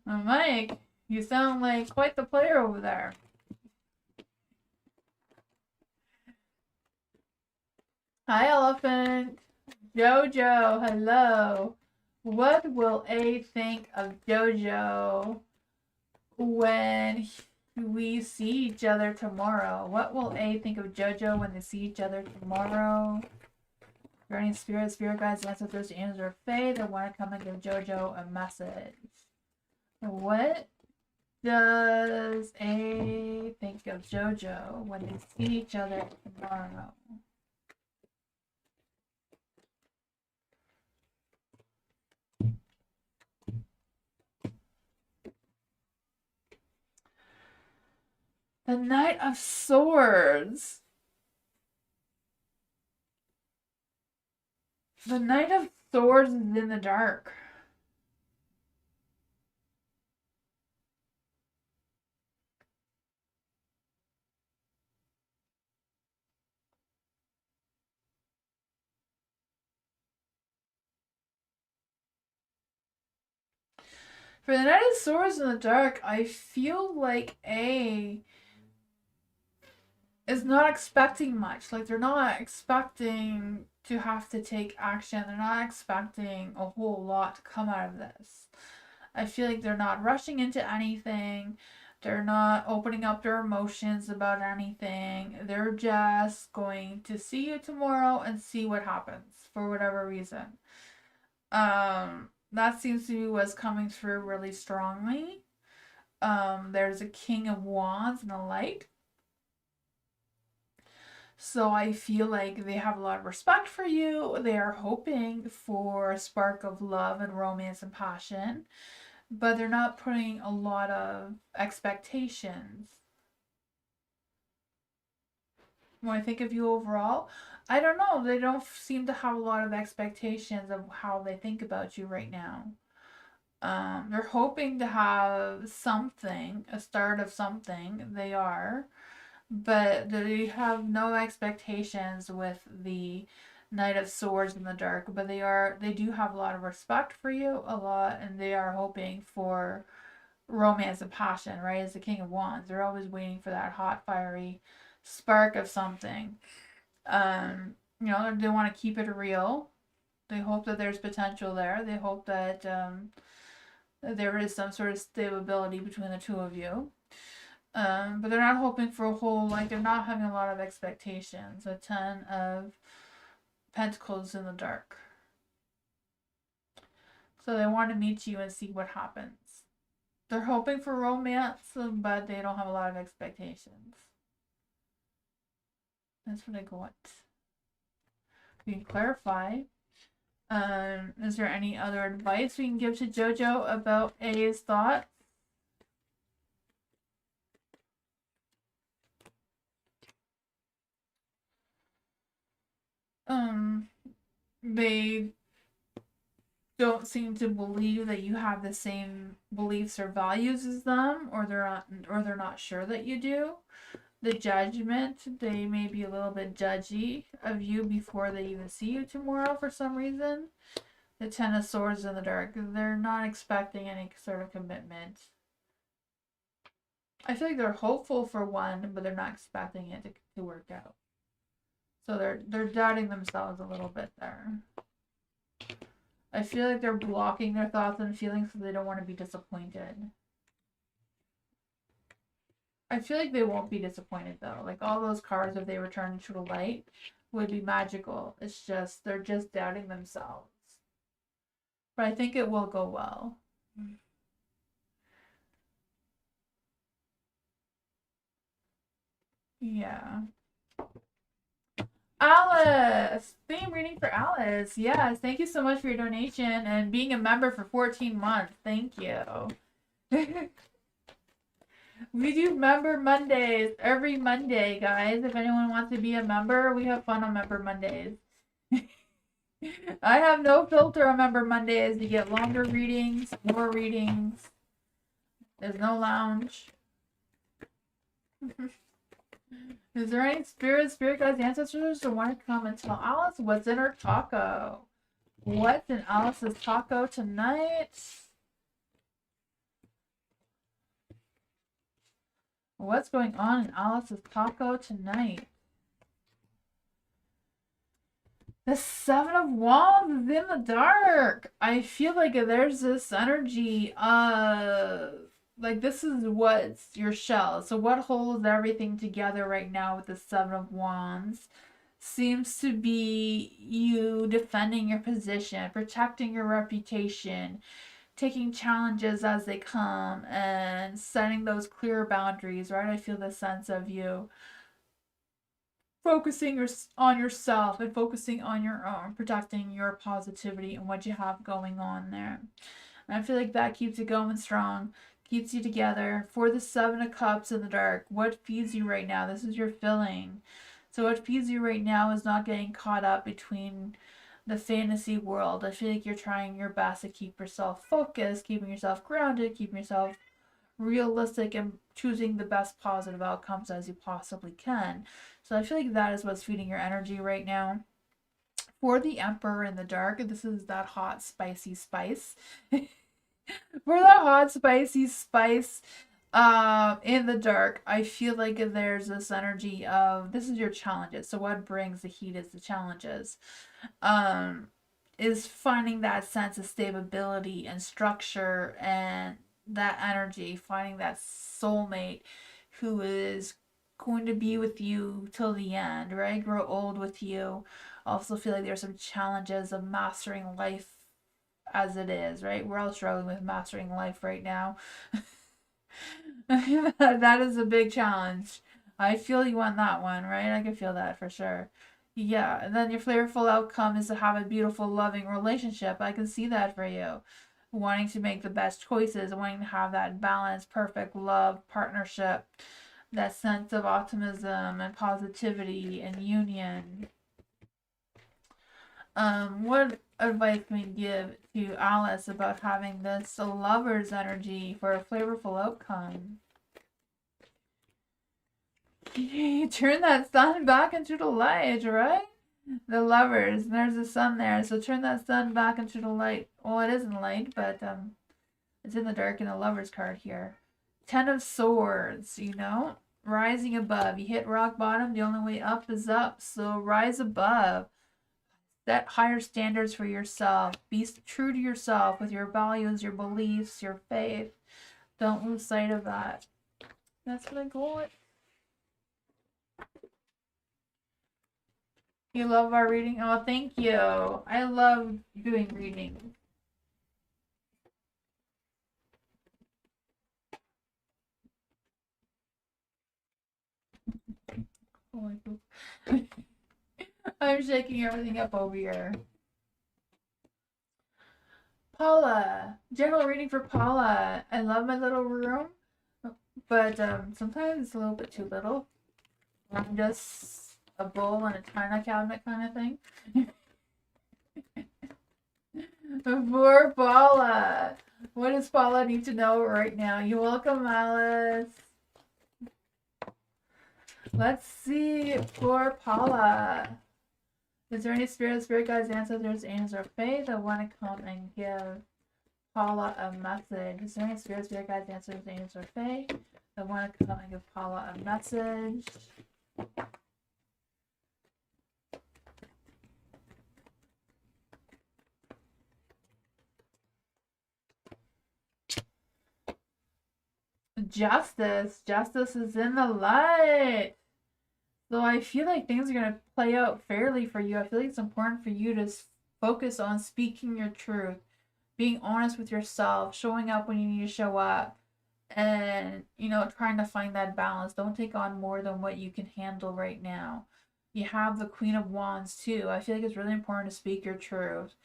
Mike, you sound like quite the player over there. Hi, Elephant. Jojo, hello. What will A think of Jojo when we see each other tomorrow? What will A think of Jojo when they see each other tomorrow? Guardian spirit guides, ancestors, angels, or fae that want to come and give Jojo a message. What does A think of Jojo when they see each other tomorrow? The Knight of Swords. The Knight of Swords is in the dark. For the Knight of Swords in the dark, I feel like A is not expecting much. Like, they're not expecting to have to take action. They're not expecting a whole lot to come out of this. I feel like they're not rushing into anything. They're not opening up their emotions about anything. They're just going to see you tomorrow and see what happens for whatever reason. That seems to be what's coming through really strongly. There's a King of Wands and a Light. So I feel like they have a lot of respect for you. They are hoping for a spark of love and romance and passion, but they're not putting a lot of expectations. When I think of you overall, I don't know. They don't seem to have a lot of expectations of how they think about you right now. They're hoping to have something, a start of something. They are, but they have no expectations with the Knight of Swords in the Dark. But they do have a lot of respect for you, a lot, and they are hoping for romance and passion. Right, as the King of Wands, they're always waiting for that hot, fiery spark of something. They want to keep it real. They hope that there's potential there. They hope that there is some sort of stability between the two of you. But they're not hoping for a whole, like, they're not having a lot of expectations. A 10 of Pentacles in the Dark. So they want to meet you and see what happens. They're hoping for romance, but they don't have a lot of expectations. That's what I got. We can clarify. Is there any other advice we can give to Jojo about A's thoughts? They don't seem to believe that you have the same beliefs or values as them, or they're not sure that you do. The judgment, they may be a little bit judgy of you before they even see you tomorrow for some reason. The 10 of Swords in the Dark, they're not expecting any sort of commitment. I feel like they're hopeful for one, but they're not expecting it to work out. So they're doubting themselves a little bit there. I feel like they're blocking their thoughts and feelings so they don't want to be disappointed. I feel like they won't be disappointed though. Like all those cards, if they return to the light, would be magical. It's just they're just doubting themselves. But I think it will go well. Yeah. Alice! Theme reading for Alice. Yes, thank you so much for your donation and being a member for 14 months. Thank you. We do member Mondays every Monday, guys. If anyone wants to be a member, we have fun on member Mondays. I have no filter on member Mondays. You get longer readings, more readings. There's no lounge. Is there any spirit guides, ancestors who want to come and tell Alice what's in her taco? What's in Alice's taco tonight? What's going on in Alice's taco tonight? The 7 of Wands is in the dark. I feel like there's this energy like this is what's your shell. So what holds everything together right now with the 7 of Wands seems to be you defending your position, protecting your reputation, taking challenges as they come, and setting those clear boundaries, right? I feel the sense of you focusing on yourself and focusing on your own, protecting your positivity and what you have going on there. And I feel like that keeps you going strong, keeps you together. For the 7 of Cups in the dark, what feeds you right now? This is your filling. So what feeds you right now is not getting caught up between the fantasy world. I feel like you're trying your best to keep yourself focused, keeping yourself grounded, keeping yourself realistic, and choosing the best positive outcomes as you possibly can. So I feel like that is what's feeding your energy right now. For the Emperor in the dark, this is that hot, spicy spice. For the hot, spicy spice in the dark, I feel like there's this energy of this is your challenges. So what brings the heat is the challenges. Is finding that sense of stability and structure and that energy, finding that soulmate who is going to be with you till the end, right? Grow old with you. Also feel like there's some challenges of mastering life as it is, right? We're all struggling with mastering life right now. That is a big challenge. I feel you on that one, right? I can feel that for sure. Yeah, and then your flavorful outcome is to have a beautiful, loving relationship. I can see that for you. Wanting to make the best choices, wanting to have that balanced, perfect love, partnership, that sense of optimism and positivity and union. What advice can we give to Alice about having this lover's energy for a flavorful outcome? Turn that sun back into the light, right? The lovers, there's the sun there, so turn that sun back into the light. Well, it isn't light, but it's in the dark in the lovers card here. Ten of Swords, you know? Rising above. You hit rock bottom, the only way up is up, so rise above. Set higher standards for yourself. Be true to yourself with your values, your beliefs, your faith. Don't lose sight of that. That's what I go with. You love our reading? Oh, thank you. I love doing reading. Oh my God. I'm shaking everything up over here. Paula. General reading for Paula. I love my little room, but sometimes it's a little bit too little. I'm just a bowl and a china cabinet kind of thing. For Paula. What does Paula need to know right now? You're welcome, Alice. Let's see for Paula. Is there any spirit guides, ancestors, angels, or fae that want to come and give Paula a message? Is there any spirit guides, ancestors, angels, or fae that want to come and give Paula a message? Justice. Justice is in the light. So I feel like things are going to play out fairly for you. I feel like it's important for you to focus on speaking your truth, being honest with yourself, showing up when you need to show up, and, you know, trying to find that balance. Don't take on more than what you can handle right now. You have the Queen of Wands too. I feel like it's really important to speak your truth.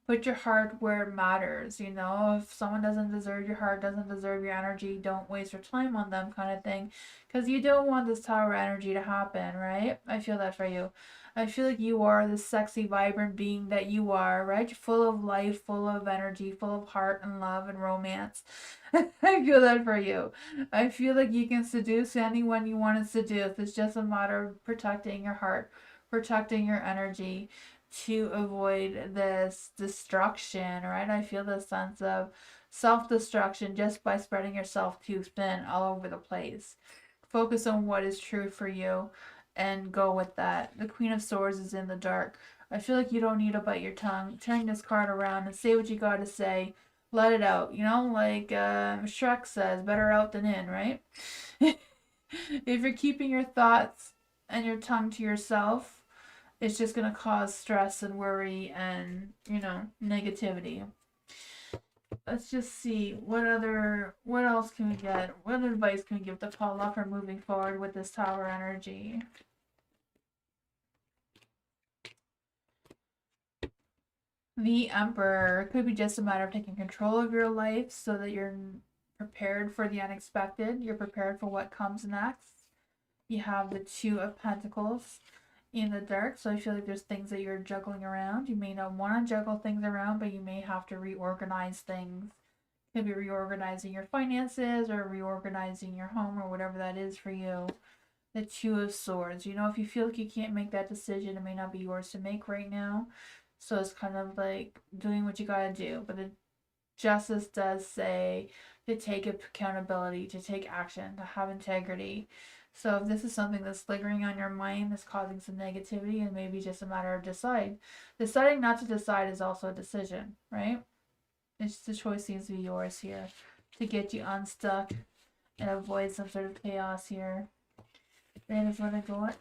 Put your heart where it matters. You know, if someone doesn't deserve your heart, doesn't deserve your energy, don't waste your time on them, kind of thing. Because you don't want this tower energy to happen, right? I feel that for you. I feel like you are the sexy, vibrant being that you are, right? You're full of life, full of energy, full of heart and love and romance. I feel that for you. I feel like you can seduce anyone you want to seduce. It's just a matter of protecting your heart, protecting your energy, to avoid this destruction, right? I feel this sense of self-destruction just by spreading yourself too thin all over the place. Focus on what is true for you and go with that. The Queen of Swords is in the dark. I feel like you don't need to bite your tongue. Turn this card around and say what you gotta say. Let it out. You know, like Shrek says, better out than in, right? If you're keeping your thoughts and your tongue to yourself, it's just going to cause stress and worry and, you know, negativity. Let's just see what else can we get? What advice can we give to Paula for moving forward with this tower energy? The Emperor. It could be just a matter of taking control of your life so that you're prepared for the unexpected. You're prepared for what comes next. You have the Two of Pentacles in the dark, so I feel like there's things that you're juggling around. You may not want to juggle things around, but you may have to reorganize things. Could be reorganizing your finances or reorganizing your home or whatever that is for you. The Two of Swords. You know, if you feel like you can't make that decision, it may not be yours to make right now. So it's kind of like doing what you gotta do. But the Justice does say to take accountability, to take action, to have integrity. So if this is something that's lingering on your mind, that's causing some negativity, and maybe just a matter of deciding not to decide is also a decision, right? It's the choice seems to be yours here to get you unstuck and avoid some sort of chaos here. That is what I got.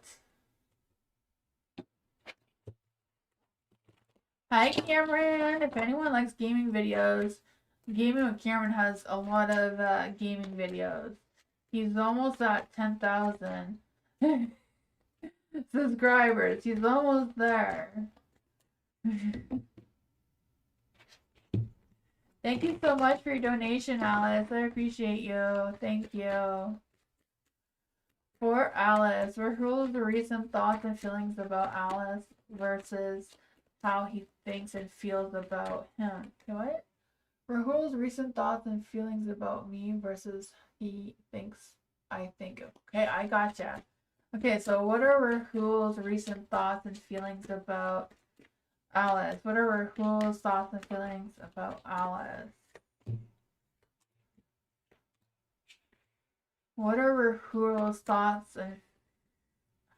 Hi Cameron! If anyone likes gaming videos, Gaming with Cameron has a lot of gaming videos. He's almost at 10,000 subscribers. He's almost there. Thank you so much for your donation, Alice. I appreciate you. Thank you. For Alice, Rahul's the recent thoughts and feelings about Alice versus how he thinks and feels about him. What? Rahul's recent thoughts and feelings about me versus he thinks I think of. Okay, I gotcha. Okay, so what are Rahul's recent thoughts and feelings about Alice? What are Rahul's thoughts and feelings about Alice? What are Rahul's thoughts and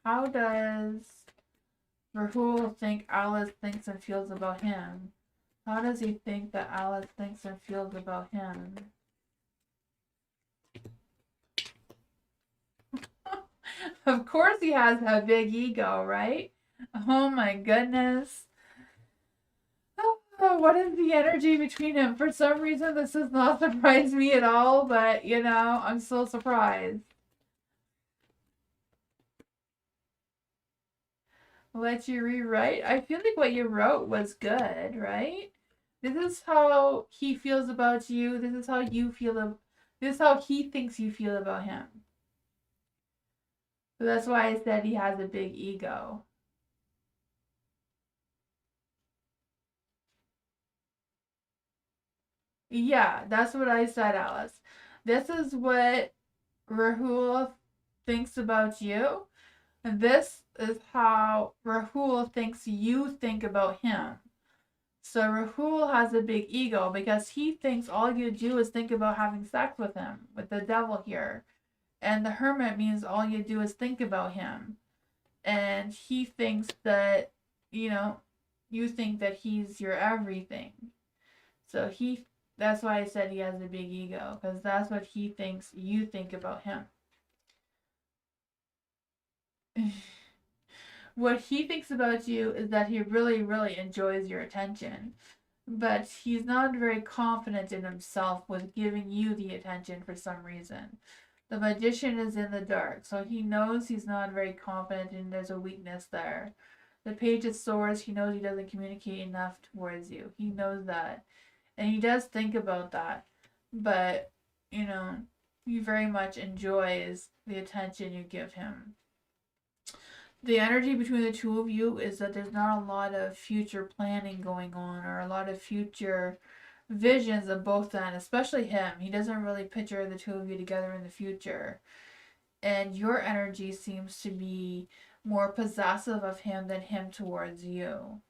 how does Rahul think Alice thinks and feels about him? How does he think that Alice thinks and feels about him? Of course he has a big ego, right? Oh my goodness. Oh, what is the energy between them? For some reason, this does not surprise me at all, but you know, I'm still surprised. Let you rewrite? I feel like what you wrote was good, right? This is how he feels about you. This is how you feel. This is how he thinks you feel about him. So that's why I said he has a big ego. Yeah, that's what I said, Alice. This is what Rahul thinks about you. And this is how Rahul thinks you think about him. So Rahul has a big ego because he thinks all you do is think about having sex with him, with the devil here. And the hermit means all you do is think about him. And he thinks that, you know, you think that he's your everything. So that's why I said he has a big ego, because that's what he thinks you think about him. What he thinks about you is that he really, really enjoys your attention. But he's not very confident in himself with giving you the attention for some reason. The magician is in the dark, so he knows he's not very confident and there's a weakness there. The page of swords, he knows he doesn't communicate enough towards you. He knows that. And he does think about that. But, you know, he very much enjoys the attention you give him. The energy between the two of you is that there's not a lot of future planning going on or a lot of future visions of both ends, especially him. He doesn't really picture the two of you together in the future. And your energy seems to be more possessive of him than him towards you.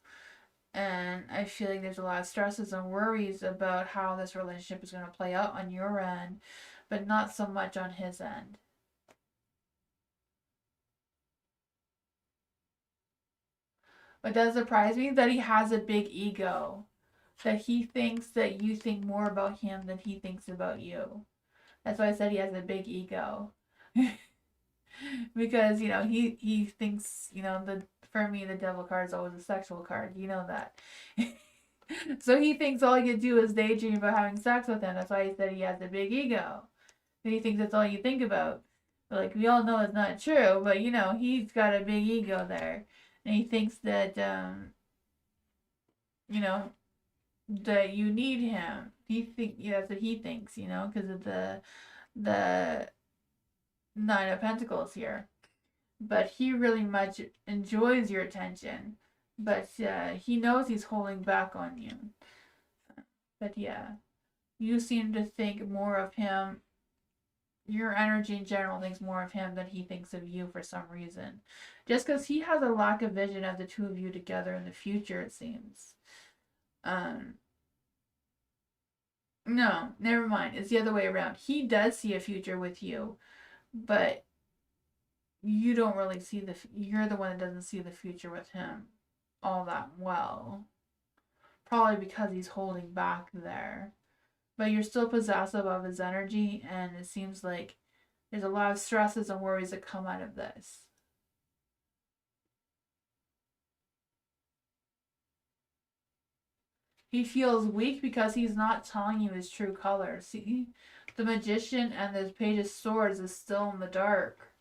And I feel like there's a lot of stresses and worries about how this relationship is going to play out on your end, but not so much on his end. What does surprise me that he has a big ego. That he thinks that you think more about him than he thinks about you. That's why I said he has a big ego. Because, you know, he thinks, you know, for me the devil card is always a sexual card. You know that. So he thinks all you do is daydream about having sex with him. That's why he said he has a big ego. And he thinks that's all you think about. But like we all know it's not true, but you know, he's got a big ego there. And he thinks that you know, that you need him. That's what he thinks, you know, because of the Nine of Pentacles here. But he really much enjoys your attention. But he knows he's holding back on you. But yeah, you seem to think more of him. Your energy in general thinks more of him than he thinks of you for some reason. Just because he has a lack of vision of the two of you together in the future, it seems. No, never mind. It's the other way around. He does see a future with you, but you don't really see you're the one that doesn't see the future with him all that well. Probably because he's holding back there. But you're still possessive of his energy, and it seems like there's a lot of stresses and worries that come out of this. He feels weak because he's not telling you his true color. See, the Magician and the Page of Swords is still in the dark.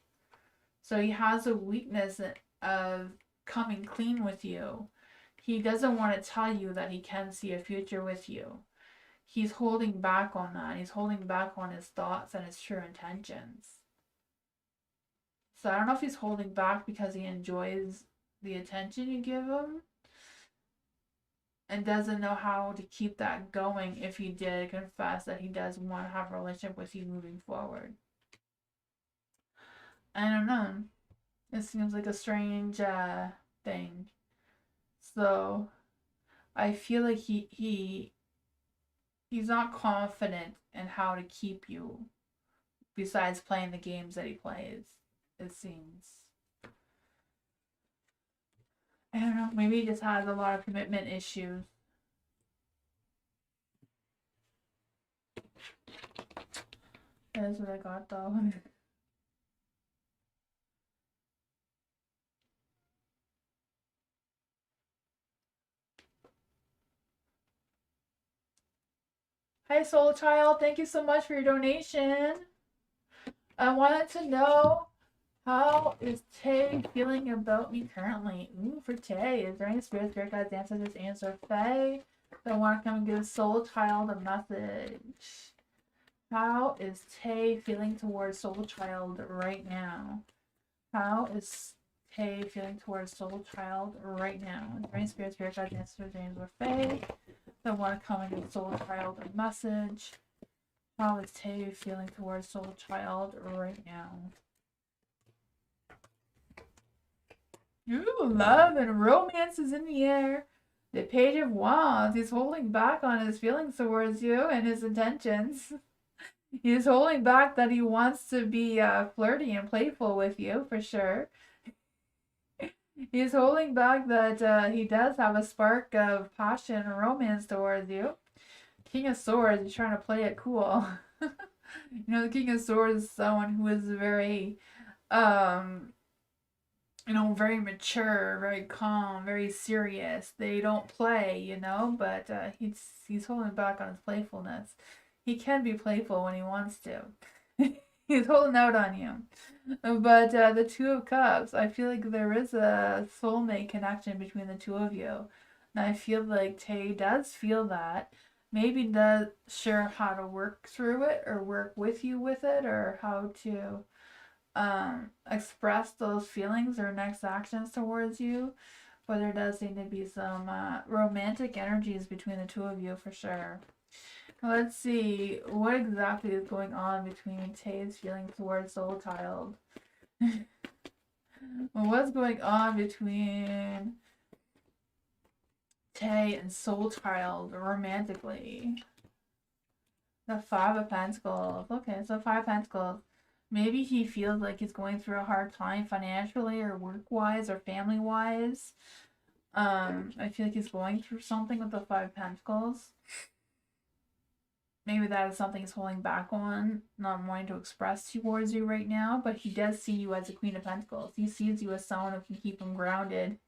So he has a weakness of coming clean with you. He doesn't want to tell you that he can see a future with you. He's holding back on that. He's holding back on his thoughts and his true intentions. So I don't know if he's holding back because he enjoys the attention you give him and doesn't know how to keep that going if he did confess that he does want to have a relationship with you moving forward. I don't know. It seems like a strange thing. So I feel like he's not confident in how to keep you besides playing the games that he plays, it seems. I don't know, maybe he just has a lot of commitment issues. That's what I got though. Hi Soul Child, thank you so much for your donation. I wanted to know, how is Tay feeling about me currently? Ooh, for Tay, is there any spirit guides, ancestors, answer Fae that want to come and give Soul Child a message? How is Tay feeling towards Soul Child right now? How is Tay feeling towards Soul Child right now? Is there any spirit guides, ancestors, answer Fae that want to come and give Soul Child a message? How is Tay feeling towards Soul Child right now? Ooh, love and romance is in the air. The Page of Wands. He's holding back on his feelings towards you and his intentions. He's holding back that he wants to be flirty and playful with you, for sure. He's holding back that he does have a spark of passion and romance towards you. King of Swords, he's trying to play it cool. You know, the King of Swords is someone who is very, very mature, very calm, very serious. They don't play, but he's holding back on his playfulness. He can be playful when he wants to. He's holding out on you. But the Two of Cups, I feel like there is a soulmate connection between the two of you. And I feel like Tay does feel that. Maybe not sure how to work through it or work with you with it or how to express those feelings or next actions towards you. But there does seem to be some romantic energies between the two of you for sure. Let's see what exactly is going on between Tay's feelings towards Soul Child. What's going on between Tay and Soul Child romantically? The Five of Pentacles. Okay, so Five of Pentacles. Maybe he feels like he's going through a hard time financially or work-wise or family-wise. I feel like he's going through something with the Five of Pentacles. Maybe that is something he's holding back on, not wanting to express towards you right now, but he does see you as a Queen of Pentacles. He sees you as someone who can keep him grounded.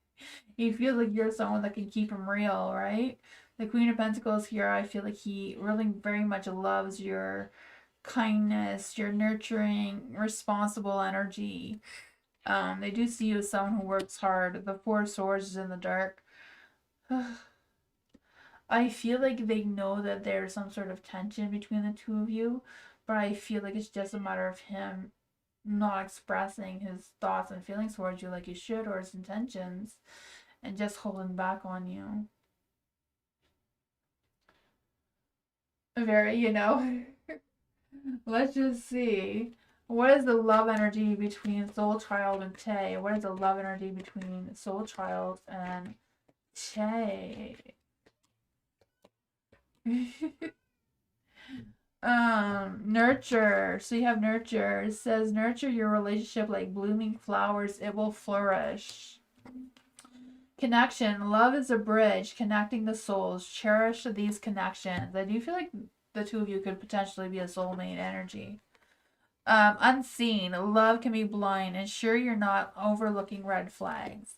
He feels like you're someone that can keep him real, right? The Queen of Pentacles here, I feel like he really very much loves your kindness, your nurturing, responsible energy. They do see you as someone who works hard. The Four of Swords is in the dark. I feel like they know that there's some sort of tension between the two of you, but I feel like it's just a matter of him not expressing his thoughts and feelings towards you like he should, or his intentions, and just holding back on you. Very, let's just see. What is the love energy between Soul Child and Tay? What is the love energy between Soul Child and Tay? Nurture. So you have nurture. It says nurture your relationship like blooming flowers, it will flourish. Connection. Love is a bridge connecting the souls. Cherish these connections. I do feel like the two of you could potentially be a soulmate energy. Unseen. Love can be blind. Ensure you're not overlooking red flags.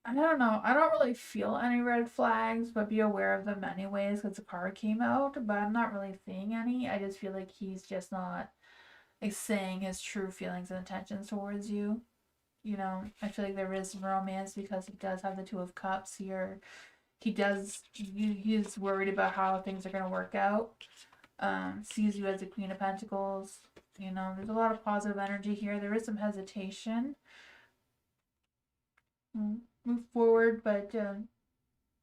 I don't know. I don't really feel any red flags, but be aware of them anyways because the card came out. But I'm not really seeing any. I just feel like he's just not like saying his true feelings and intentions towards you. You know, I feel like there is romance because he does have the Two of Cups here. He's worried about how things are gonna work out. Sees you as the Queen of Pentacles. You know, there's a lot of positive energy here. There is some hesitation. Move forward, but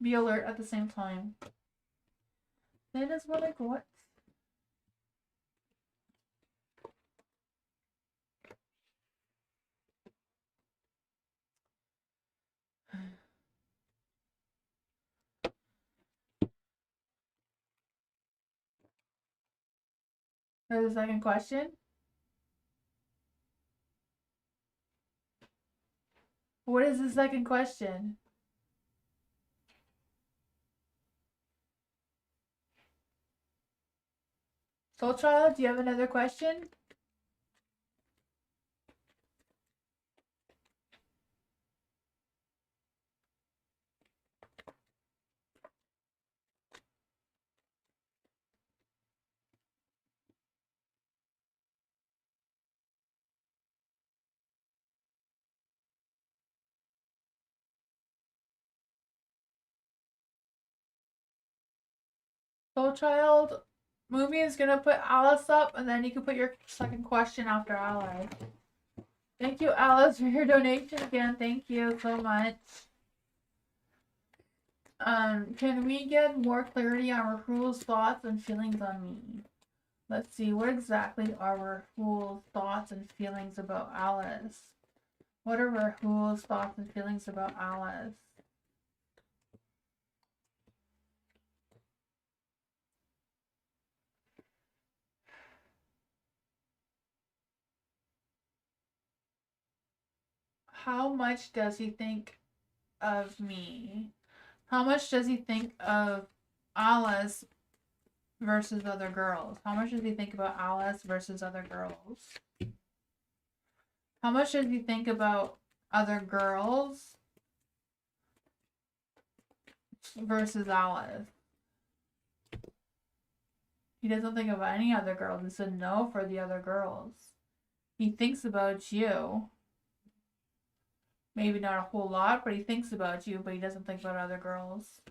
be alert at the same time. That is what I got. There's the second question. What is the second question? Soul Child, do you have another question? Soul Child, movie is gonna put Alice up, and then you can put your second question after Alice. Thank you, Alice, for your donation again. Thank you so much. Can we get more clarity on Rahul's thoughts and feelings on me? Let's see, what exactly are Rahul's thoughts and feelings about Alice? What are Rahul's thoughts and feelings about Alice? How much does he think of me? How much does he think of Alice versus other girls? How much does he think about Alice versus other girls? How much does he think about other girls versus Alice? He doesn't think about any other girls. He said no for the other girls. He thinks about you. Maybe not a whole lot, but he thinks about you, but he doesn't think about other girls.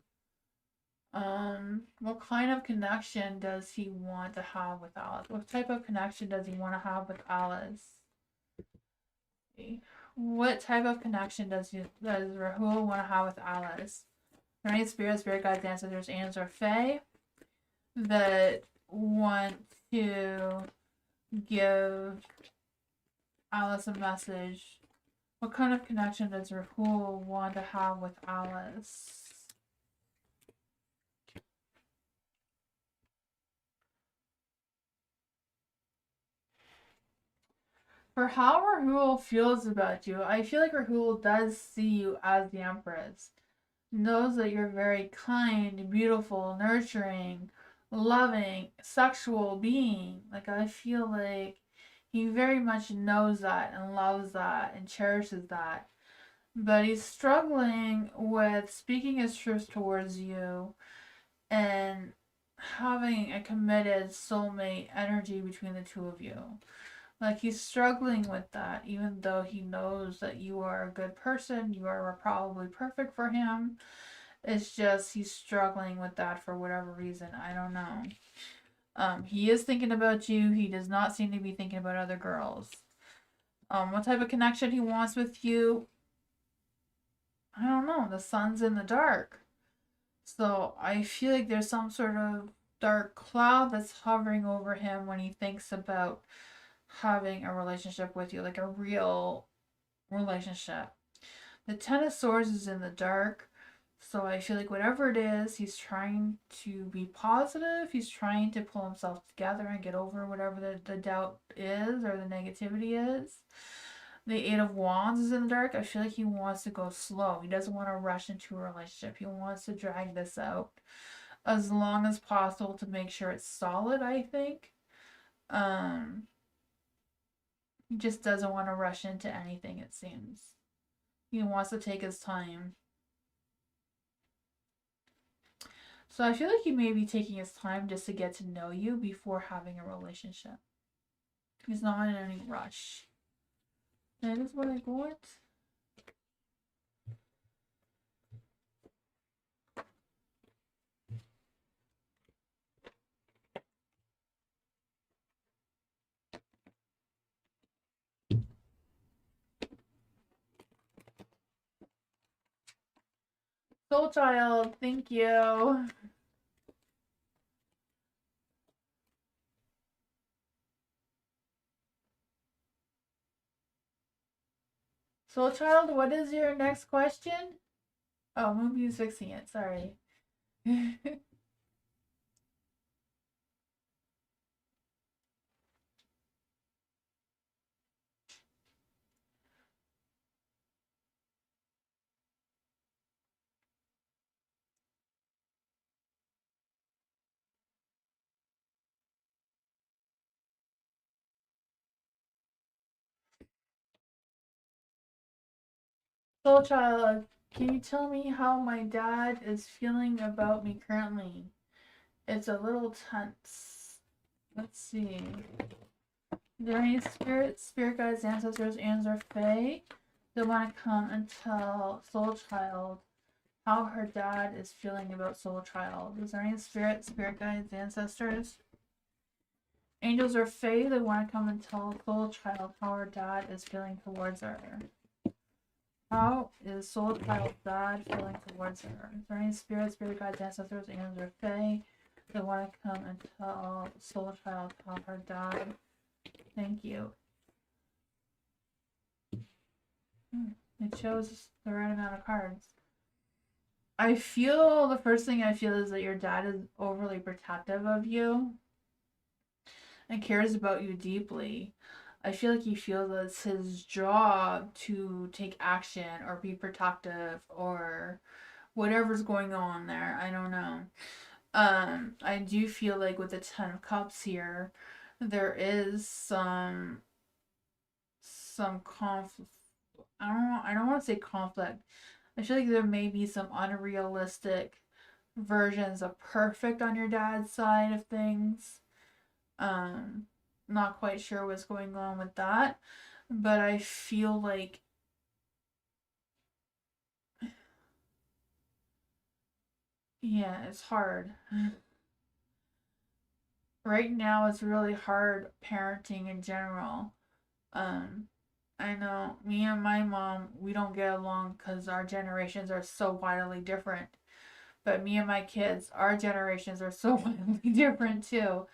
What kind of connection does he want to have with Alice? What type of connection does he want to have with Alice? What type of connection does Rahul want to have with Alice? Right, spirit guides, ancestors, or fae that want to give Alice a message. What kind of connection does Rahul want to have with Alice? For how Rahul feels about you, I feel like Rahul does see you as the Empress. Knows that you're very kind, beautiful, nurturing, loving, sexual being. Like, I feel like he very much knows that and loves that and cherishes that. But he's struggling with speaking his truth towards you and having a committed soulmate energy between the two of you. Like, he's struggling with that, even though he knows that you are a good person, you are probably perfect for him. It's just he's struggling with that for whatever reason. I don't know. He is thinking about you. He does not seem to be thinking about other girls. What type of connection he wants with you? I don't know. The sun's in the dark. So I feel like there's some sort of dark cloud that's hovering over him when he thinks about having a relationship with you, like a real relationship. The Ten of Swords is in the dark. So I feel like whatever it is, he's trying to be positive. He's trying to pull himself together and get over whatever the doubt is or the negativity is. The Eight of Wands is in the dark. I feel like he wants to go slow. He doesn't want to rush into a relationship. He wants to drag this out as long as possible to make sure it's solid, I think. He just doesn't want to rush into anything, it seems. He wants to take his time. So I feel like he may be taking his time just to get to know you before having a relationship. He's not in any rush. That is what I got. Soul Child, thank you. Soul Child, what is your next question? Oh, Moonbeam's fixing it, sorry. Soul Child, can you tell me how my dad is feeling about me currently? It's a little tense. Let's see. Are there any spirit guides, ancestors, and or fae that want to come and tell Soul Child how her dad is feeling about Soul Child? Is there any spirit guides, ancestors, angels, or fae that want to come and tell Soul Child how her dad is feeling towards her? How is Soul Child's dad feeling towards her? Is there any spirit guides, ancestors, angels, or fae that want to come and tell Soul Child how her dad? Thank you. It shows the right amount of cards. I feel the first thing I feel is that your dad is overly protective of you and cares about you deeply. I feel like he feels that it's his job to take action or be protective or whatever's going on there. I don't know. I do feel like with the Ten of Cups here, there is some conflict. I don't want to say conflict. I feel like there may be some unrealistic versions of perfect on your dad's side of things. Um, Not quite sure what's going on with that, but I feel like yeah, it's hard. Right now it's really hard parenting in general. Um, I know me and my mom, we don't get along because our generations are so wildly different. But me and my kids, our generations are so wildly different too.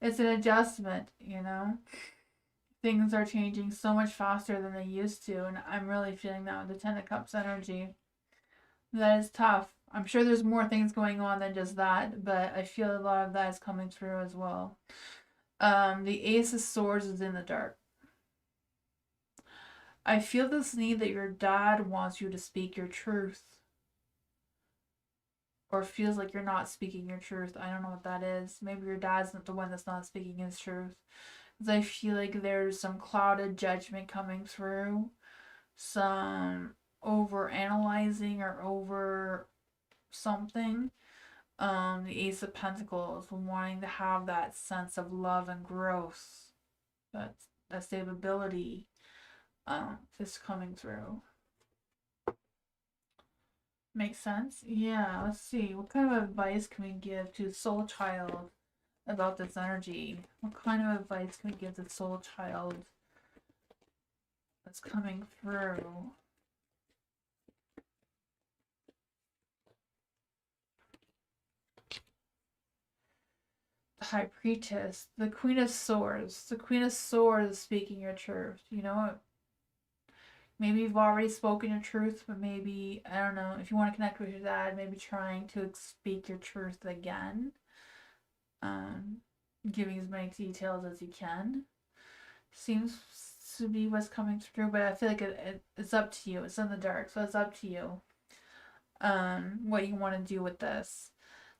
It's an adjustment, you know? Things are changing so much faster than they used to, and I'm really feeling that with the Ten of Cups energy. That is tough. I'm sure there's more things going on than just that, but I feel a lot of that is coming through as well. The Ace of Swords is in the dark. I feel this need that your dad wants you to speak your truth, or feels like you're not speaking your truth. I don't know what that is. Maybe your dad's not the one that's not speaking his truth. Because I feel like there's some clouded judgment coming through, some over analyzing or over something. The Ace of Pentacles, wanting to have that sense of love and growth, that stability, is coming through. Makes sense? Yeah, let's see. What kind of advice can we give to Soul Child about this energy? What kind of advice can we give to Soul Child that's coming through? The High Priestess, the Queen of Swords. The Queen of Swords is speaking your truth. You know, maybe you've already spoken your truth, but maybe, I don't know, if you want to connect with your dad, maybe trying to speak your truth again. Giving as many details as you can. Seems to be what's coming through, but I feel like it's up to you. It's in the dark, so it's up to you. What you want to do with this.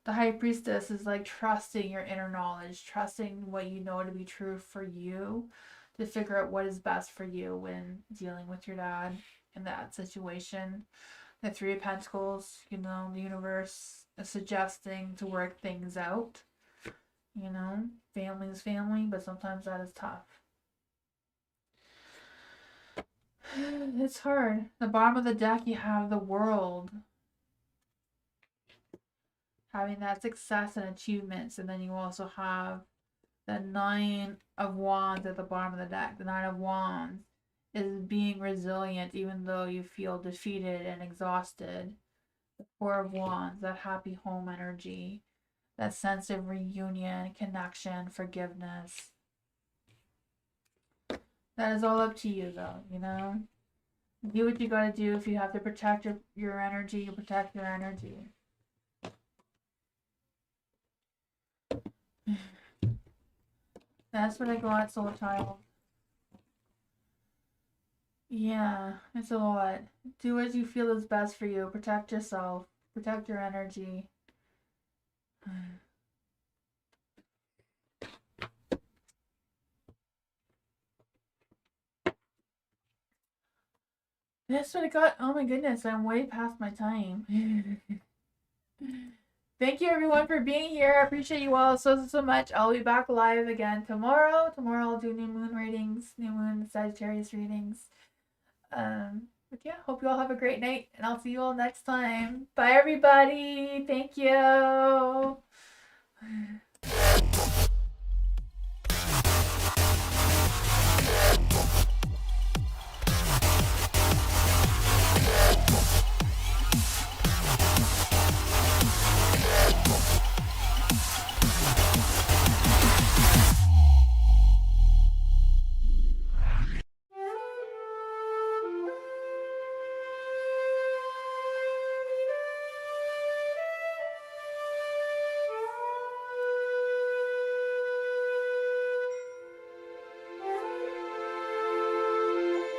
The High Priestess is like trusting your inner knowledge, trusting what you know to be true for you, to figure out what is best for you when dealing with your dad in that situation. The Three of Pentacles, you know, the universe suggesting to work things out. You know, family is family, but sometimes that is tough. It's hard. The bottom of the deck, you have the world. Having that success and achievements. And then you also have the Nine of Wands at the bottom of the deck. The Nine of Wands is being resilient even though you feel defeated and exhausted. The Four of Wands, that happy home energy. That sense of reunion, connection, forgiveness. That is all up to you though, you know? Do what you gotta do. If you have to protect your energy, you protect your energy. That's what I got, soul child. Yeah, it's a lot. Do what you feel is best for you. Protect yourself. Protect your energy. That's what I got. Oh my goodness, I'm way past my time. Thank you everyone for being here. I appreciate you all so much. I'll be back live again tomorrow. Tomorrow I'll do new moon readings, new moon Sagittarius readings. But yeah, hope you all have a great night, and I'll see you all next time. Bye everybody. Thank you.